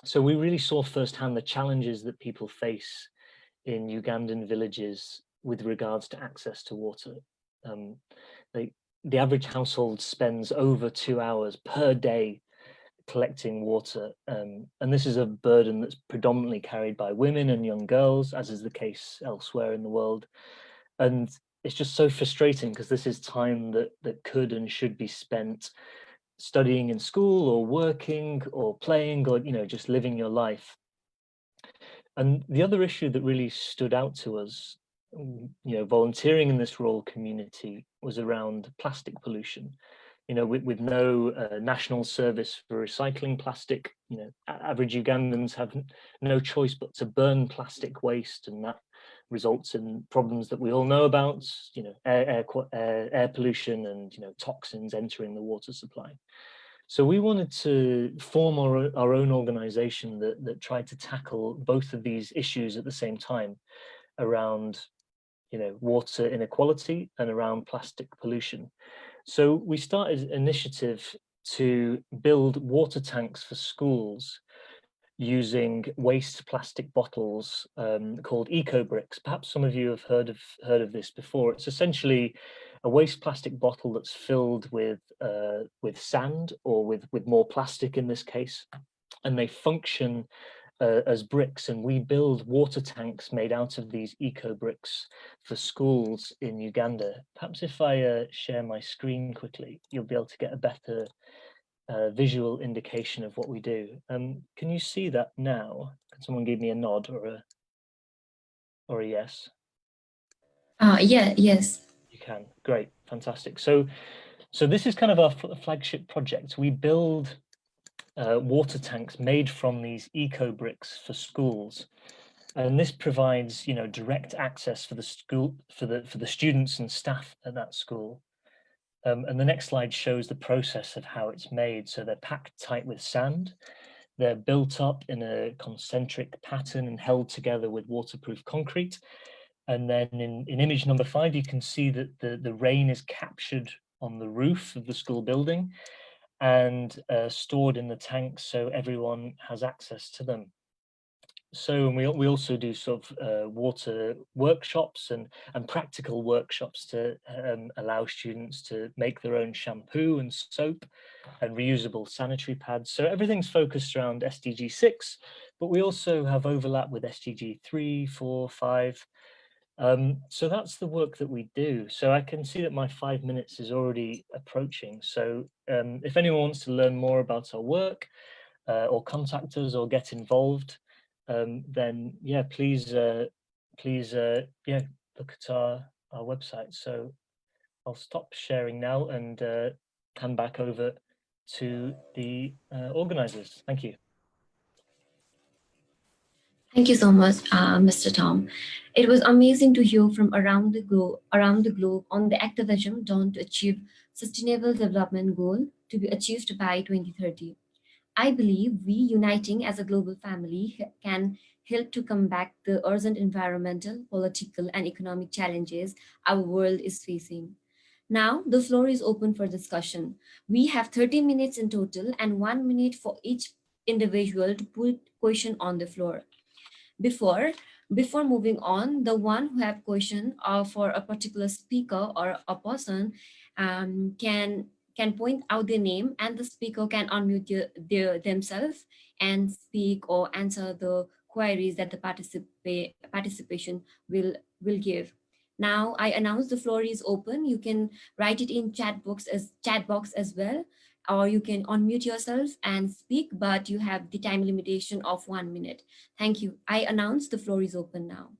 So we really saw firsthand the challenges that people face in Ugandan villages with regards to access to water. the average household spends over 2 hours per day collecting water. And this is a burden that's predominantly carried by women and young girls, as is the case elsewhere in the world. And it's just so frustrating because this is time that could and should be spent studying in school or working or playing or, just living your life. And the other issue that really stood out to us, volunteering in this rural community, was around plastic pollution. With no national service for recycling plastic, average Ugandans have no choice but to burn plastic waste, and that results in problems that we all know about, air pollution and, toxins entering the water supply. So we wanted to form our own organization that tried to tackle both of these issues at the same time around, water inequality and around plastic pollution. So we started an initiative to build water tanks for schools using waste plastic bottles called eco bricks. Perhaps some of you have heard of this before. It's essentially a waste plastic bottle that's filled with sand or with more plastic in this case, and they function as bricks, and we build water tanks made out of these eco bricks for schools in Uganda. Perhaps if I share my screen quickly, you'll be able to get a better visual indication of what we do. Can you see that now? Can someone give me a nod or a yes? Yes. You can. Great, fantastic. So this is kind of our flagship project. We build water tanks made from these eco bricks for schools, and this provides direct access for the school for the students and staff at that school. And the next slide shows the process of how it's made. So they're packed tight with sand. They're built up in a concentric pattern and held together with waterproof concrete. And then in image number 5, you can see that the rain is captured on the roof of the school building and stored in the tanks so everyone has access to them. So we also do sort of water workshops and practical workshops to allow students to make their own shampoo and soap and reusable sanitary pads. So everything's focused around SDG 6, but we also have overlap with SDG 3, 4, 5. So that's the work that we do. So I can see that my 5 minutes is already approaching. So if anyone wants to learn more about our work or contact us or get involved, then yeah, please look at our website. So I'll stop sharing now and hand back over to the organizers. Thank you. Thank you so much, Mr. Tom. It was amazing to hear from around the globe on the activism done to achieve Sustainable Development Goal to be achieved by 2030. I believe we uniting as a global family can help to combat the urgent environmental, political, and economic challenges our world is facing. Now, the floor is open for discussion. We have 30 minutes in total and 1 minute for each individual to put question on the floor. Before moving on, the one who have question for a particular speaker or a person can point out their name, and the speaker can unmute themselves and speak or answer the queries that the participation will give. Now I announce the floor is open. You can write it in chat box as well, or you can unmute yourself and speak, but you have the time limitation of 1 minute. Thank you. I announce the floor is open now.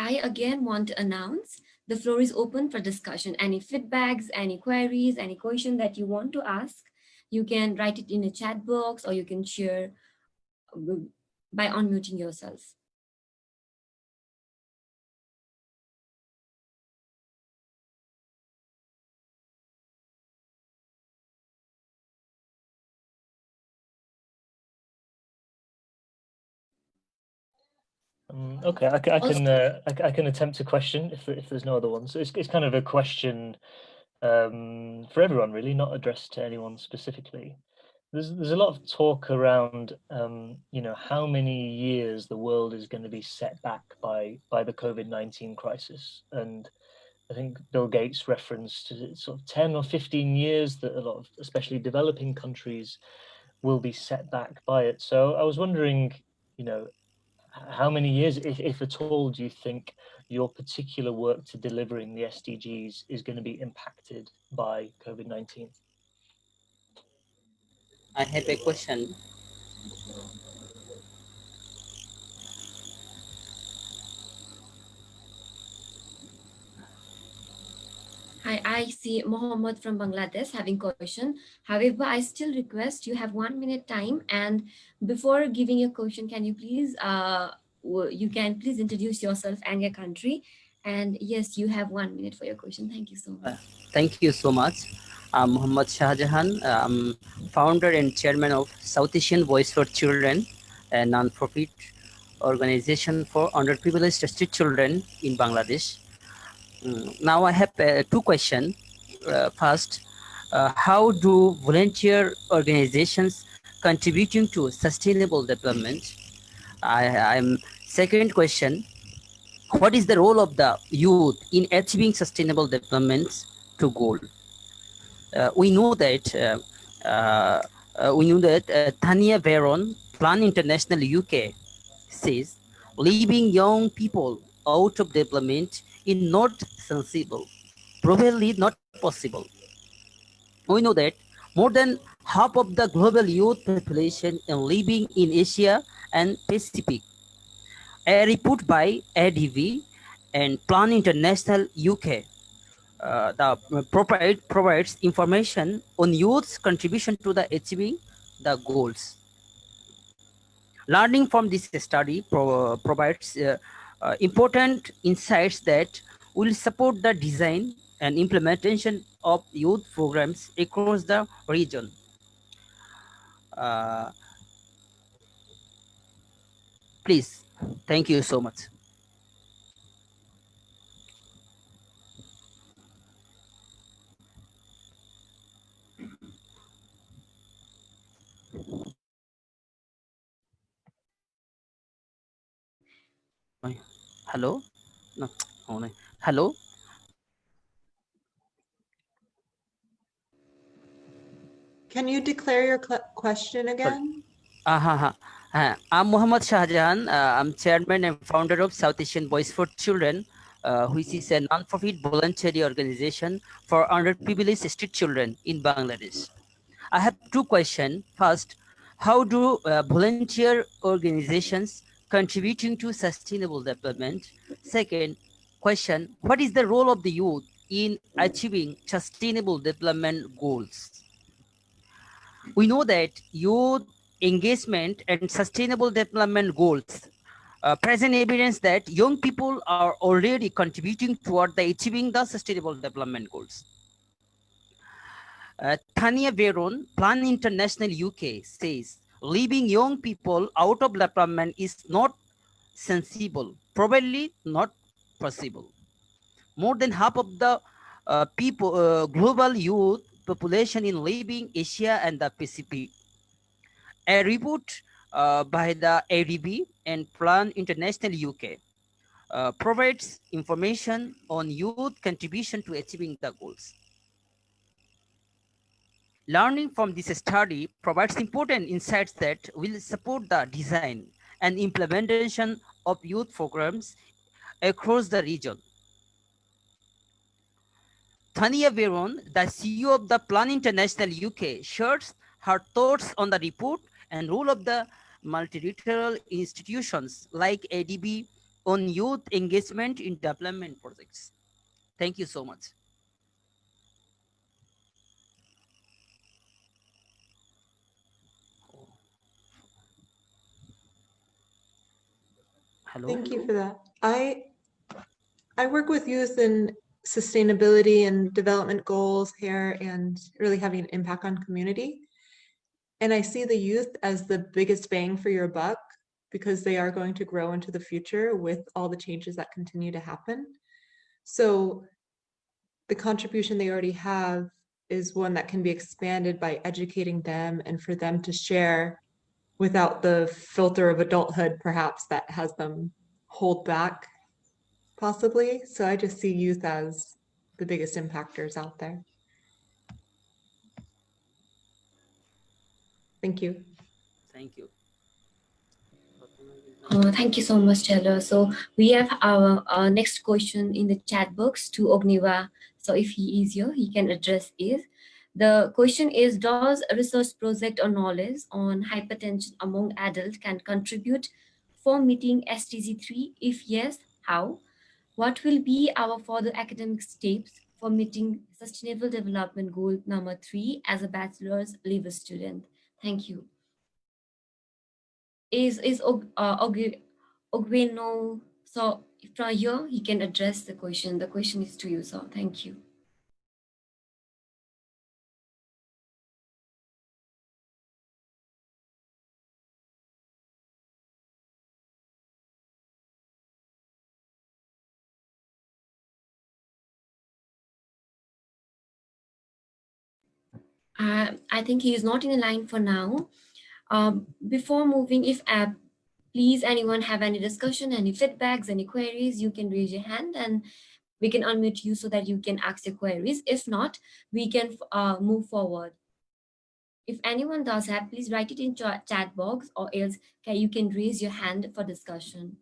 I again want to announce the floor is open for discussion. Any feedbacks, any queries, any question that you want to ask, you can write it in a chat box or you can share by unmuting yourself. Okay, I can attempt a question if there's no other ones. So it's kind of a question for everyone, really, not addressed to anyone specifically. There's a lot of talk around you know, how many years the world is going to be set back by the COVID-19 crisis, and I think Bill Gates referenced sort of 10 or 15 years that a lot of, especially developing countries, will be set back by it. So I was wondering, you know, how many years, if at all, do you think your particular work to delivering the SDGs is going to be impacted by COVID-19? I have a question. Hi, I see Mohammed from Bangladesh having question. However, I still request you have 1 minute time, and before giving your question, can you please you can please introduce yourself and your country. And yes, you have 1 minute for your question. Thank you so much. Thank you so much. I'm Muhammad Shahjahan. I'm founder and chairman of South Asian Voice for Children, a non-profit organization for underprivileged street children in Bangladesh. Now I have two questions. First, how do volunteer organizations contributing to sustainable development? I'm second question, what is the role of the youth in achieving sustainable development to goal? We know that Tanya Veron, Plan International UK, says leaving young people out of development is not sensible, probably not possible. We know that more than half of the global youth population is living in Asia and Pacific. A report by ADV and Plan International UK provides information on youth's contribution to the achieving the goals. Learning from this study provides important insights that will support the design and implementation of youth programs across the region. Uh, Please, thank you so much. Hello? No. Hello? Can you declare your question Sorry. again? I'm Muhammad Shahjahan. I'm chairman and founder of South Asian Voice for Children, which is a non-profit voluntary organization for underprivileged street children in Bangladesh. I have two questions. First, how do volunteer organizations contributing to sustainable development? Second question, what is the role of the youth in achieving sustainable development goals? We know that youth engagement and sustainable development goals present evidence that young people are already contributing toward the achieving the sustainable development goals. Tanya Veron, Plan International UK says, leaving young people out of development is not sensible, probably not possible. More than half of the global youth population in living Asia and the Pacific. A report by the ADB and Plan International UK provides information on youth contribution to achieving the goals. Learning from this study provides important insights that will support the design and implementation of youth programs across the region. Tanya Veron, the CEO of the Plan International UK, shares her thoughts on the report and role of the multilateral institutions like ADB on youth engagement in development projects. Thank you so much. Hello. Thank you for that. I work with youth in sustainability and development goals here and really having an impact on community. And I see the youth as the biggest bang for your buck because they are going to grow into the future with all the changes that continue to happen. So the contribution they already have is one that can be expanded by educating them and for them to share without the filter of adulthood, perhaps, that has them hold back, possibly. So I just see youth as the biggest impactors out there. Thank you. Thank you. Thank you so much, Taylor. So we have our next question in the chat box to Ogniva. So if he is here, he can address it. The question is, does a research project or knowledge on hypertension among adults can contribute for meeting SDG 3? If yes, how? What will be our further academic steps for meeting Sustainable Development Goal number 3 as a bachelor's level student? Thank you. Is Ogweno, so from here he can address the question. The question is to you, so thank you. I think he is not in the line for now. Before moving, if please anyone have any discussion, any feedbacks, any queries, you can raise your hand and we can unmute you so that you can ask your queries. If not, we can move forward. If anyone does have, please write it in chat box, or else you can raise your hand for discussion.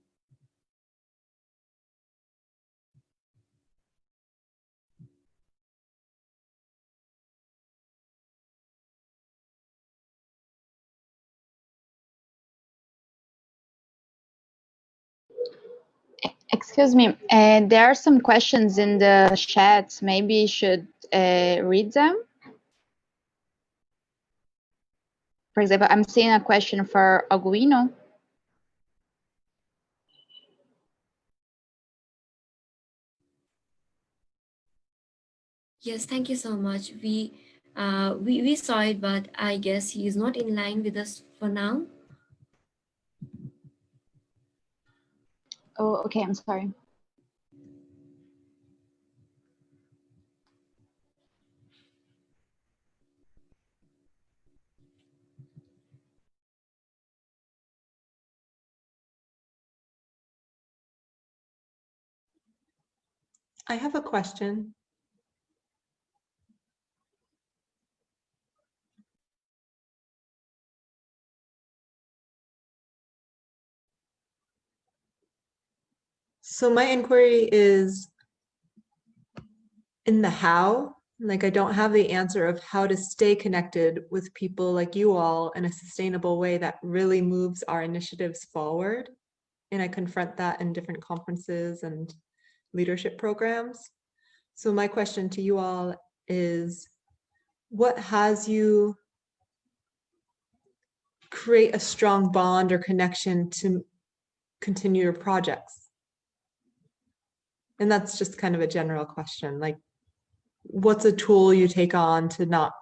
Excuse me, there are some questions in the chat. Maybe you should read them. For example, I'm seeing a question for Aguino. Yes, thank you so much. We saw it, but I guess he is not in line with us for now. Oh, okay, I'm sorry. I have a question. So my inquiry is in the how. Like, I don't have the answer of how to stay connected with people like you all in a sustainable way that really moves our initiatives forward. And I confront that in different conferences and leadership programs. So my question to you all is, what has you create a strong bond or connection to continue your projects? And that's just kind of a general question. Like, what's a tool you take on to not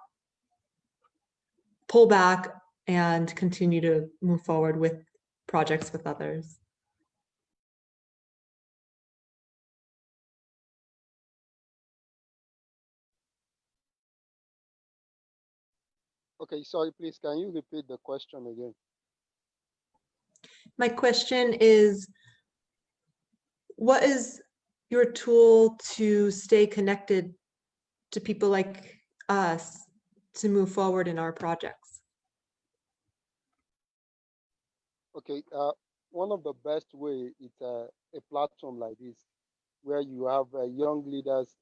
pull back and continue to move forward with projects with others? Okay, sorry, please, can you repeat the question again? My question is, what is your tool to stay connected to people like us to move forward in our projects? Okay, one of the best way is a platform like this, where you have young leaders,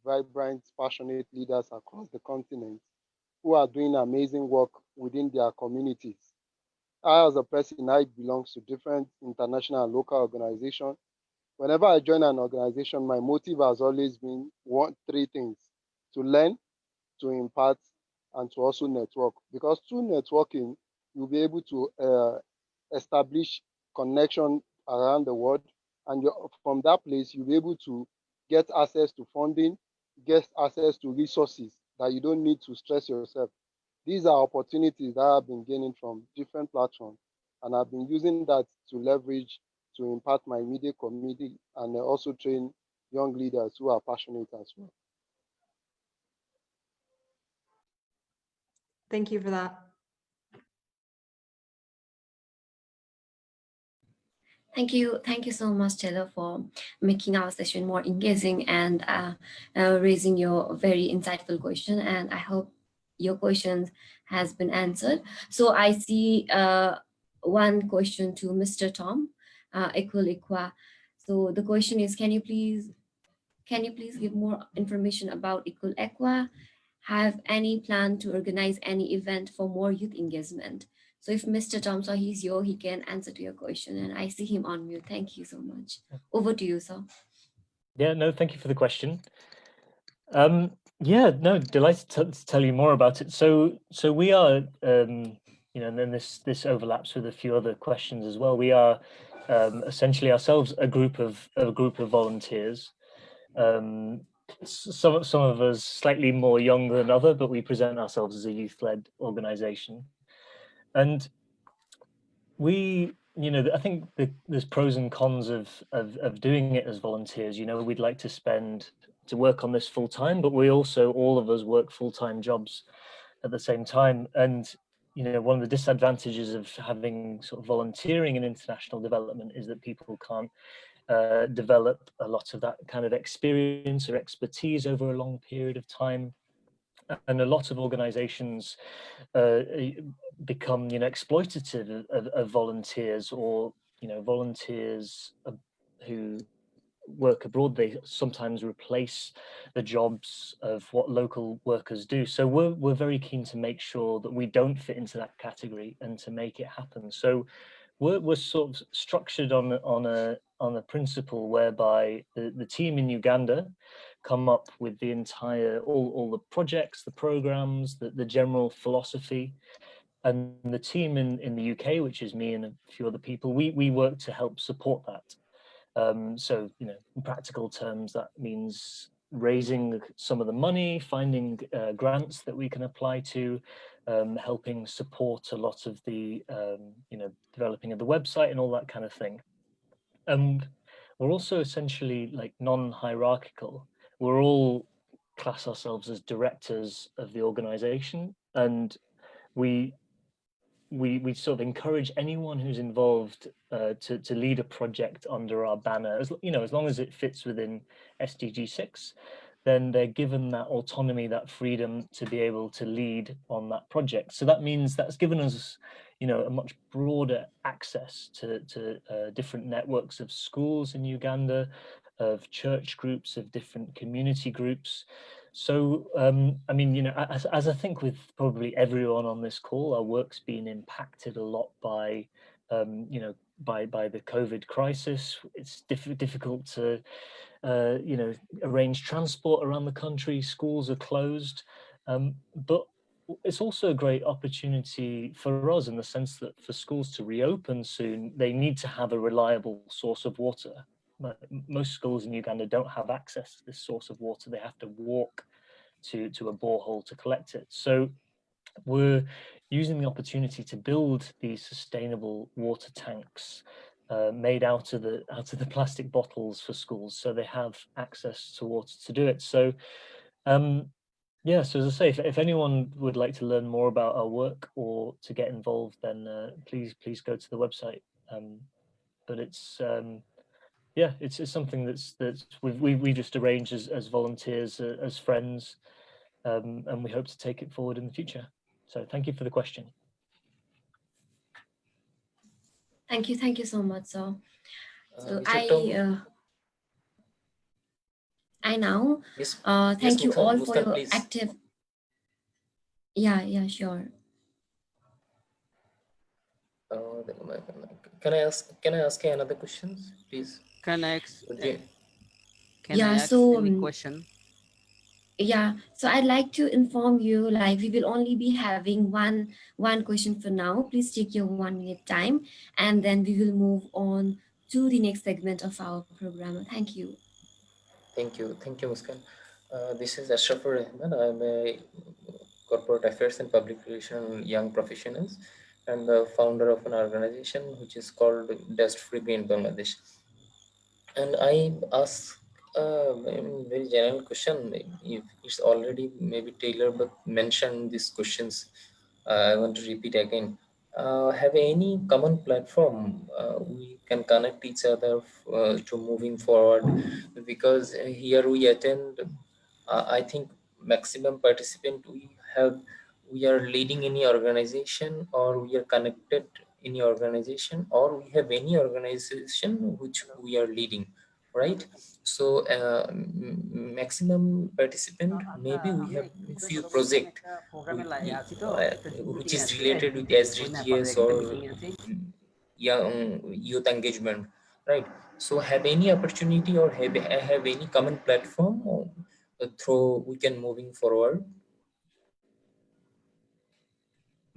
vibrant, passionate leaders across the continent who are doing amazing work within their communities. I, as a person, I belong to different international and local organizations. Whenever I join an organization, my motive has always been three things: to learn, to impart, and to also network. Because through networking, you'll be able to establish connection around the world, and from that place, you'll be able to get access to funding, get access to resources that you don't need to stress yourself. These are opportunities that I've been gaining from different platforms. And I've been using that to leverage to impact my immediate community and also train young leaders who are passionate as well. Thank you for that. Thank you so much, Taylor, for making our session more engaging and raising your very insightful question. And I hope your questions has been answered. So I see one question to Mr. Tom, Equal. So the question is, can you please give more information about Equal Equa? Have any plan to organize any event for more youth engagement? So if Mr. Tom saw he's here, he can answer to your question, and I see him on mute. Thank you so much. Over to you, sir. Yeah, no, thank you for the question. Yeah, no, delighted to tell you more about it. So we are, you know, and then this overlaps with a few other questions as well. We are essentially ourselves a group of volunteers. Some of us slightly more young than other, but we present ourselves as a youth-led organization. And we, you know, I think there's pros and cons of doing it as volunteers. You know, we'd like to work on this full time, but we also, all of us, work full-time jobs at the same time. And you know, one of the disadvantages of having sort of volunteering in international development is that people can't develop a lot of that kind of experience or expertise over a long period of time. And a lot of organizations become, you know, exploitative of volunteers, or, you know, volunteers who work abroad. They sometimes replace the jobs of what local workers do. So we're very keen to make sure that we don't fit into that category and to make it happen. So we're sort of structured on a principle whereby the team in Uganda come up with the entire all the projects, the programs, the general philosophy, and the team in the UK, which is me and a few other people, we work to help support that. So, you know, in practical terms, that means raising some of the money, finding grants that we can apply to, helping support a lot of the, you know, developing of the website and all that kind of thing. And we're also essentially like non-hierarchical. We're all class ourselves as directors of the organization, and we sort of encourage anyone who's involved to lead a project under our banner, as you know, as long as it fits within SDG 6, then they're given that autonomy, that freedom to be able to lead on that project. So that means that's given us, you know, a much broader access to different networks of schools in Uganda, of church groups, of different community groups. So, I mean, you know, as I think with probably everyone on this call, our work's been impacted a lot by, you know, by the COVID crisis. It's difficult to, you know, arrange transport around the country. Schools are closed, but it's also a great opportunity for us in the sense that for schools to reopen soon, they need to have a reliable source of water. Most schools in Uganda don't have access to this source of water. They have to walk to a borehole to collect it. So we're using the opportunity to build these sustainable water tanks made out of the plastic bottles for schools, so they have access to water to do it. So yeah, so as I say, if anyone would like to learn more about our work or to get involved, then please go to the website. But it's yeah, it's something that's we just arranged as volunteers, as friends, and we hope to take it forward in the future. So thank you for the question. Thank you so much, sir. So I now thank you all for your active. Yeah, sure. Can I ask you another question, please? Can I ask any question? Yeah, so I'd like to inform you, like, we will only be having one question for now. Please take your 1 minute time, and then we will move on to the next segment of our program. Thank you. Thank you, Muskan. This is Ashrafur Rahman. I'm a corporate affairs and public relation young professionals, I'm the founder of an organization which is called Dust Free Green Bangladesh. And I ask a very general question. If it's already maybe Taylor but mentioned these questions, I want to repeat again. Have any common platform we can connect each other to moving forward? Because here we attend, I think maximum participant we are leading any organization, or we are connected any organization, or we have any organization which we are leading, right? So maximum participant, maybe we have few project which is related with SDGs or young youth engagement, right? So have any opportunity, or have any common platform through we can moving forward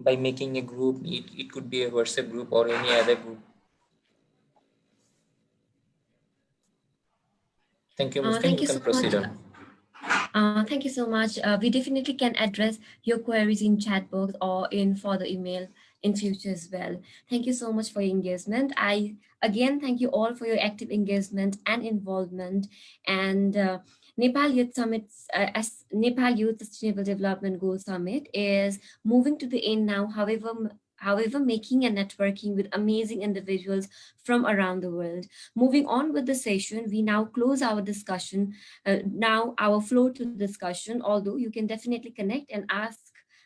by making a group. It could be a WhatsApp group or any other group. Thank you, Muskan. Thank You you can so much. proceed on. Thank you so much. We definitely can address your queries in chat box or in further email in future as well. Thank you so much for your engagement. I again thank you all for your active engagement and involvement. And Nepal Youth Summit, as Nepal Youth Sustainable Development Goal Summit is moving to the end now. However, making and networking with amazing individuals from around the world. Moving on with the session, we now close our discussion. Now our flow to discussion, although you can definitely connect and ask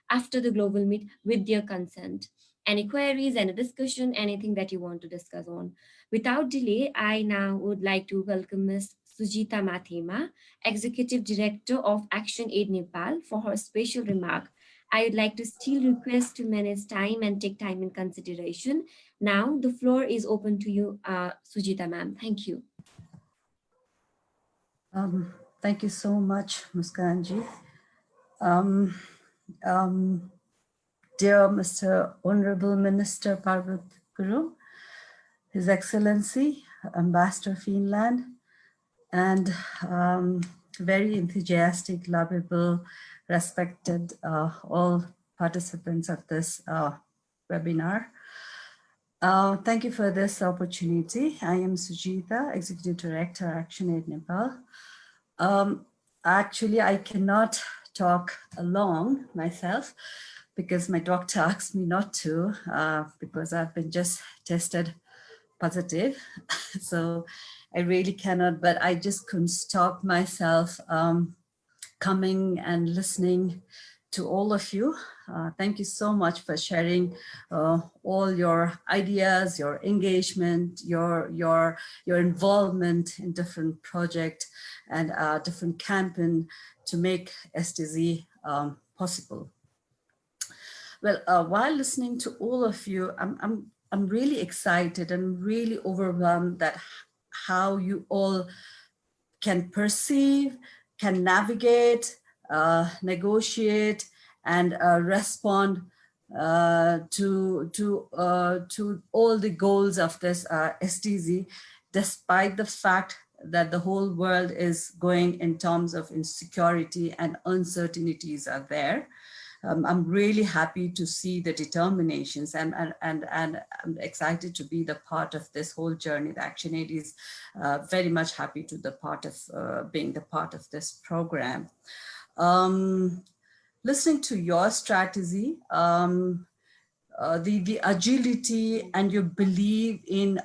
after the global meet with their consent. Any queries, any discussion, anything that you want to discuss on. Without delay, I now would like to welcome Ms. Sujita Mathema, Executive Director of Action Aid Nepal, for her special remark. I would like to still request to manage time and take time in consideration. Now the floor is open to you, Sujita ma'am. Thank you. Thank you so much, Muskanji. Um, Dear Mr. Honorable Minister Parvat Guru, His Excellency, Ambassador Finland, and very enthusiastic, lovable, respected all participants of this webinar. Thank you for this opportunity. I am Sujita, Executive Director, Action Aid Nepal. Actually, I cannot talk alone myself because my doctor asked me not to because I've been just tested positive. So I really cannot, but I just couldn't stop myself coming and listening to all of you. Thank you so much for sharing all your ideas, your engagement, your involvement in different projects and different campaign to make SDG possible. Well, while listening to all of you, I'm really excited and really overwhelmed that how you all can perceive, can navigate, negotiate, and respond to all the goals of this SDG, despite the fact that the whole world is going in terms of insecurity and uncertainties are there. I'm really happy to see the determinations and I'm excited to be the part of this whole journey. The Action Aid is very much happy to the part of being the part of this program. Listening to your strategy, the agility and your belief in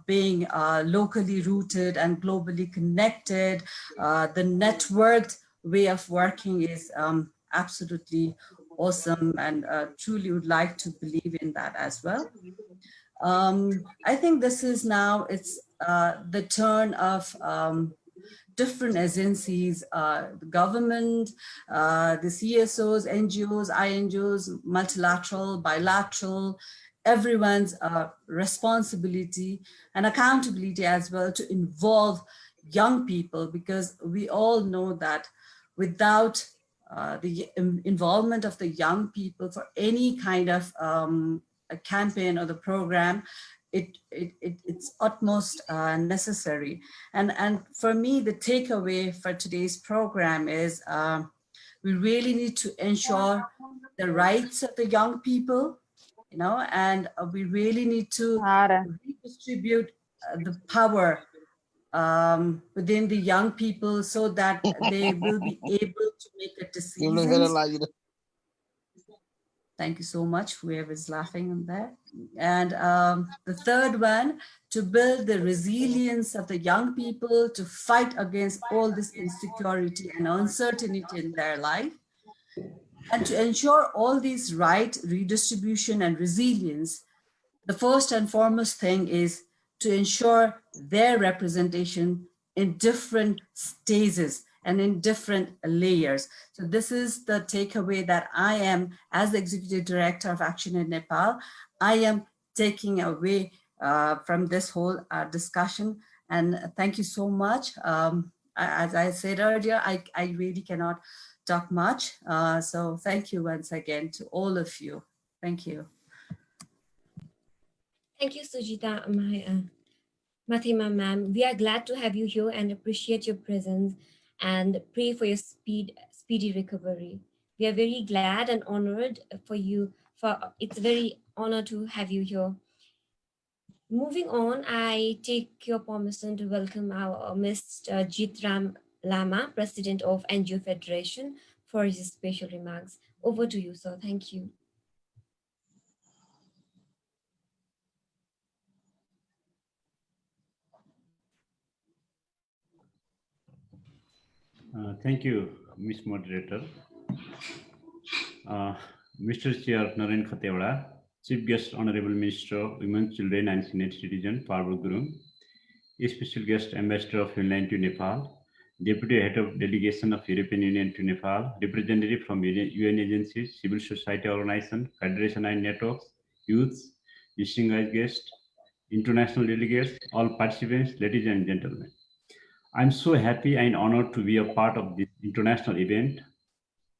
being locally rooted and globally connected, the networked way of working is absolutely awesome, and truly would like to believe in that as well. I think this is now, it's the turn of different agencies, the government, the CSOs, NGOs, INGOs, multilateral, bilateral, everyone's responsibility and accountability as well to involve young people, because we all know that without the involvement of the young people for any kind of a campaign or the program, it's utmost necessary. And for me, the takeaway for today's program is we really need to ensure the rights of the young people, and we really need to redistribute the power within the young people so that they will be able to make a decision. Thank you so much, whoever is laughing on that. And the third one, to build the resilience of the young people to fight against all this insecurity and uncertainty in their life. And to ensure all these right redistribution and resilience, the first and foremost thing is to ensure their representation in different stages and in different layers. So this is the takeaway that I am, as the Executive Director of Action in Nepal, I am taking away from this whole discussion. And thank you so much. As I said earlier, I really cannot talk much. So thank you once again to all of you. Thank you. Thank you, Sujita, Mathima ma'am. We are glad to have you here and appreciate your presence and pray for your speedy recovery. We are very glad and honored for you. It's a very honor to have you here. Moving on, I take your permission to welcome our Mr. Jitram Lama, President of NGO Federation, for his special remarks. Over to you, sir. Thank you. Thank you, Ms. Moderator. Mr. Chair Naren Khatewala, Chief Guest Honorable Minister of Women, Children and Senior Citizen Parvul Gurung, Special Guest Ambassador of Finland to Nepal, Deputy Head of Delegation of European Union to Nepal, representative from UN agencies, civil society organizations, federation and networks, youths, distinguished guests, international delegates, all participants, ladies and gentlemen. I'm so happy and honored to be a part of this international event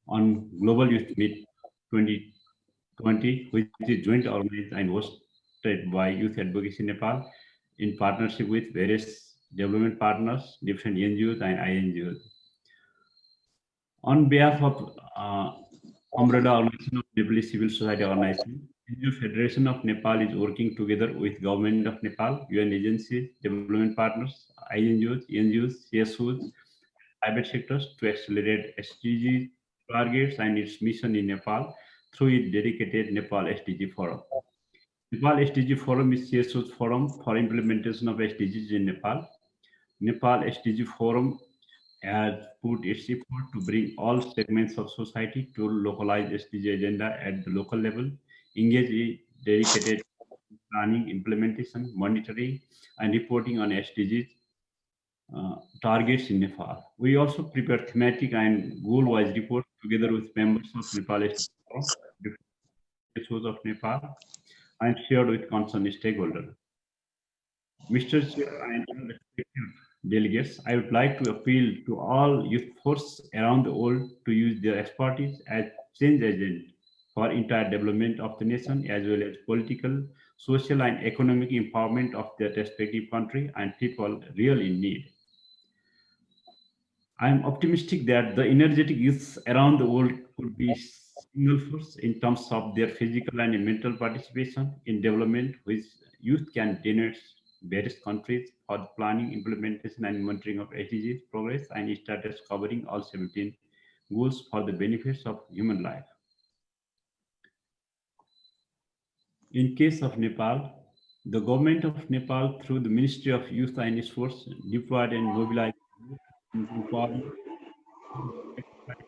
on Global Youth Meet 2020, which is joint organized and hosted by Youth Advocacy Nepal in partnership with various development partners, different NGOs and INGOs. On behalf of Umbrella Organization of Nepalese Civil Society Organization, NGO Federation of Nepal is working together with Government of Nepal, UN agencies, development partners, INGOs, NGOs, CSOs, private sectors to accelerate SDG targets and its mission in Nepal through its dedicated Nepal SDG Forum. Nepal SDG Forum is CSO's forum for implementation of SDGs in Nepal. Nepal SDG Forum has put its effort to bring all segments of society to localize SDG agenda at the local level, engage in dedicated planning, implementation, monitoring, and reporting on SDGs targets in Nepal. We also prepare thematic and goal-wise reports together with members of Nepal Forum, different of Nepal, and shared with concerned stakeholders. Mr. Chair and respected delegates, I would like to appeal to all youth forces around the world to use their expertise as change agent for entire development of the nation, as well as political, social, and economic empowerment of their respective country and people really in need. I am optimistic that the energetic youth around the world could be single force in terms of their physical and mental participation in development, which youth can generate various countries for the planning, implementation, and monitoring of SDGs progress and status covering all 17 goals for the benefits of human life. In case of Nepal, the government of Nepal, through the Ministry of Youth and Sports, deployed and mobilized empowerment for enterprise.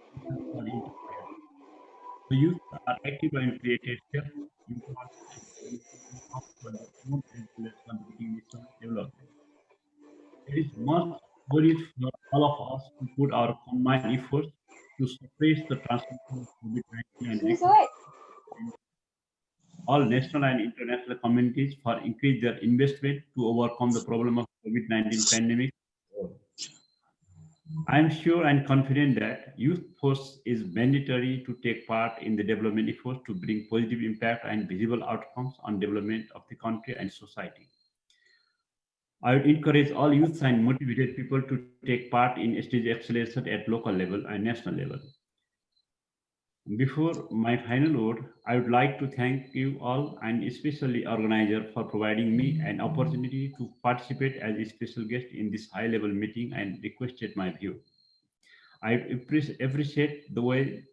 The youth are active and created self-empowerment for their own as well as contributing national development. It is much worried for all of us to put our combined efforts to suppress the transmission of COVID-19 and request all national and international communities for increase their investment to overcome the problem of COVID-19 pandemic. I am sure and confident that youth force is mandatory to take part in the development efforts to bring positive impact and visible outcomes on development of the country and society. I would encourage all youth and motivated people to take part in SDG acceleration at local level and national level. Before my final word, I would like to thank you all and especially organizer for providing me an opportunity to participate as a special guest in this high-level meeting and requested my view. I appreciate the way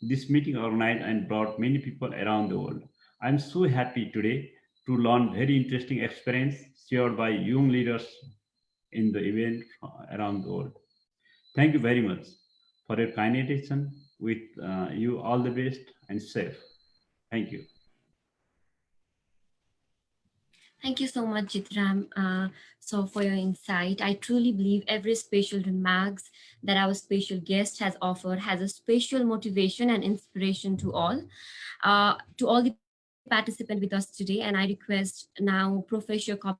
this meeting organized and brought many people around the world. I'm so happy today to learn very interesting experience shared by young leaders in the event around the world. Thank you very much for your kind attention. With you all the best and safe. Thank you. Thank you so much, Jitram, for your insight. I truly believe every special remarks that our special guest has offered has a special motivation and inspiration to all the participants with us today. And I request now Professor Kapil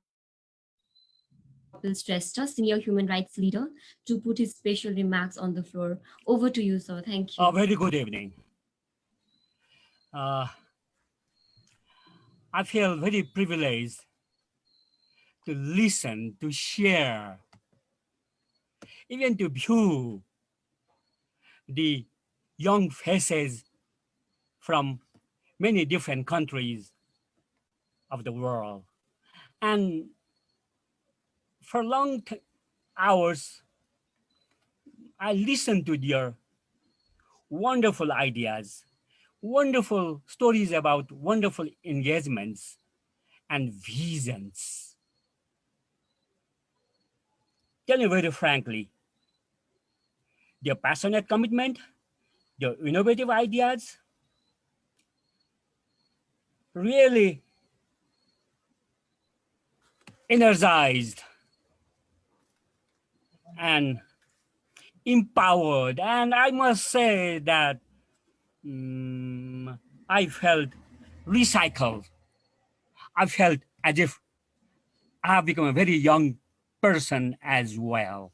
Shrestha, Senior Human Rights Leader, to put his special remarks on the floor. Over to you, sir. Thank you. Very good evening. I feel very privileged to listen, to share, even to view the young faces from many different countries of the world. And for long hours, I listened to their wonderful ideas, wonderful stories about wonderful engagements and visions. Tell me very frankly, their passionate commitment, their innovative ideas really energized and empowered. And I must say that I felt recycled. I felt as if I have become a very young person as well.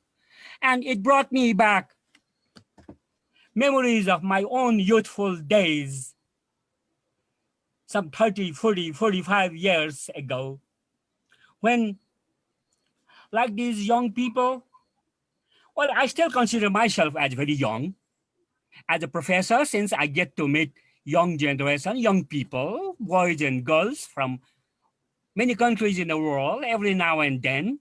And it brought me back memories of my own youthful days, some 30, 40, 45 years ago, when, like these young people, well, I still consider myself as very young. As a professor, since I get to meet young generation, young people, boys and girls from many countries in the world every now and then,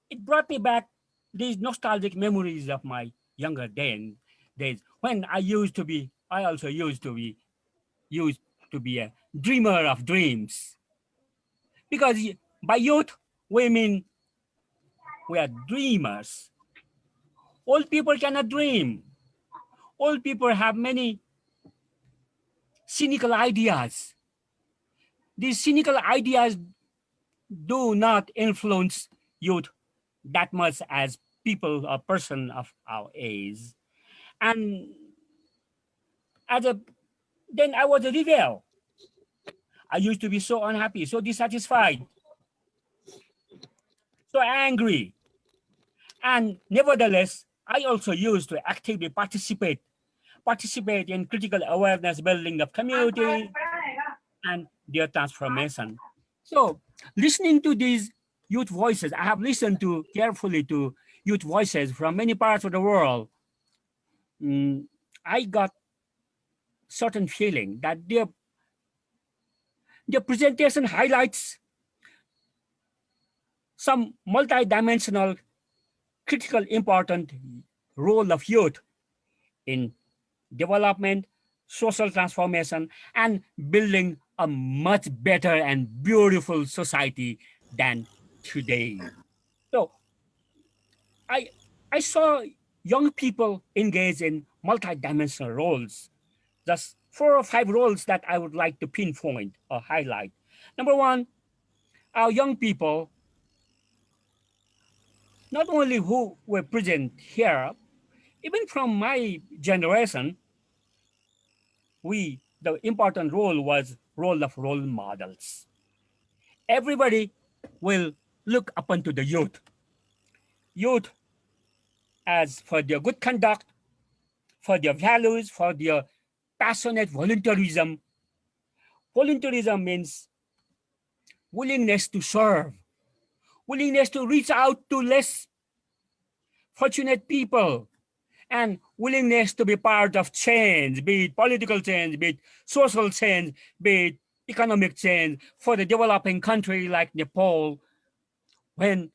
it brought me back these nostalgic memories of my younger days when I also used to be a dreamer of dreams. Because by youth, we mean we are dreamers. Old people cannot dream. Old people have many cynical ideas. These cynical ideas do not influence youth that much as people or person of our age. And then I was a rebel. I used to be so unhappy, so dissatisfied, so angry. And nevertheless, I also used to actively participate in critical awareness building of community and their transformation. So listening to these youth voices, I have listened carefully to youth voices from many parts of the world. I got certain feeling that their presentation highlights some multidimensional, critical, important role of youth in development, social transformation, and building a much better and beautiful society than today. So I saw young people engage in multidimensional roles. Just 4 or 5 roles that I would like to pinpoint or highlight. Number one, our young people, not only who were present here, even from my generation, the important role was role of role models. Everybody will look upon to the youth. Youth as for their good conduct, for their values, for their passionate volunteerism. Volunteerism means willingness to serve, willingness to reach out to less fortunate people and willingness to be part of change, be it political change, be it social change, be it economic change for the developing country like Nepal. When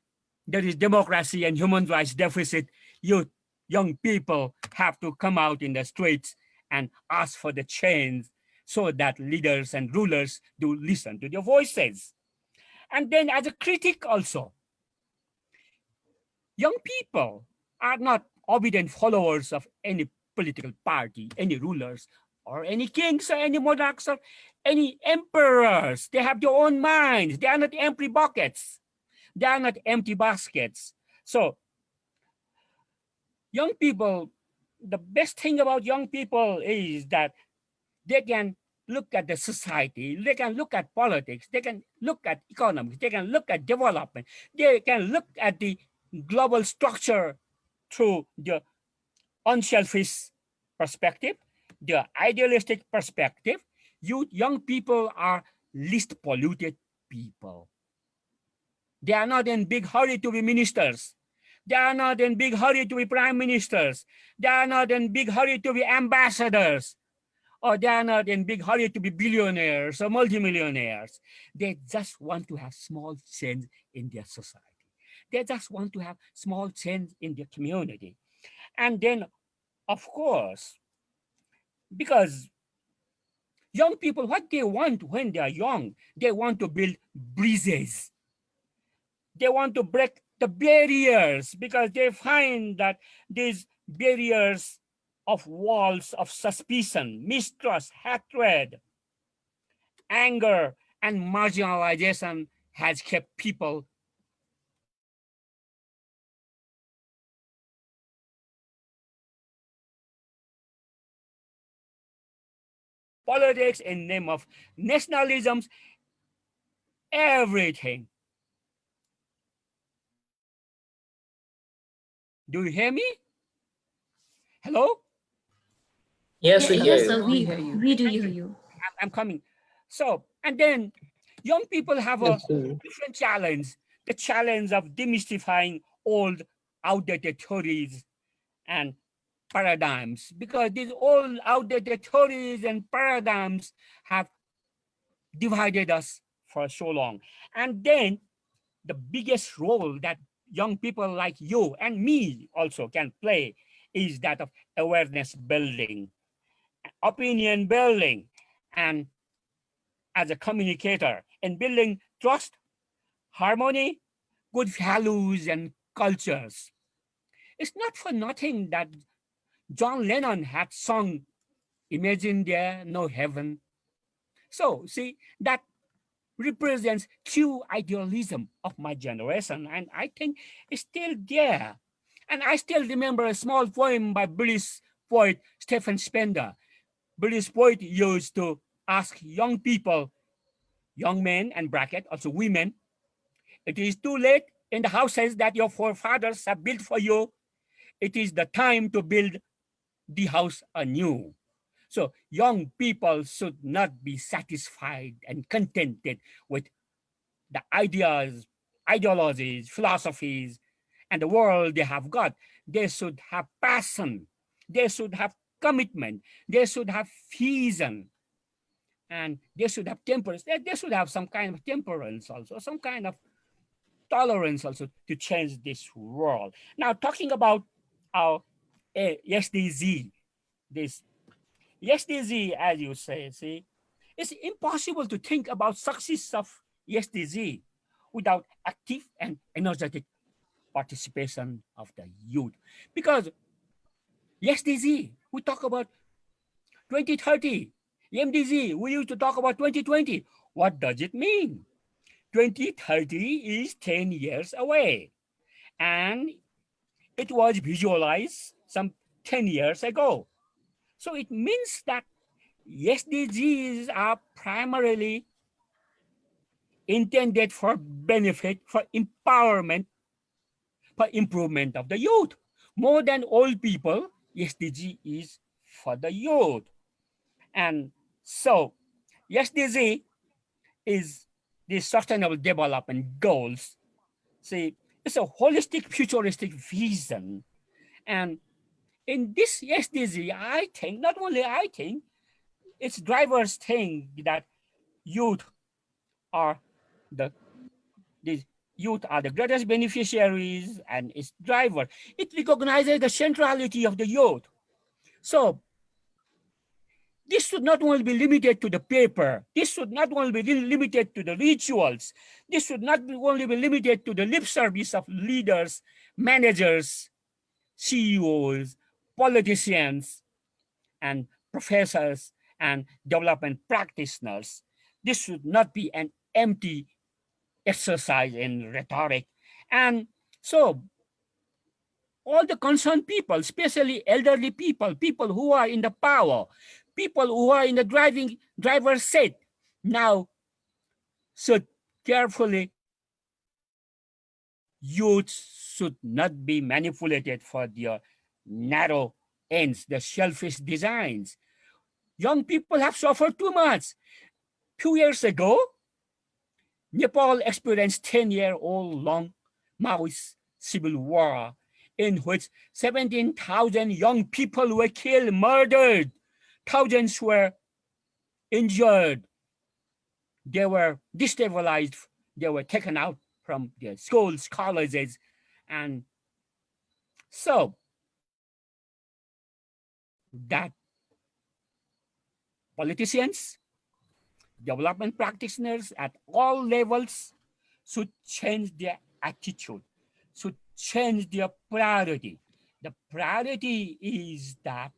there is democracy and human rights deficit, young people have to come out in the streets and ask for the change so that leaders and rulers do listen to their voices. And then as a critic also, young people are not obedient followers of any political party, any rulers, or any kings, or any monarchs, or any emperors. They have their own minds. They are not empty buckets. They are not empty baskets. So young people, the best thing about young people is that they can look at the society, they can look at politics, they can look at economics, they can look at development, they can look at the global structure through the unselfish perspective, the idealistic perspective. Young people are least polluted people. They are not in big hurry to be ministers. They are not in big hurry to be prime ministers. They are not in big hurry to be ambassadors. Or they are not in big hurry to be billionaires or multimillionaires. They just want to have small change in their society. They just want to have small change in their community. And then, of course, because young people, what they want when they are young, they want to build bridges. They want to break the barriers because they find that these barriers of walls of suspicion, mistrust, hatred, anger, and marginalization has kept people politics in name of nationalisms, everything. Do you hear me? Hello? Yes, we hear Yes, you. sir, we do hear you. I'm coming. So, and then young people have a Yes, sir. different challenge, the challenge of demystifying old, outdated theories and paradigms, because these old, outdated theories and paradigms have divided us for so long. And then the biggest role that young people like you and me also can play is that of awareness building, opinion building, and as a communicator in building trust, harmony, good values, and cultures. It's not for nothing that John Lennon had sung, Imagine There No Heaven. So, see, that represents true idealism of my generation, and I think it's still there. And I still remember a small poem by British poet Stephen Spender. British poet used to ask young people, young men and bracket, also women, it is too late in the houses that your forefathers have built for you. It is the time to build the house anew. So young people should not be satisfied and contented with the ideas, ideologies, philosophies, and the world they have got. They should have passion. They should have commitment. They should have vision. And they should have temperance. They should have some kind of temperance also, some kind of tolerance also to change this world. Now, talking about our SDG, this SDG, as you say, see, it's impossible to think about success of SDG without active and energetic participation of the youth. Because SDG, we talk about 2030. MDG, we used to talk about 2020. What does it mean? 2030 is 10 years away. And it was visualized some 10 years ago. So it means that SDGs are primarily intended for benefit, for empowerment, for improvement of the youth. More than old people, SDG is for the youth. And so SDG is the Sustainable Development Goals. See, it's a holistic, futuristic vision. And In this SDG, I think, not only I think, its drivers think that youth are the youth are the greatest beneficiaries, and its driver. It recognizes the centrality of the youth. So this should not only be limited to the paper. This should not only be limited to the rituals. This should not only be limited to the lip service of leaders, managers, CEOs, politicians, and professors and development practitioners. This should not be an empty exercise in rhetoric. And so all the concerned people, especially elderly people, people who are in the power, people who are in the driver's seat, now should carefully youth should not be manipulated for their narrow ends, the selfish designs. Young people have suffered too much. 2 years ago, Nepal experienced 10-year-old long Maoist civil war in which 17,000 young people were killed, murdered. Thousands were injured. They were destabilized. They were taken out from their schools, colleges. And so that politicians, development practitioners at all levels should change their attitude, should change their priority. The priority is that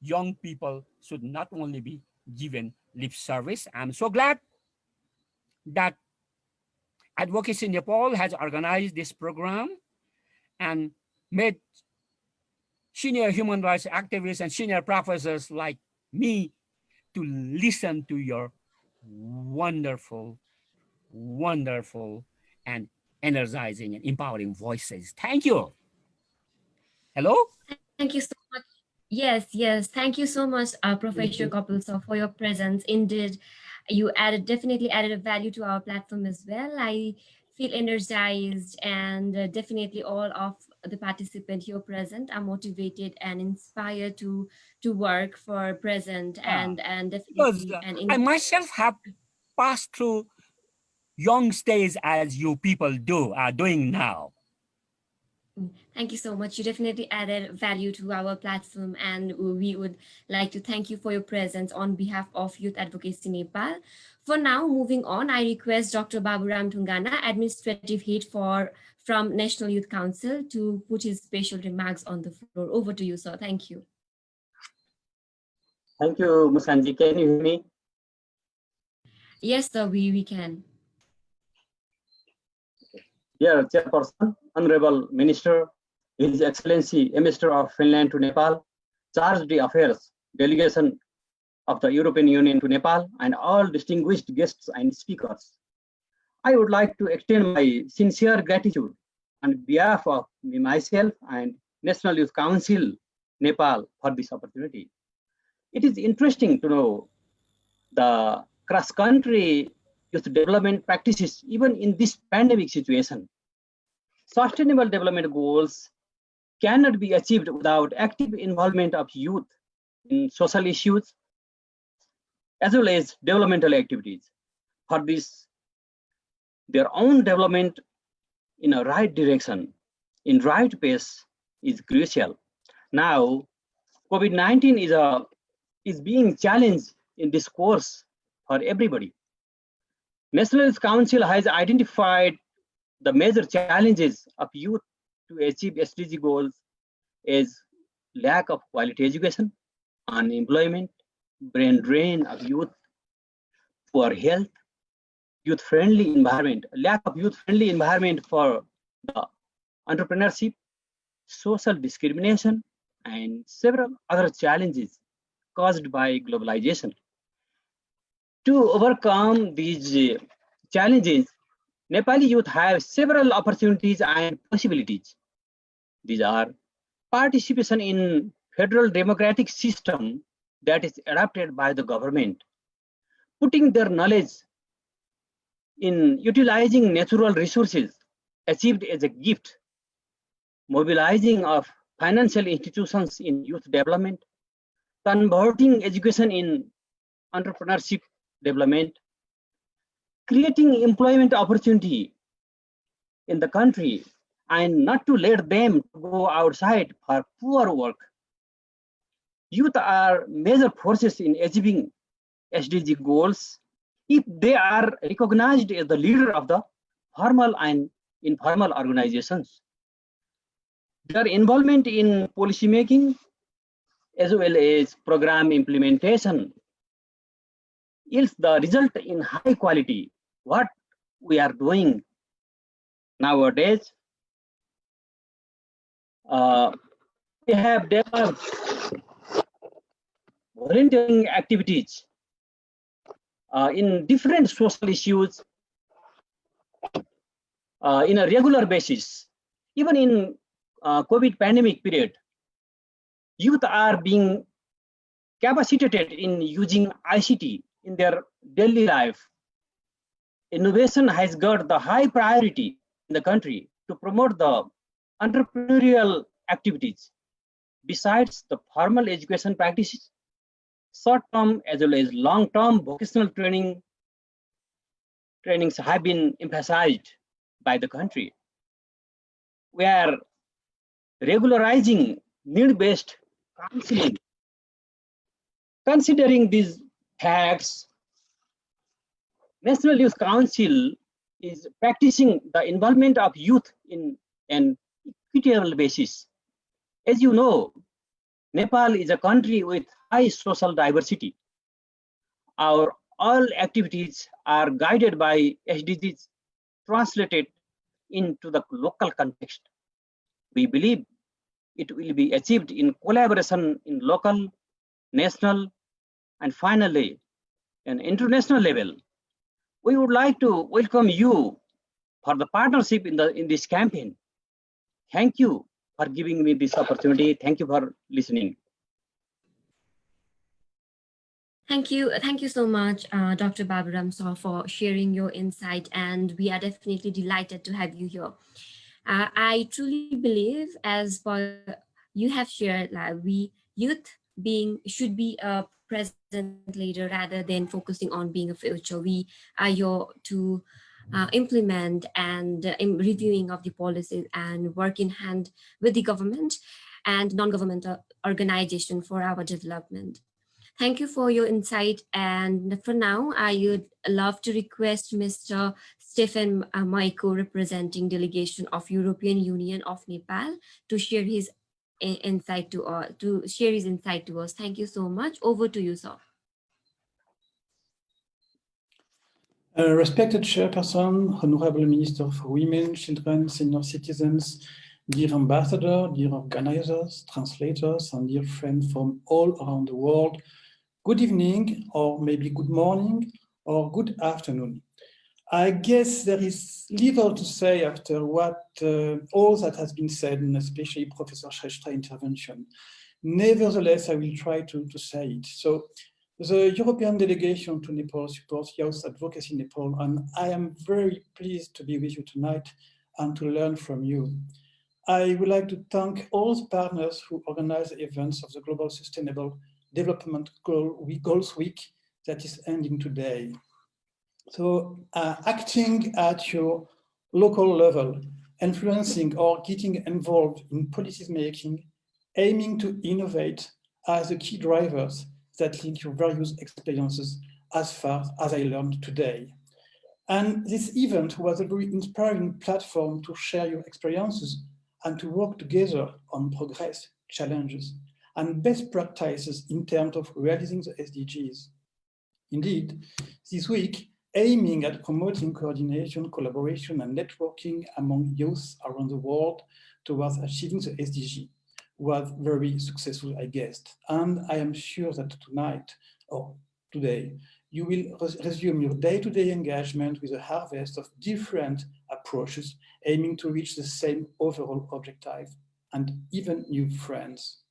young people should not only be given lip service. I'm so glad that Advocacy Nepal has organized this program and made senior human rights activists and senior professors like me to listen to your wonderful, wonderful, and energizing and empowering voices. Thank you. Hello? Thank you so much. Yes, yes. Thank you so much, Professor Kopilsov, for your presence. Indeed, you definitely added a value to our platform as well. I feel energized, and definitely all of the participants here present are motivated and inspired to work for present and Because definitely and I in. myself have passed through young stage as you people are doing now. Thank you so much. You definitely added value to our platform, and we would like to thank you for your presence on behalf of Youth Advocacy Nepal. For now, moving on, I request Dr. Baburam Tungana, Administrative Head from National Youth Council, to put his special remarks on the floor. Over to you, sir. Thank you. Thank you, Musanji. Can you hear me? Yes, sir, we can. Dear Chairperson, Honorable Minister, His Excellency, Ambassador of Finland to Nepal, Chargé d'Affaires, Delegation of the European Union to Nepal, and all distinguished guests and speakers. I would like to extend my sincere gratitude on behalf of myself and National Youth Council, Nepal, for this opportunity. It is interesting to know the cross-country youth development practices even in this pandemic situation. Sustainable development goals cannot be achieved without active involvement of youth in social issues as well as developmental activities. For this, their own development in a right direction, in right pace, is crucial. Now, COVID-19 is being challenged in this course for everybody. National Youth Council has identified the major challenges of youth to achieve SDG goals as lack of quality education, unemployment, brain drain of youth, poor health, youth-friendly environment, lack of youth-friendly environment for the entrepreneurship, social discrimination, and several other challenges caused by globalization. To overcome these challenges, Nepali youth have several opportunities and possibilities. These are participation in federal democratic system that is adopted by the government, putting their knowledge in utilizing natural resources achieved as a gift, mobilizing of financial institutions in youth development, converting education in entrepreneurship development, creating employment opportunity in the country, and not to let them go outside for poor work. Youth are major forces in achieving SDG goals if they are recognized as the leader of the formal and informal organizations. Their involvement in policy making as well as program implementation yields the result in high quality. What we are doing nowadays, we have developed volunteering activities in different social issues in a regular basis. Even in COVID pandemic period, youth are being capacitated in using ICT in their daily life. Innovation has got the high priority in the country to promote the entrepreneurial activities. Besides the formal education practices, short-term as well as long-term vocational trainings have been emphasized by the country. We are regularizing need-based counseling. Considering these facts, National Youth Council is practicing the involvement of youth in an equitable basis. As you know, Nepal is a country with high social diversity. Our all activities are guided by SDGs translated into the local context. We believe it will be achieved in collaboration in local, national, and finally, an international level. We would like to welcome you for the partnership in this campaign. Thank you for giving me this opportunity. Thank you for listening. Thank you so much, Dr. Baburam Saw, for sharing your insight, and we are definitely delighted to have you here. I truly believe, as you have shared, we youth should be a present leader rather than focusing on being a future. We are here to implement and reviewing of the policies and work in hand with the government and non-governmental organization for our development. Thank you for your insight. And for now, I would love to request Mr. Stefan Maiko, representing delegation of European Union of Nepal, to share his insight to us. Thank you so much. Over to you, sir. Respected Chairperson, Honorable Minister for Women, Children, Senior Citizens, dear Ambassador, dear organizers, translators, and dear friends from all around the world, good evening, or maybe good morning, or good afternoon. I guess there is little to say after what all that has been said, and especially Professor Shrestha's intervention. Nevertheless, I will try to say it. So, the European delegation to Nepal supports youth advocacy in Nepal, and I am very pleased to be with you tonight and to learn from you. I would like to thank all the partners who organize the events of the Global Sustainable Development Goals Week that is ending today. So acting at your local level, influencing or getting involved in policy making, aiming to innovate are the key drivers that link your various experiences as far as I learned today. And this event was a very inspiring platform to share your experiences and to work together on progress, challenges, and best practices in terms of realizing the SDGs. Indeed, this week, aiming at promoting coordination, collaboration, and networking among youth around the world towards achieving the SDG was very successful, I guess. And I am sure that tonight, or today, you will resume your day-to-day engagement with a harvest of different approaches aiming to reach the same overall objective and even new friends.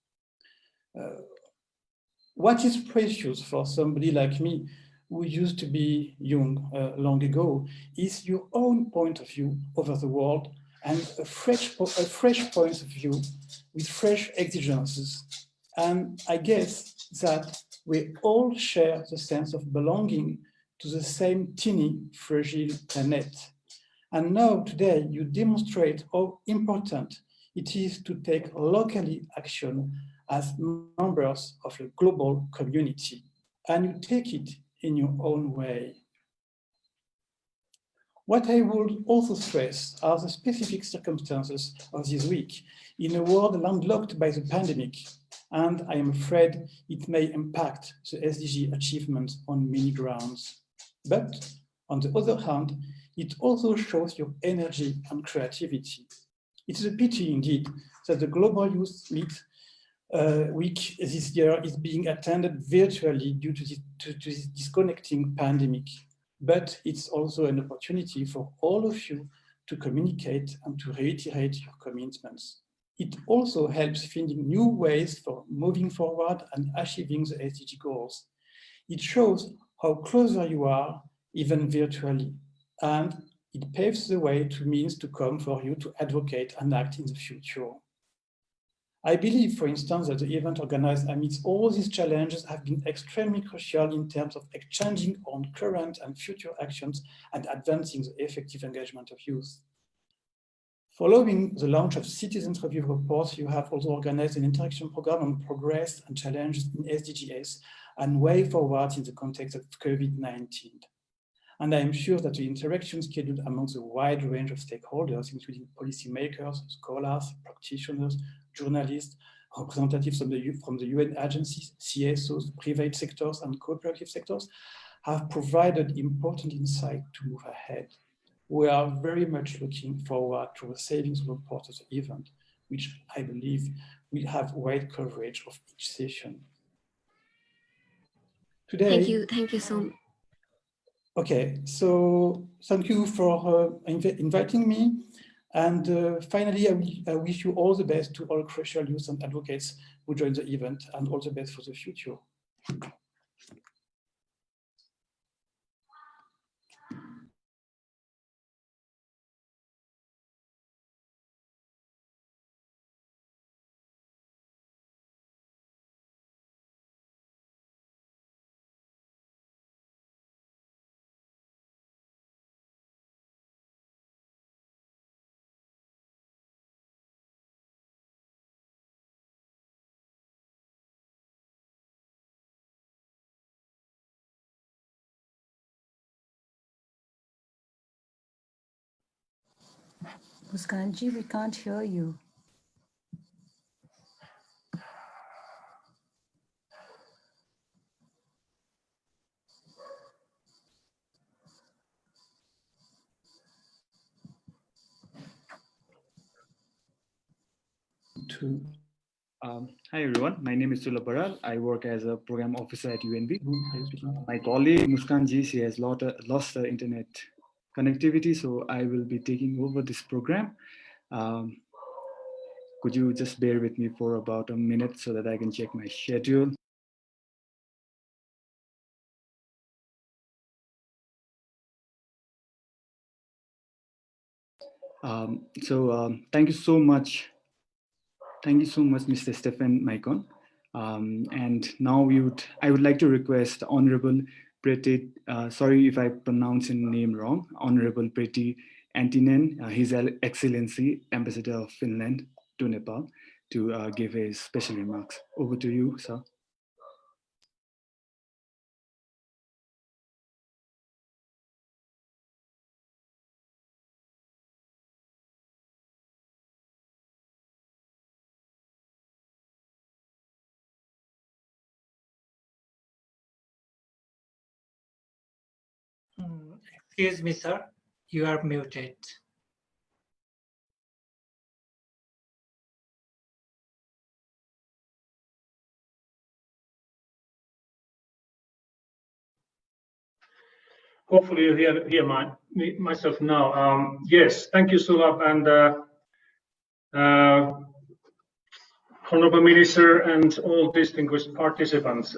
What is precious for somebody like me who used to be young long ago is your own point of view over the world and a fresh point of view with fresh exigencies. And I guess that we all share the sense of belonging to the same teeny, fragile planet. And now today you demonstrate how important it is to take locally action as members of a global community. And you take it in your own way. What I would also stress are the specific circumstances of this week in a world landlocked by the pandemic, and I am afraid it may impact the SDG achievements on many grounds. But on the other hand, it also shows your energy and creativity. It is a pity indeed that the Global Youth Meet Week this year is being attended virtually due to this disconnecting pandemic. But it's also an opportunity for all of you to communicate and to reiterate your commitments. It also helps finding new ways for moving forward and achieving the SDG goals. It shows how closer you are, even virtually, and it paves the way to means to come for you to advocate and act in the future. I believe, for instance, that the event organized amidst all these challenges have been extremely crucial in terms of exchanging on current and future actions and advancing the effective engagement of youth. Following the launch of Citizens Review reports, you have also organized an interaction program on progress and challenges in SDGs and way forward in the context of COVID-19. And I am sure that the interaction scheduled amongst a wide range of stakeholders, including policymakers, scholars, practitioners, journalists, representatives from the UN agencies, CSOs, private sectors, and cooperative sectors, have provided important insight to move ahead. We are very much looking forward to a savings report of the event, which I believe will have wide coverage of each session. Today, Thank you so much. Okay, so thank you for inviting me. And finally, I wish you all the best to all crucial youth and advocates who join the event, and all the best for the future. Muskanji, we can't hear you. Hi everyone, my name is Sulabh Baral. I work as a program officer at UNB. My colleague Muskanji, she has lost her internet connectivity, so I will be taking over this program. Could you just bear with me for about a minute so that I can check my schedule? Thank you so much. Thank you so much, Mr. Stephen Maicon. And now I would like to request Honorable Preti, sorry if I pronounce his name wrong, Honorable Preti Antinen, His Excellency, Ambassador of Finland to Nepal, to give his special remarks. Over to you, sir. Excuse me, sir. You are muted. Hopefully you hear myself now. Yes, thank you, Sulabh, and Honorable Minister and all distinguished participants.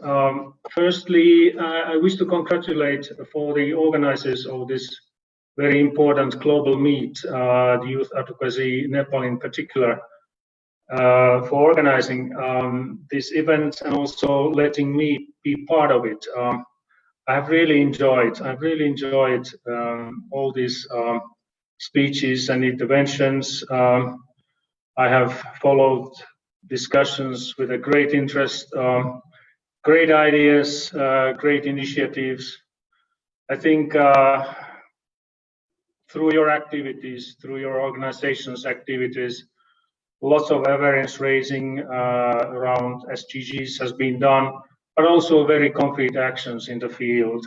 Firstly, I wish to congratulate for the organizers of this very important global meet, the Youth Advocacy Nepal in particular, for organizing this event and also letting me be part of it. I've really enjoyed all these speeches and interventions. I have followed discussions with a great interest, great ideas, great initiatives. I think through your activities, through your organization's activities, lots of awareness raising around SDGs has been done, but also very concrete actions in the field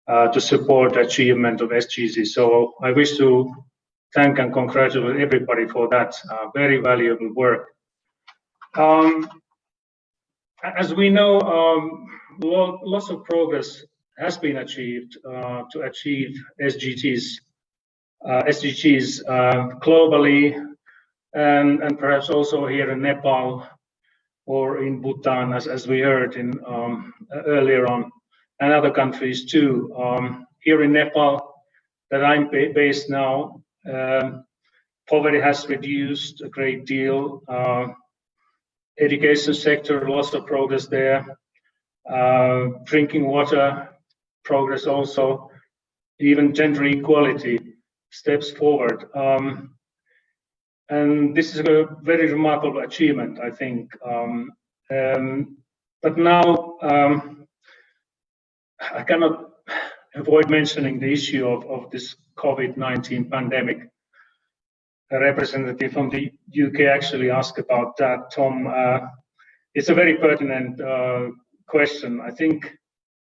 to support achievement of SDGs. So I wish to thank and congratulate everybody for that very valuable work. As we know, lots of progress has been achieved to achieve SDGs globally, and perhaps also here in Nepal or in Bhutan, as we heard in earlier on, and other countries too. Here in Nepal, that I'm based now, poverty has reduced a great deal. Education sector, lots of progress there. Drinking water, progress also. Even gender equality, steps forward. And this is a very remarkable achievement, I think. But now, I cannot avoid mentioning the issue of this COVID-19 pandemic. A representative from the UK actually asked about that, Tom. It's a very pertinent question. I think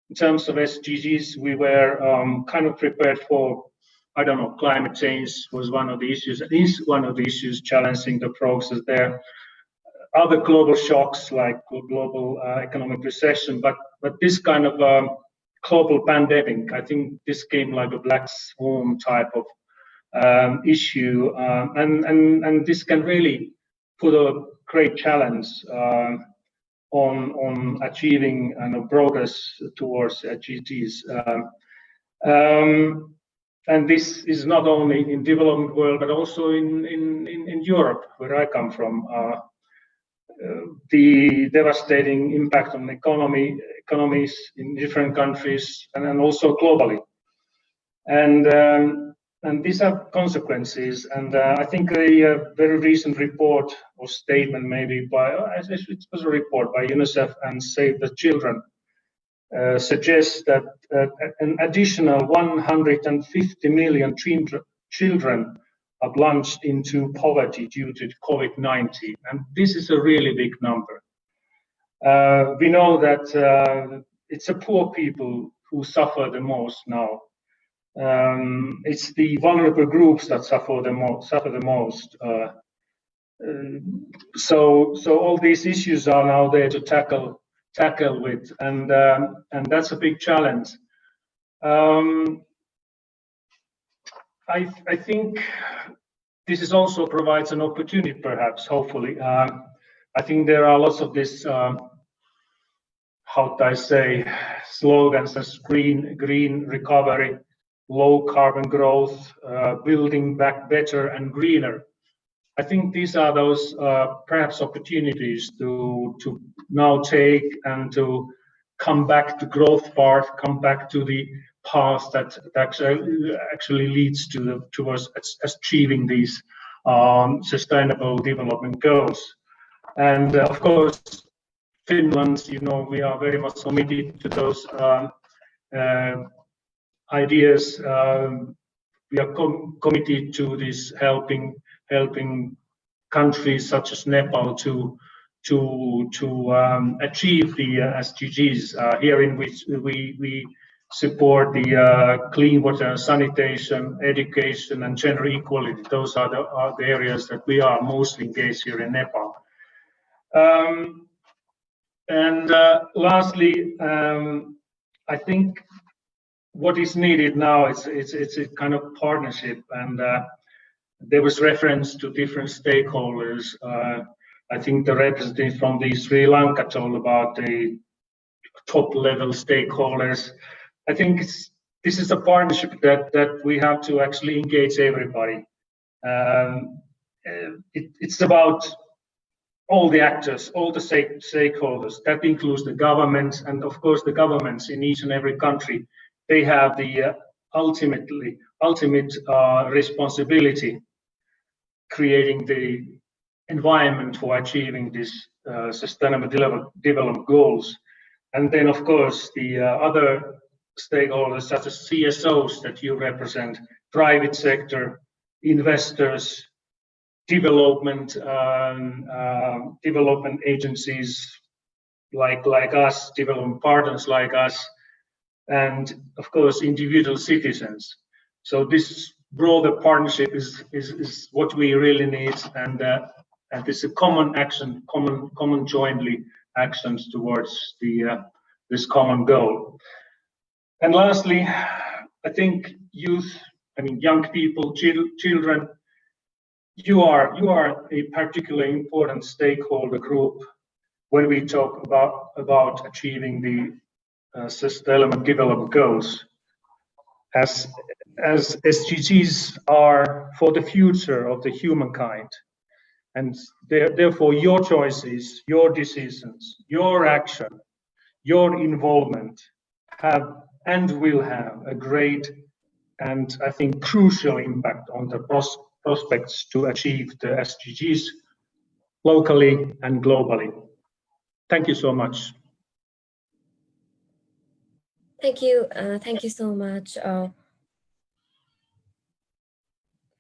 in terms of SDGs, we were kind of prepared for, I don't know, climate change was one of the issues. It is one of the issues challenging the process there. Other global shocks like global economic recession, but this kind of global pandemic, I think this came like a black swan type of issue, and this can really put a great challenge on achieving progress towards SDGs. And this is not only in developing world, but also in Europe, where I come from. The devastating impact on economies in different countries and also globally. And these have consequences. And I think a very recent report or statement, maybe it was a report by UNICEF and Save the Children, suggests that an additional 150 million children are plunged into poverty due to COVID-19, and this is a really big number. We know that it's the poor people who suffer the most now. It's the vulnerable groups that suffer the most. So all these issues are now there to tackle with, and that's a big challenge. I think this is also provides an opportunity, perhaps, hopefully. I think there are lots of this, how do I say, slogans as green recovery, low carbon growth, building back better and greener. I think these are those perhaps opportunities to now take and to come back to growth part, come back to the path that actually leads towards achieving these sustainable development goals. And of course, Finland, we are very much committed to those ideas. We are committed to this helping countries such as Nepal to achieve the SDGs, here in which we support the clean water, sanitation, education, and gender equality. Those are the areas that we are mostly engaged here in Nepal. And lastly, I think what is needed now is it's a kind of partnership, and there was reference to different stakeholders. I think the representative from the Sri Lanka told about the top level stakeholders. I think this is a partnership that we have to actually engage everybody. It's about all the actors, all the stakeholders. That includes the governments, and of course the governments in each and every country. They have the ultimate responsibility creating the environment for achieving these sustainable development goals. And then, of course, the other stakeholders, such as CSOs that you represent, private sector, investors, development agencies like us, development partners like us, and of course, individual citizens. So this broader partnership is what we really need, and it's a common action, common jointly actions towards this common goal. And lastly, I think youth, young people, children, you are a particularly important stakeholder group when we talk about achieving the sustainable development goals, as SDGs are for the future of the humankind. And therefore, your choices, your decisions, your action, your involvement have and will have a great and I think crucial impact on the prospects to achieve the SDGs locally and globally. Thank you so much. Thank you. Thank you so much.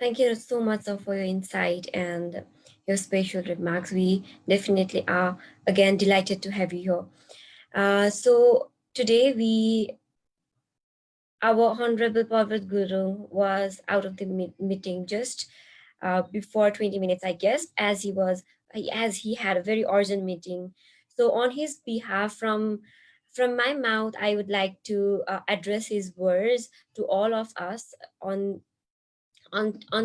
Thank you so much for your insight and your special remarks. We definitely are again delighted to have you here. So today our Honorable Parvat Guru was out of the meeting just before 20 minutes, I guess, as he had a very urgent meeting. So on his behalf, from my mouth, I would like to address his words to all of us on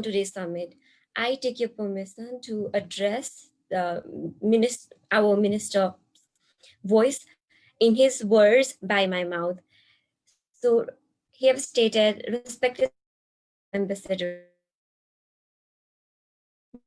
today's summit. I take your permission to address our minister's voice in his words by my mouth. So he have stated, respected ambassador,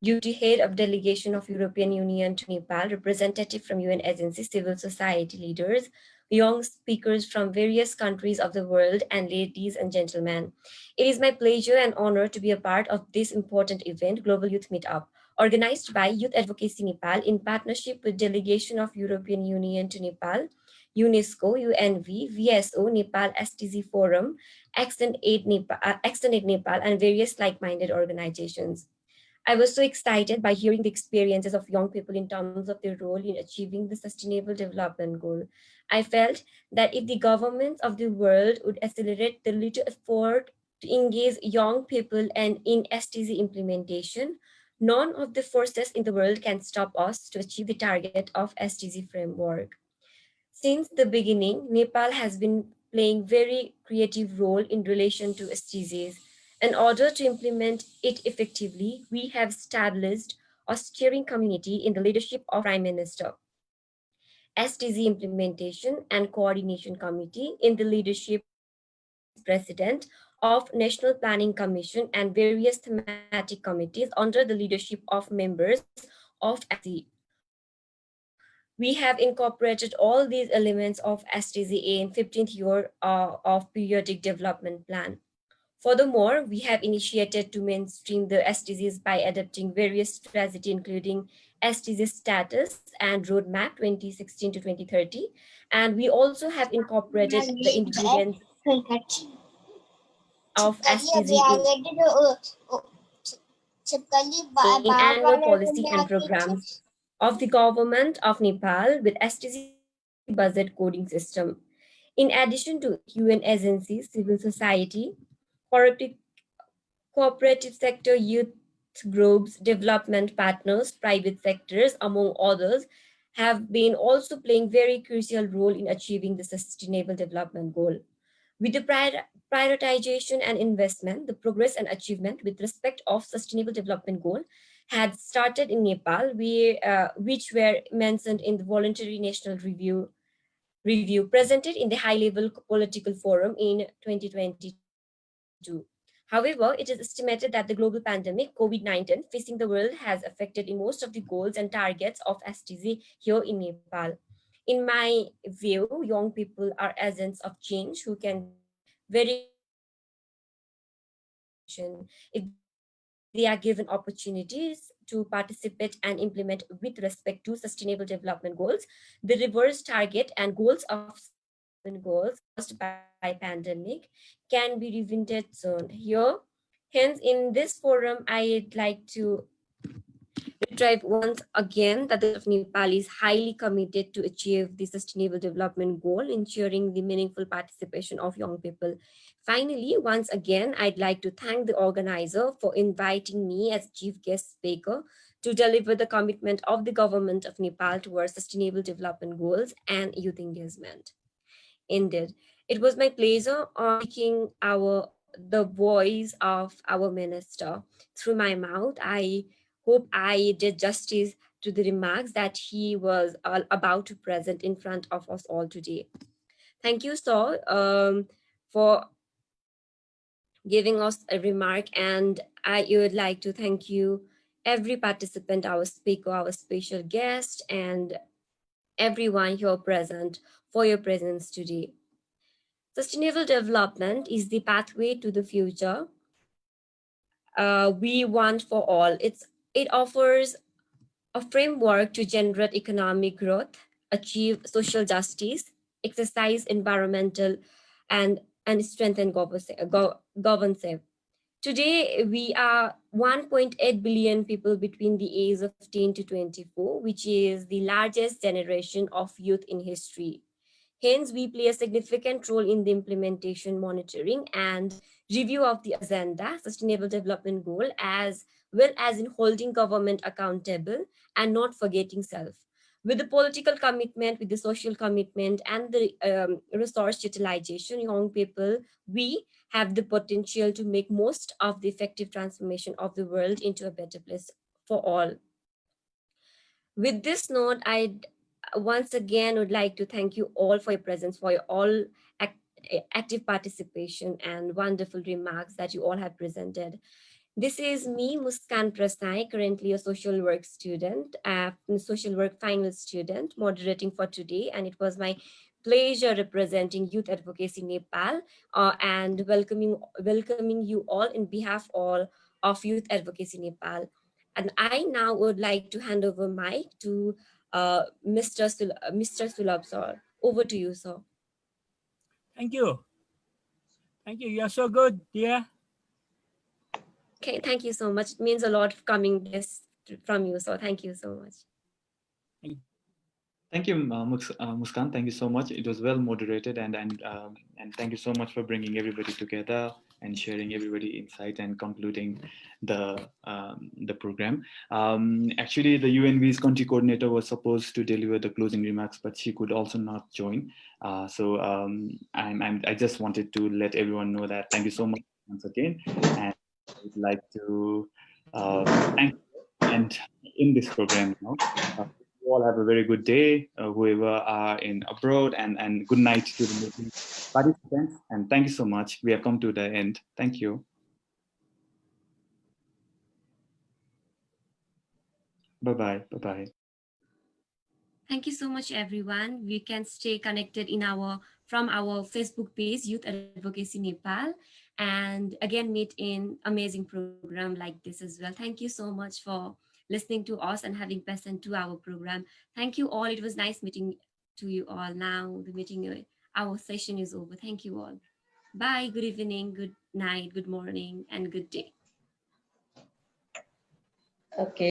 duty head of delegation of European Union to Nepal, representative from UN agencies, civil society leaders, young speakers from various countries of the world, and ladies and gentlemen. It is my pleasure and honor to be a part of this important event, Global Youth Meetup, organized by Youth Advocacy Nepal in partnership with Delegation of European Union to Nepal, UNESCO, UNV, VSO, Nepal SDG Forum, Action Aid Nepal, and various like-minded organizations. I was so excited by hearing the experiences of young people in terms of their role in achieving the Sustainable Development Goal. I felt that if the governments of the world would accelerate the little effort to engage young people and in SDG implementation, none of the forces in the world can stop us to achieve the target of SDG framework. Since the beginning, Nepal has been playing very creative role in relation to SDGs. In order to implement it effectively, we have established a steering community in the leadership of Prime Minister, SDG Implementation and Coordination Committee in the leadership of Vice President of National Planning Commission and various thematic committees under the leadership of members of SDG. We have incorporated all these elements of SDG in 15th year of periodic development plan. Furthermore, we have initiated to mainstream the SDGs by adopting various strategies, including SDG status and roadmap 2016 to 2030. And we also have incorporated the ingredients of SDG in annual policy and programs of the government of Nepal with SDG budget coding system. In addition to UN agencies, civil society, cooperative sector, youth groups, development partners, private sectors, among others, have been also playing very crucial role in achieving the Sustainable Development Goal. With the prioritization and investment, the progress and achievement with respect of Sustainable Development Goal had started in Nepal, which were mentioned in the voluntary national review review presented in the high-level political forum in 2022. However, it is estimated that the global pandemic, COVID-19, facing the world has affected in most of the goals and targets of SDG here in Nepal. In my view, young people are agents of change who can be very contributing to transformation if they are given opportunities to participate and implement with respect to sustainable development goals, the reverse target and goals of sustainable development goals caused by pandemic can be prevented soon. Here, hence in this forum, I'd like to retrieve once again that the of Nepal is highly committed to achieve the Sustainable Development Goal, ensuring the meaningful participation of young people. Finally, once again, I'd like to thank the organizer for inviting me as chief guest speaker to deliver the commitment of the government of Nepal towards sustainable development goals and youth engagement. Indeed, it was my pleasure speaking the voice of our minister through my mouth. I hope I did justice to the remarks that he was about to present in front of us all today. Thank you, sir, for giving us a remark, and I would like to thank you, every participant, our speaker, our special guest, and everyone here present for your presence today. Sustainable development is the pathway to the future we want for all. It offers a framework to generate economic growth, achieve social justice, exercise environmental and strengthen governance. Today, we are 1.8 billion people between the age of 10 to 24, which is the largest generation of youth in history. Hence, we play a significant role in the implementation, monitoring, and review of the agenda, Sustainable Development Goal, as well as in holding government accountable and not forgetting self. With the political commitment, with the social commitment, and the resource utilization, young people, we have the potential to make most of the effective transformation of the world into a better place for all. With this note, I once again would like to thank you all for your presence, for your all active participation and wonderful remarks that you all have presented. This is me, Muskan Prasai, currently a social work student, social work final student, moderating for today, and it was my pleasure representing Youth Advocacy Nepal and welcoming you all in behalf of Youth Advocacy Nepal. And I now would like to hand over mic to Mr. Sulabh sir. Over to you, sir. Thank you. Thank you. You're so good, dear. Okay, thank you so much. It means a lot coming this from you, so thank you so much. Thank you, Muskan. Thank you so much. It was well moderated, and thank you so much for bringing everybody together and sharing everybody insight and concluding the program. Actually, the UNV's country coordinator was supposed to deliver the closing remarks, but she could also not join. I just wanted to let everyone know that thank you so much once again, and I would like to thank you and in this program now. You all have a very good day, whoever are in abroad, and good night to the meeting participants. And thank you so much. We have come to the end. Thank you. Bye-bye. Bye-bye. Thank you so much, everyone. We can stay connected from our Facebook page, Youth Advocacy Nepal, and again meet in amazing program like this as well. Thank you so much for listening to us and having present to our program. Thank you all. It was nice meeting to you all. Now the meeting, our session is over. Thank you all. Bye. Good evening, good night, good morning, and good day. Okay.